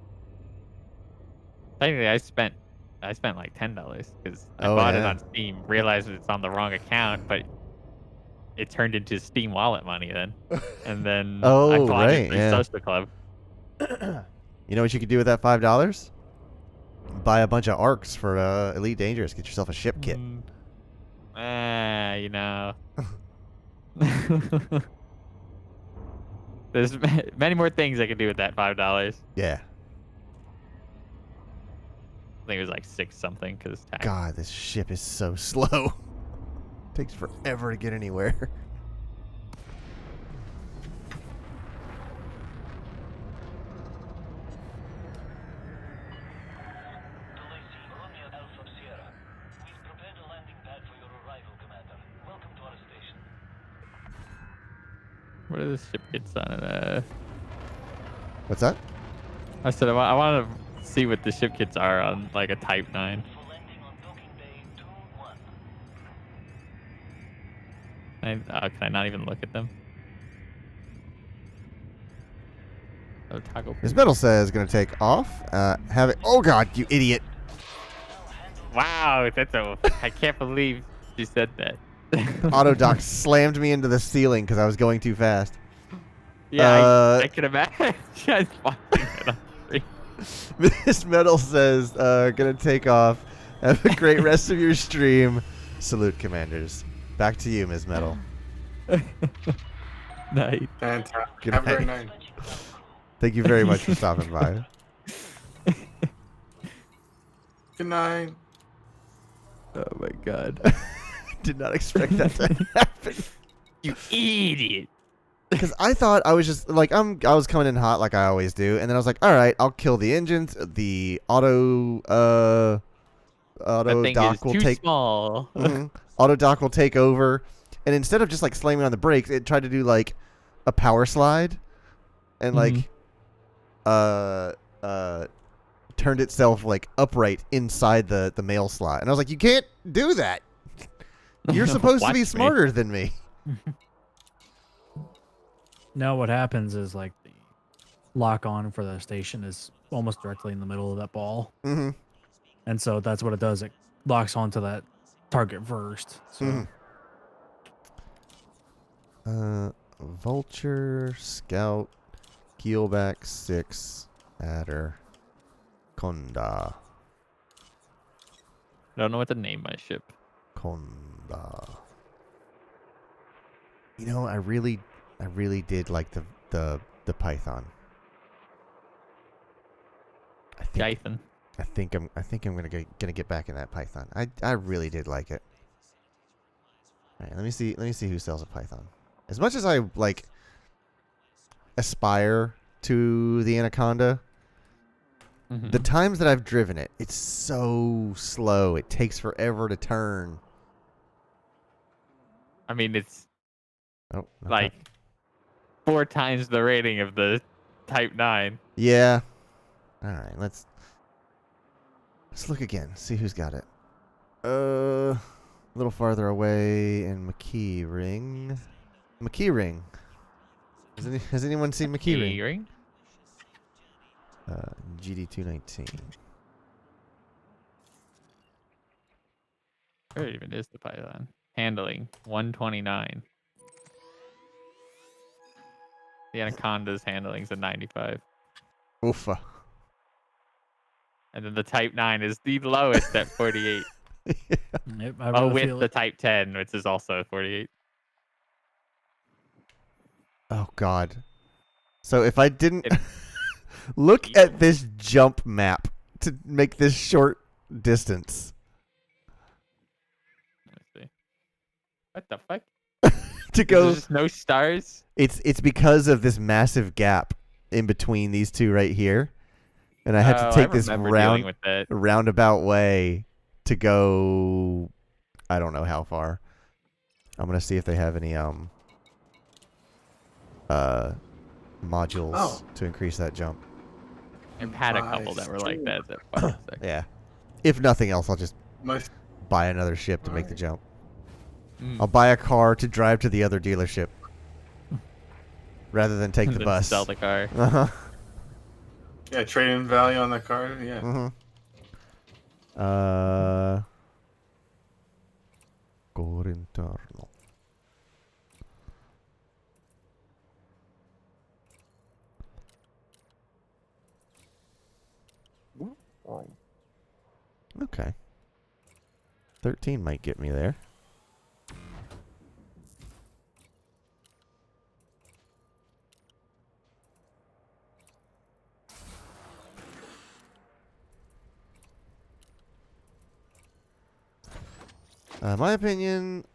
Technically, I spent like $10 because I Oh, bought it yeah. on Steam, realized it's on the wrong account, but it turned into Steam Wallet money then. And then I Oh, bought it right, through yeah. Social Club. You know what you could do with that $5? Buy a bunch of arcs for Elite Dangerous. Get yourself a ship kit. You know. There's many more things I could do with that $5. Yeah. I think it was like 6 something because tax. God, this ship is so slow. Takes forever to get anywhere. What are the ship kits on it? What's that? I said I want to see what the ship kits are on like a Type 9. Can I not even look at them? Oh, toggle. His metal says gonna take off. Have it. Oh God, you idiot! Wow, I can't believe you said that. Auto dock slammed me into the ceiling because I was going too fast. Yeah, I can imagine. I was watching it on screen. Miss Metal says, gonna take off. Have a great rest of your stream. Salute, commanders. Back to you, Ms. Metal. Night. Fantastic. Good Have a great night. night. Thank you very much for stopping by. Good night. Oh my God. Did not expect that to happen. You idiot. Because I thought I was just like I was coming in hot like I always do, and then I was like, all right, I'll kill the engines. The auto That thing dock is will too take small. auto dock will take over, and instead of just like slamming on the brakes, it tried to do like a power slide, and like turned itself like upright inside the mail slot, and I was like, you can't do that. You're supposed to be smarter than me. Now what happens is like the lock on for the station is almost directly in the middle of that ball. Mm-hmm. And so that's what it does. It locks onto that target first. So Vulture, Scout, Keelback 6, Adder, Konda. I don't know what to name my ship. Konda. You know, I really did like the Python. I think I'm gonna get back in that Python. I really did like it. All right, let me see who sells a Python. As much as I like aspire to the Anaconda, the times that I've driven it, it's so slow. It takes forever to turn. I mean, it's like 4 times the rating of the Type 9. Yeah. All right, let's look again. See who's got it. A little farther away in McKee Ring. McKee Ring. Has anyone seen McKee Ring? GD219. Where even is the Python? Handling 129. The Anaconda's handling's a 95. Oofa. And then the Type 9 is the lowest at 48. Yep, I really with feel the it. Type 10, which is also 48. Oh, God. So if I didn't... Look at this jump map to make this short distance. Let's see. What the fuck? To go... There's just no stars? It's because of this massive gap in between these two right here. And I had to take this roundabout way to go... I don't know how far. I'm going to see if they have any modules to increase that jump. I've had a couple that were like that. Yeah. If nothing else, I'll just buy another ship to make the jump. I'll buy a car to drive to the other dealership. rather than take the Then bus. sell the car. Uh-huh. Yeah, trade-in value on the car. Yeah. Mm-hmm. Core internal. Okay. 13 might get me there. My opinion,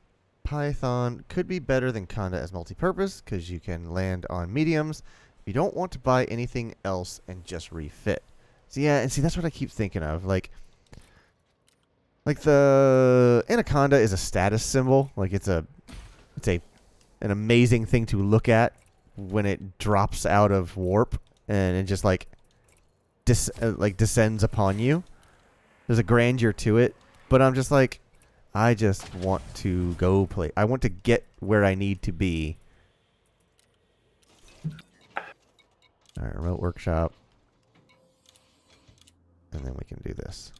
Python could be better than Conda as multi-purpose because you can land on mediums. You don't want to buy anything else and just refit. So yeah, and see that's what I keep thinking of. Like the Anaconda is a status symbol. Like it's an amazing thing to look at when it drops out of warp and it just like descends upon you. There's a grandeur to it, but I'm just like, I just want to go play. I want to get where I need to be. All right, remote workshop. And then we can do this.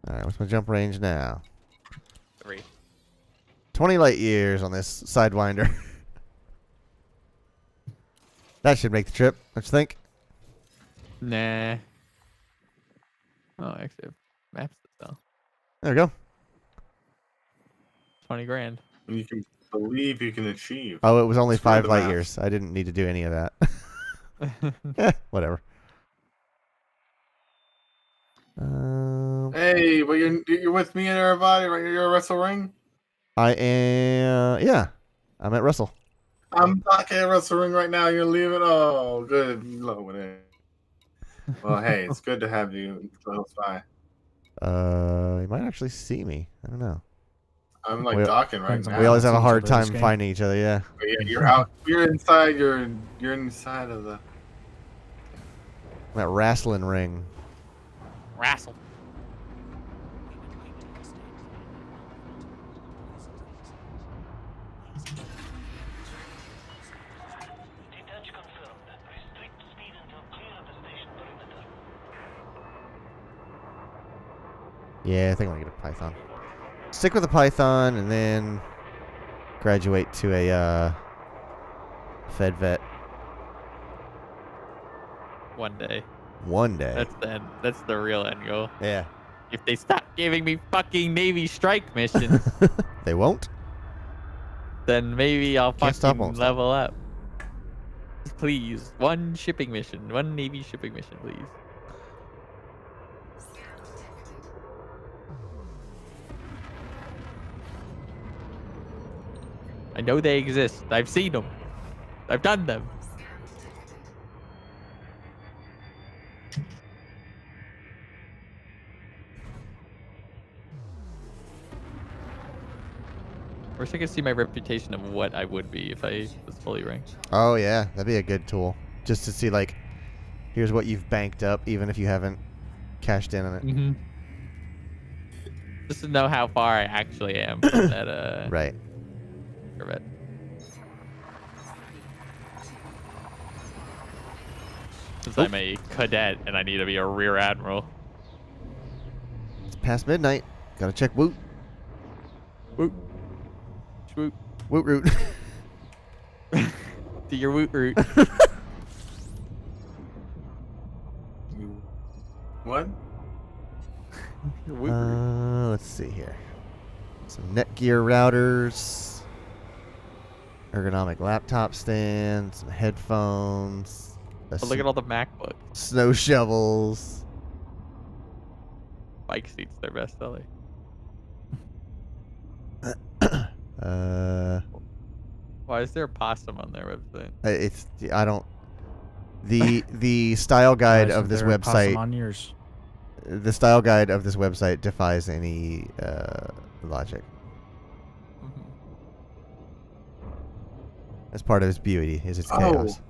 Alright, what's my jump range now? 3. 20 light years on this Sidewinder. That should make the trip, don't you think? Nah. Oh, actually, maps it though. There we go. 20 grand. You can believe you can achieve. Oh, it was only Screw 5 the light math. years. I didn't need to do any of that. Whatever. Hey, but you're with me and everybody, right? You're at Wrestle Ring? I am... yeah. I'm at Russell. I'm back at Wrestle Ring right now. You're leaving? Oh, good. Lord, it. Well, hey, it's good to have you close by. You might actually see me. I don't know. I'm like docking right now. We always have a hard each other this time game. finding each other, yeah. But yeah, you're out. You're inside. You're inside of the. That wrestling ring. Wrestle. Yeah, I think I'm gonna get a Python. Stick with the Python and then graduate to a Fed Vet One day. one day. That's the end. That's the real end goal. Yeah. If they stop giving me fucking Navy strike missions, They won't? then maybe I'll Can't stop, fucking won't stop. level up. Please, one shipping mission, one Navy shipping mission, please. I know they exist. I've seen them. I've done them. I wish I could see my reputation of what I would be if I was fully ranked. Oh yeah, that'd be a good tool. Just to see like, here's what you've banked up, even if you haven't cashed in on it. Mm-hmm. Just to know how far I actually am from that Right. Corvette. Since I'm a cadet and I need to be a rear admiral. It's past midnight. Gotta check Woot. Woot. Swoop. Woot route. Do your woot route. What? Your woot route. Let's see here. Some Netgear routers. Ergonomic laptop stand. Some headphones. But look at all the MacBooks. Snow shovels. Bike seats, their best seller. Uh, Why is there a possum on their website? it's I don't The style guide of this Pass them website. on yours. The style guide of this website defies any logic. That's part of its beauty, is its chaos.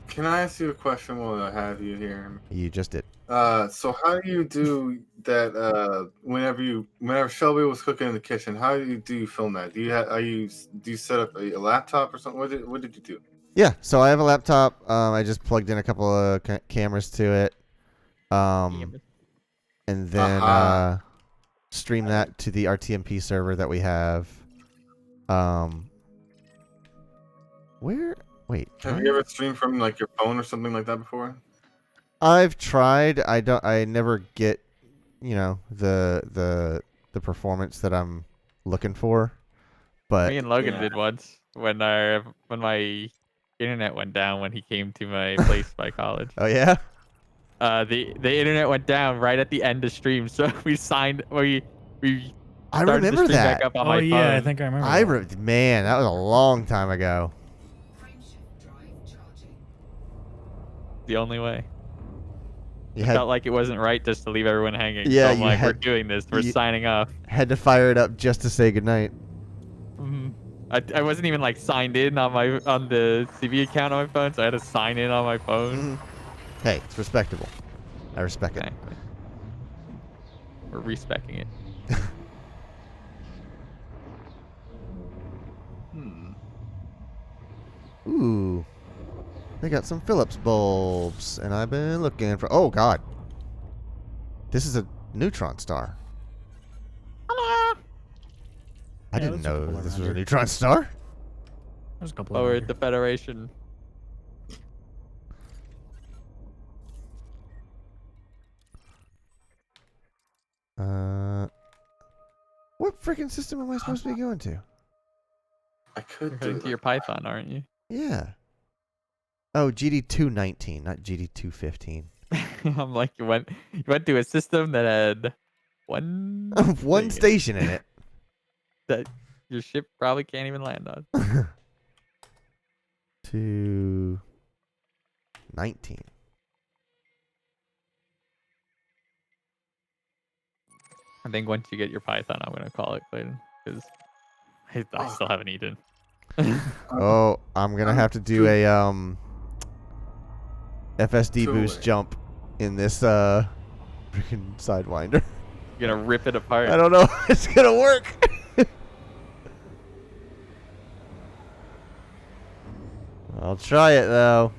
Can I ask you a question while I have you here? You just did. So how do you do that? Whenever Shelby was cooking in the kitchen, how do you film that? Do you set up a laptop or something? What did you do? Yeah, so I have a laptop. I just plugged in a couple of cameras to it, and then stream that to the RTMP server that we have. Wait. Have you ever streamed from like your phone or something like that before? I've tried. I never get, the performance that I'm looking for. But me and Logan did once when my internet went down when he came to my place by college. Oh yeah. The internet went down right at the end of stream, so we started I the remember stream that. back up on my phone. I think I remember. Man, that was a long time ago. The only way. You It felt like it wasn't right just to leave everyone hanging. Yeah, so I'm like, we're doing this. We're signing off. Had to fire it up just to say goodnight. I wasn't even like signed in on the CV account on my phone, so I had to sign in on my phone. Hey, it's respectable. I respect it. We're respecting it. Ooh. They got some Phillips bulbs, and I've been looking for... Oh, God. This is a neutron star. Hello. I didn't know this was a neutron star. There's a couple. Oh, we're at the Federation. What freaking system am I supposed to be going to? I could You're heading to your Python, aren't you? Yeah. Oh, GD219, not GD215. I'm like, you went to a system that had one station in it that your ship probably can't even land on. 219. I think once you get your Python, I'm gonna call it, Clayton, because I still haven't eaten. Oh, I'm gonna have to do a FSD boost jump in this freaking Sidewinder. You're gonna rip it apart. I don't know if it's gonna work. I'll try it though.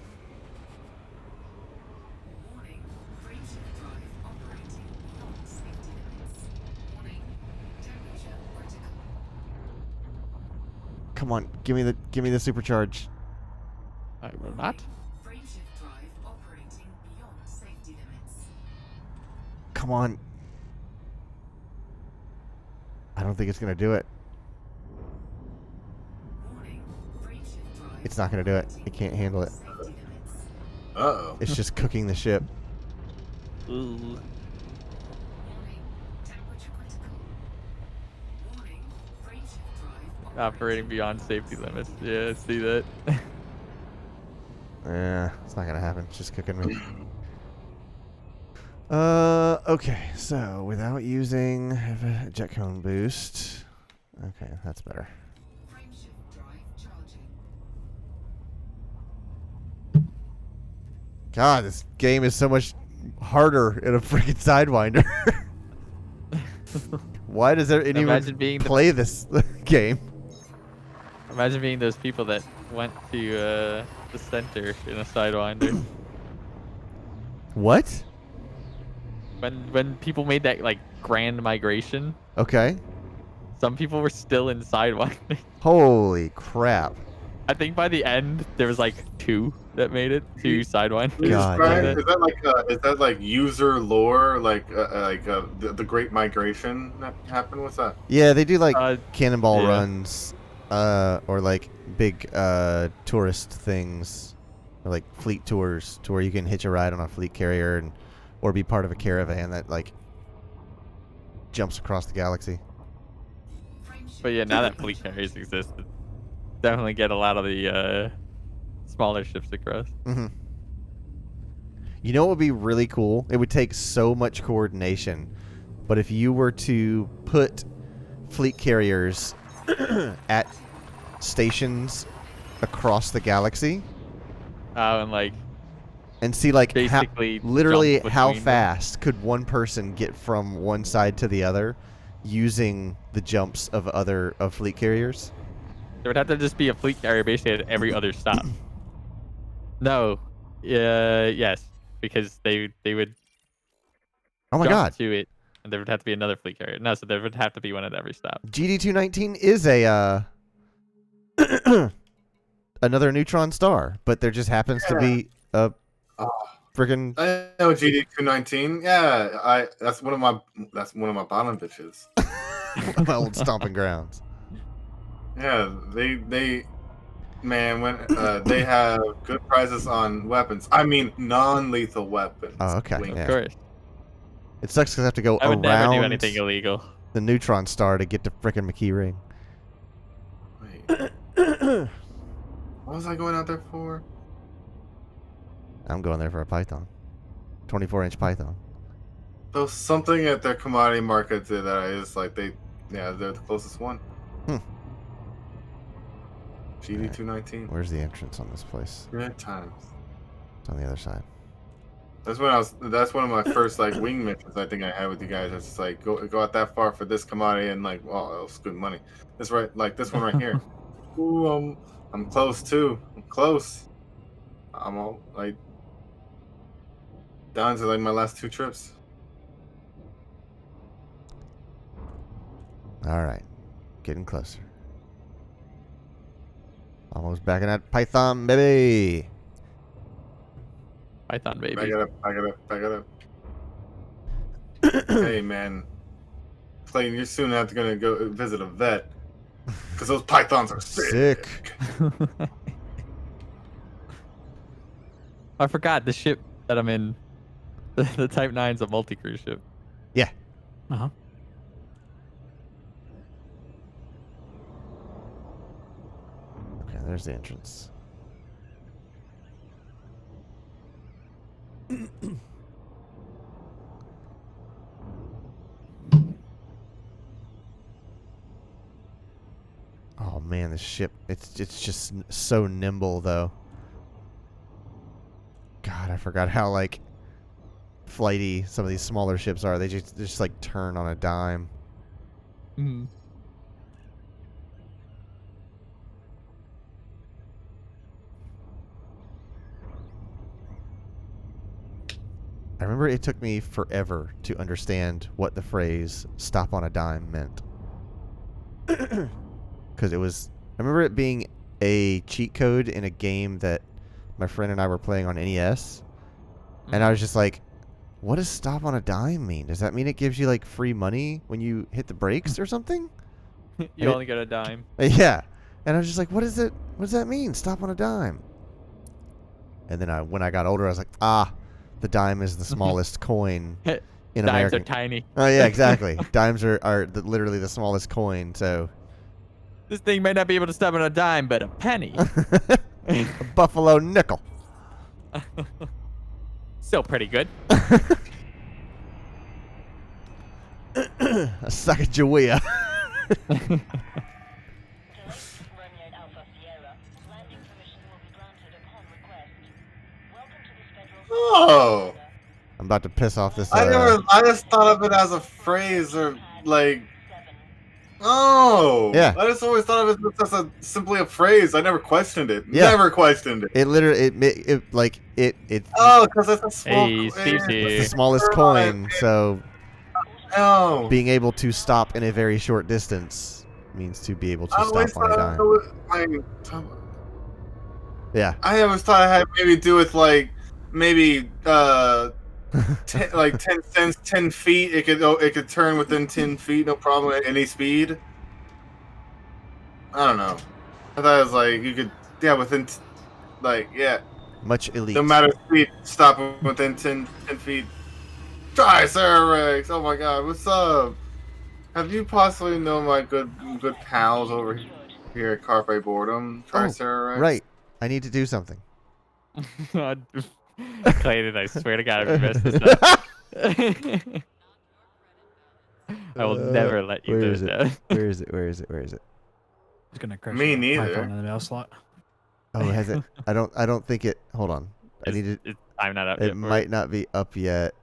Come on, give me the supercharge. I will not. Come on. I don't think it's gonna do it. It's not gonna do it. It can't handle it. Uh-oh. It's just cooking the ship. Ooh. Operating beyond safety limits. Yeah, I see that. Yeah, it's not gonna happen. It's just cooking me. Okay, so without using a jet cone boost. Okay, that's better. God, this game is so much harder in a freaking Sidewinder. Why does there anyone play this game? Imagine being those people that went to the center in a Sidewinder. What? When people made that like grand migration. Okay. Some people were still in Sidewinder. Holy crap. I think by the end there was like 2 that made it to Sidewinder. God. Is that like user lore, like the Great Migration that happened? What's that? Yeah, they do like cannonball runs, or like big tourist things, or like fleet tours, to where you can hitch a ride on a fleet carrier or be part of a caravan that like jumps across the galaxy. But yeah, now that fleet carriers exist, definitely get a lot of the smaller ships across. Mm-hmm. You know what would be really cool? It would take so much coordination, but if you were to put fleet carriers at stations across the galaxy, and see like basically literally jump how between fast could one person get from one side to the other using the jumps of fleet carriers. There would have to just be a fleet carrier basically at every other stop. No, yes, because they would. Oh my jump god! To it, and there would have to be another fleet carrier. No, so there would have to be one at every stop. GD219 is a another neutron star, but there just happens to be a freaking. I know GD219. Yeah, that's one of my bottom bitches. My old stomping grounds. Yeah, they man, when they have good prices on weapons. I mean, non-lethal weapons. Oh, okay. Of Yeah. course. It sucks because I have to go I would never do around anything illegal. the neutron star to get to frickin' McKee Ring. Wait. What was I going out there for? I'm going there for a python. 24-inch python. There was something at their commodity market that I just like they're the closest one. GD219. Where's the entrance on this place? Good times. It's on the other side. That's one of my first like wing missions I think I had with you guys. It's just like go out that far for this commodity and like, well, that was good money. This right, like this one right here. Ooh, I'm close too. I'm close. I'm all like down to like my last 2 trips. All right, getting closer. Almost back in that python, baby. Python baby. Back it up. Hey man, Clayton, you're soon gonna go visit a vet because those pythons are sick. I forgot the ship that I'm in. The Type 9's a multi-cruise ship. Yeah. Uh-huh. Okay, there's the entrance. Oh man, the ship, it's just so nimble though. God, I forgot how like flighty some of these smaller ships are. They just like turn on a dime. Mm-hmm. I remember it took me forever to understand what the phrase "stop on a dime" meant. Because I remember it being a cheat code in a game that my friend and I were playing on NES. And I was just like, what does stop on a dime mean? Does that mean it gives you like free money when you hit the brakes or something? You only get a dime. Yeah. And I was just like, what is it? What does that mean? Stop on a dime. And then when I got older, I was like, the dime is the smallest coin in Dimes American. are tiny. Oh yeah, exactly. Dimes are literally the smallest coin. So this thing may not be able to stop on a dime, but a penny. A buffalo nickel. Still pretty good. A Sacagawea. Oh. I'm about to piss off this. I just thought of it as a phrase or like. Oh. Yeah. I just always thought of it as simply a phrase. I never questioned it. Yeah. Never questioned it. It literally it. Oh, because it's a small. Hey, Steve's here. It's the smallest coin, so No. being able to stop in a very short distance means to be able to I always stop on a thought dime. it was, Yeah. I always thought it had maybe to do with like maybe 10 cents, 10 feet. It could turn within 10 feet, no problem at any speed. I don't know. I thought it was like you could within Much elite. no matter speed, stop within 10 feet. Triceratops! Oh my god, what's up? Have you possibly known my good pals over here at Carpe Boredom? Triceratops? Right. I need to do something. Clayton, I swear to God, if you mess this up, I will never let you Where live is it? down. Where is it? Where is it? Where is it? It's gonna crash Me the neither. Python in the mail slot. Oh, has it? I don't think it. Hold on. I need it. I'm not up It yet. might not be up yet.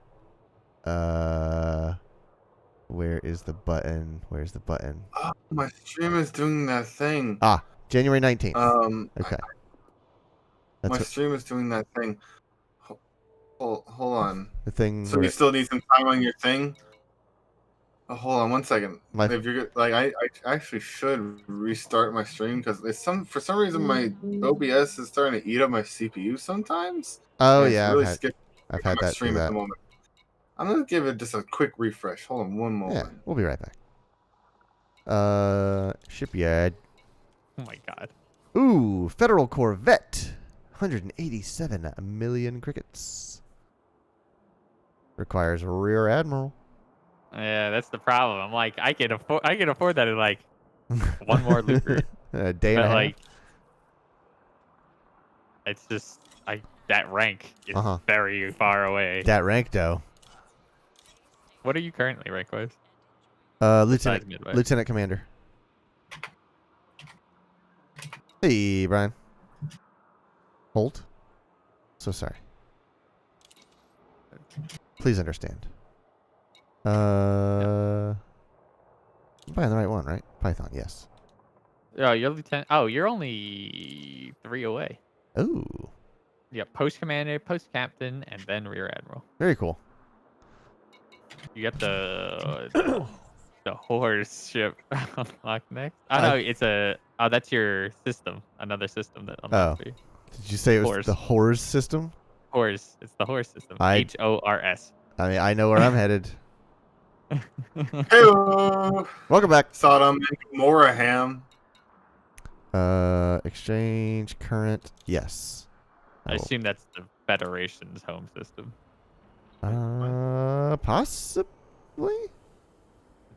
Where is the button? Where's the button? Oh, my stream is doing that thing. Ah, January 19th. Okay. My That's stream is doing that thing. Hold on. the thing. So you still need some time on your thing? Oh, hold on 1 second. If you're like, I actually should restart my stream because it's for some reason my OBS is starting to eat up my CPU sometimes. Oh and yeah, it's really skipping I've had my that do stream at that. the moment. I'm gonna give it just a quick refresh. Hold on one moment. Yeah, we'll be right back. Shipyard. Oh my God. Ooh, Federal Corvette. 187 million crickets. Requires a rear admiral. Yeah, that's the problem. I'm like, I can afford that in like one more loop route. A day and But a half. like, it's just that rank is very far away. That rank though. What are you currently rank wise? Lieutenant Commander. Hey, Brian. Holt. So sorry. Please understand. I'm buying the right one, right? Python, yes. Oh, you're lieutenant. Oh, you're only 3 away. Ooh. Yeah, post commander, post captain, and then rear admiral. Very cool. You got the horse ship unlocked next. Oh no, it's that's your system. Another system that unlocks for you. Did you say it was the horse system? Horse. It's the horse system. HORS. I mean, I know where I'm headed. Hello. Welcome back. Sodom and Gomorrah. Exchange current. Yes. I assume that's the Federation's home system. Possibly.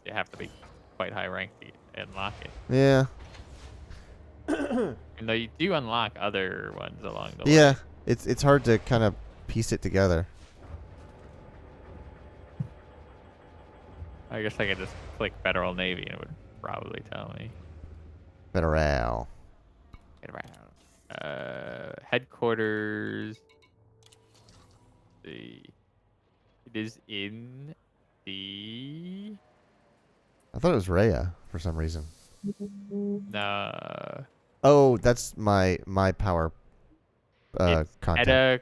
You have to be quite high ranked to unlock it. Yeah. And though you do unlock other ones along the way. Yeah, it's hard to kind of piece it together. I guess I could just click Federal Navy and it would probably tell me. Federal. Headquarters. It is in the. I thought it was Rhea for some reason. No. Oh, that's my power content. Eta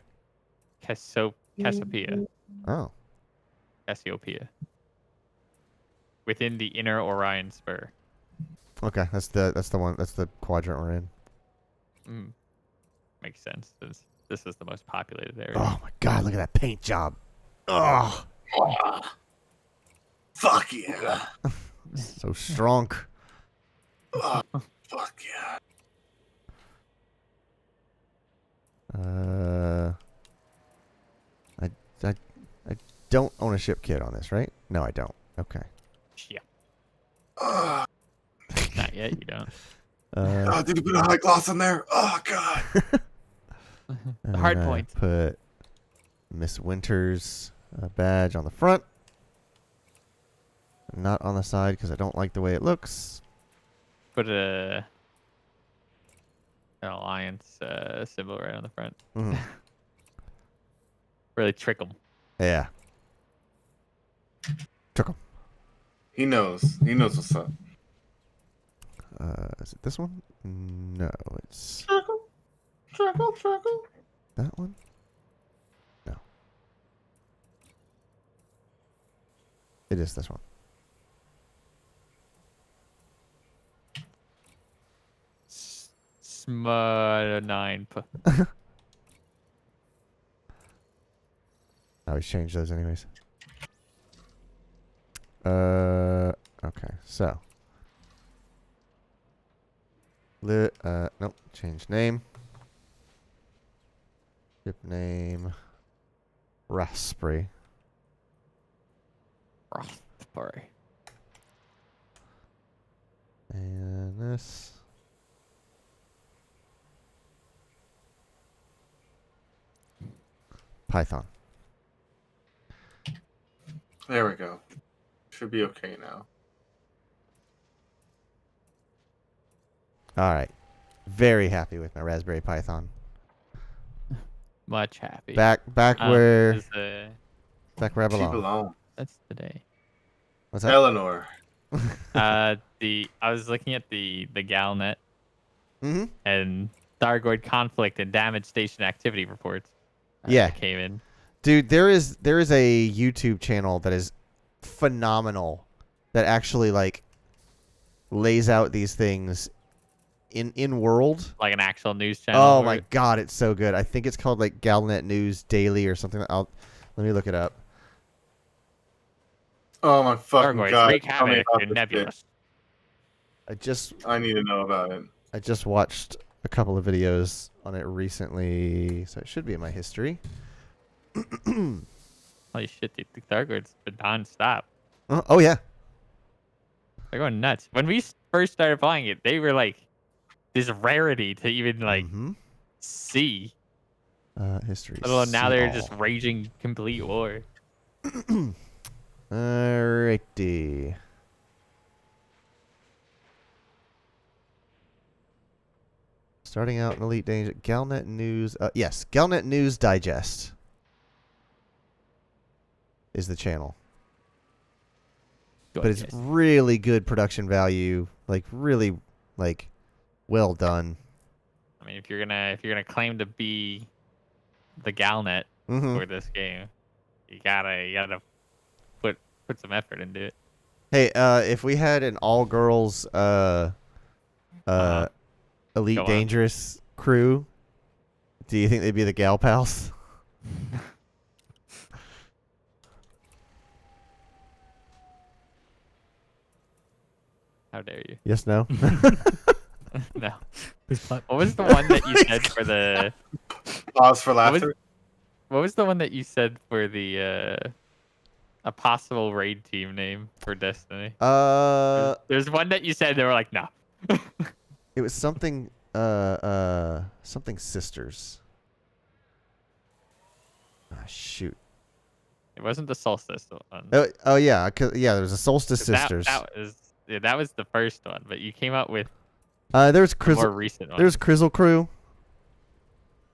Cassiopeia. Oh. Cassiopeia. Within the inner Orion spur. Okay, that's the one. That's the quadrant we're in. Makes sense. This is the most populated area. Oh my God! Look at that paint job. Oh. Fuck yeah. So strong. Oh, fuck yeah. I don't own a ship kit on this, right? No, I don't. Okay. Yeah. Not yet, you don't. Did you put a high gloss on there? Oh, God. The hard point. Put Miss Winter's badge on the front. Not on the side because I don't like the way it looks. Put an alliance symbol right on the front. Really trick them. Yeah. Trick 'em. He knows. He knows what's up. Is it this one? No, it's Trickle. that one. No. It is this one. Sm9. I always change those anyways. Okay, so. Nope, change name. Ship name. Raspberry. And this. Python. There we go. Should be okay now. All right. Very happy with my Raspberry Python. Much happy. Back where Is the back where I She belong. belong. that's today. What's that? Eleanor. I was looking at the Galnet Mm-hmm. and Thargoid conflict and damage station activity reports. Yeah. That came in. Dude, there is a YouTube channel that is phenomenal that actually like lays out these things in world. Like an actual news channel. Oh or- my god, it's so good. I think it's called like Galnet News Daily or something. Let me look it up. Oh my fucking Thargoids god. wreak Tell me havoc about in this Nebulous. I need to know about it. I just watched a couple of videos on it recently, so it should be in my history. Holy shit, dude. The Thargoids been non-stop. Oh yeah. They're going nuts. When we first started playing it, they were like this rarity to even like see. History. Let alone now see they're all. just raging complete war. Alrighty. Starting out in Elite Danger, Galnet News. Yes, Galnet News Digest is the channel. But it's really good production value, like really, like, well done. I mean, if you're gonna claim to be the Galnet for this game, you gotta put some effort into it. Hey, if we had an all girls Elite Go on. Dangerous crew, do you think they'd be the Gal Pals? How dare you? Yes, no? No. What was the one that you said for the Pause for laughter. What was the one that you said for the a possible raid team name for Destiny? There's one that you said they were like, no. It was something something sisters. Ah, shoot. It wasn't the Solstice one. Oh yeah, there was a Solstice 'Cause Sisters. That was the first one, but you came out with There's a more Crizzle. recent one. There's Crizzle Crew.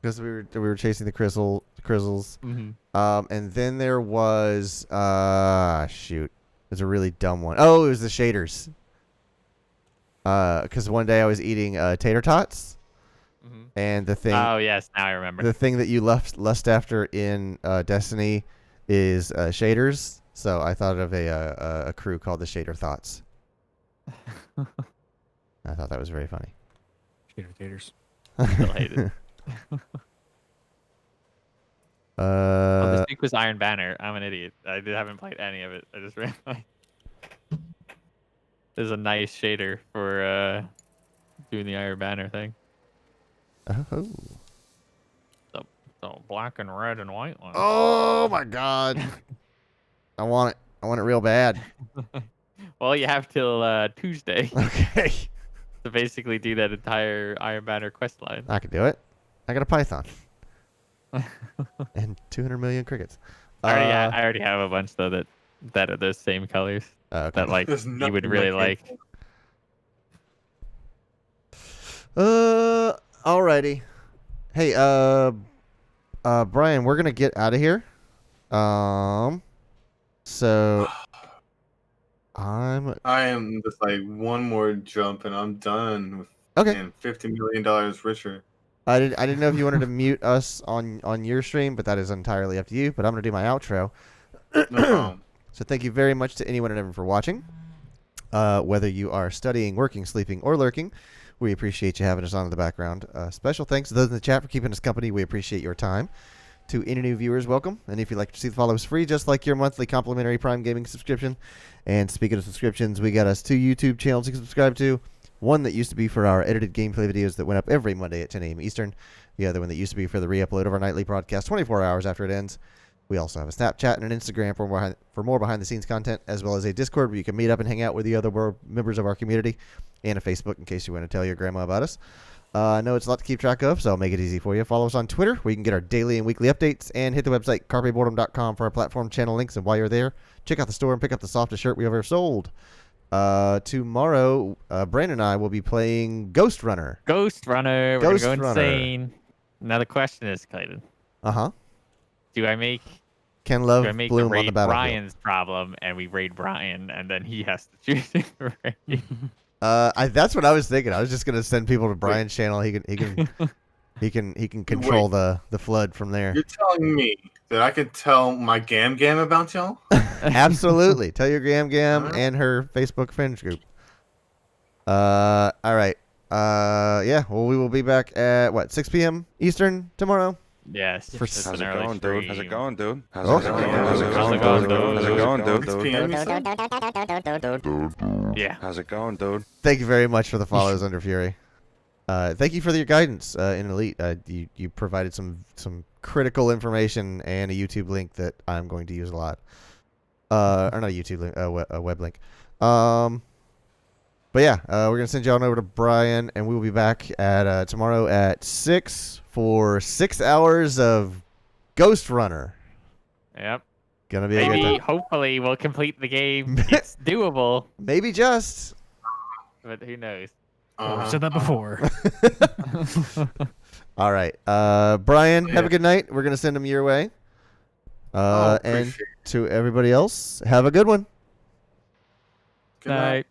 Because we were chasing the Crizzles. Mhm. And then there was shoot. There's a really dumb one. Oh, it was the Shaders. Because one day I was eating tater tots, and the thing. Oh yes, now I remember. The thing that you lust after in Destiny is shaders. So I thought of a crew called the Shader Thoughts. I thought that was very funny. Shader taters. Still hate it. Oh, this week was Iron Banner. I'm an idiot. I haven't played any of it. I just ran. There's a nice shader for doing the Iron Banner thing. Oh. So black and red and white one. Oh my god. I want it. I want it real bad. Well, you have till Tuesday. Okay. To basically do that entire Iron Banner quest line. I can do it. I got a Python. And 200 million crickets. I already have a bunch though that are those same colors. Okay. That like There's you nothing would really like. Alrighty. Hey, Brian, we're gonna get out of here. So I am just like one more jump and I'm done with okay. $50 million richer. I didn't know if you wanted to mute us on your stream, but that is entirely up to you. But I'm gonna do my outro. No problem. So thank you very much to anyone and everyone for watching. Whether you are studying, working, sleeping, or lurking, we appreciate you having us on in the background. Special thanks to those in the chat for keeping us company. We appreciate your time. To any new viewers, welcome. And if you'd like to see the follow us free, just like your monthly complimentary Prime Gaming subscription. And speaking of subscriptions, we got us 2 YouTube channels you can subscribe to. One that used to be for our edited gameplay videos that went up every Monday at 10 a.m. Eastern. The other one that used to be for the re-upload of our nightly broadcast 24 hours after it ends. We also have a Snapchat and an Instagram for more behind-the-scenes content, as well as a Discord where you can meet up and hang out with the other members of our community, and a Facebook in case you want to tell your grandma about us. I know it's a lot to keep track of, so I'll make it easy for you. Follow us on Twitter, where you can get our daily and weekly updates, and hit the website carpeboredom.com for our platform channel links. And while you're there, check out the store and pick up the softest shirt we ever sold. Tomorrow, Brandon and I will be playing Ghost Runner. Ghost Runner. We're going to go insane. Now the question is, Clayton. Uh-huh. Do I make Can Love the Bloom on raid the battlefield? Brian's problem, and we raid Brian, and then he has to choose the raid? That's what I was thinking. I was just gonna send people to Brian's channel. He can control the flood from there. You're telling me that I could tell my Gam Gam about y'all? Absolutely. Tell your Gam Gam and her Facebook friends group. All right. Yeah. Well, we will be back at 6 p.m. Eastern tomorrow. Yes. How's it going, dude? How's it going, dude? How's it going, dude? Yeah. How's it going, dude? Thank you very much for the follows, Under Fury. Thank you for your guidance in Elite. You provided some critical information and a YouTube link that I'm going to use a lot. Or not a YouTube link, a web link. But yeah, we're gonna send you on over to Brian, and we will be back at tomorrow at 6 for 6 hours of Ghost Runner. Yep. Gonna be a good time. Hopefully, we'll complete the game. It's doable. Maybe just. But who knows? I've said that before. All right, Brian, have a good night. We're gonna send them your way. And to everybody else, have a good one. Good night.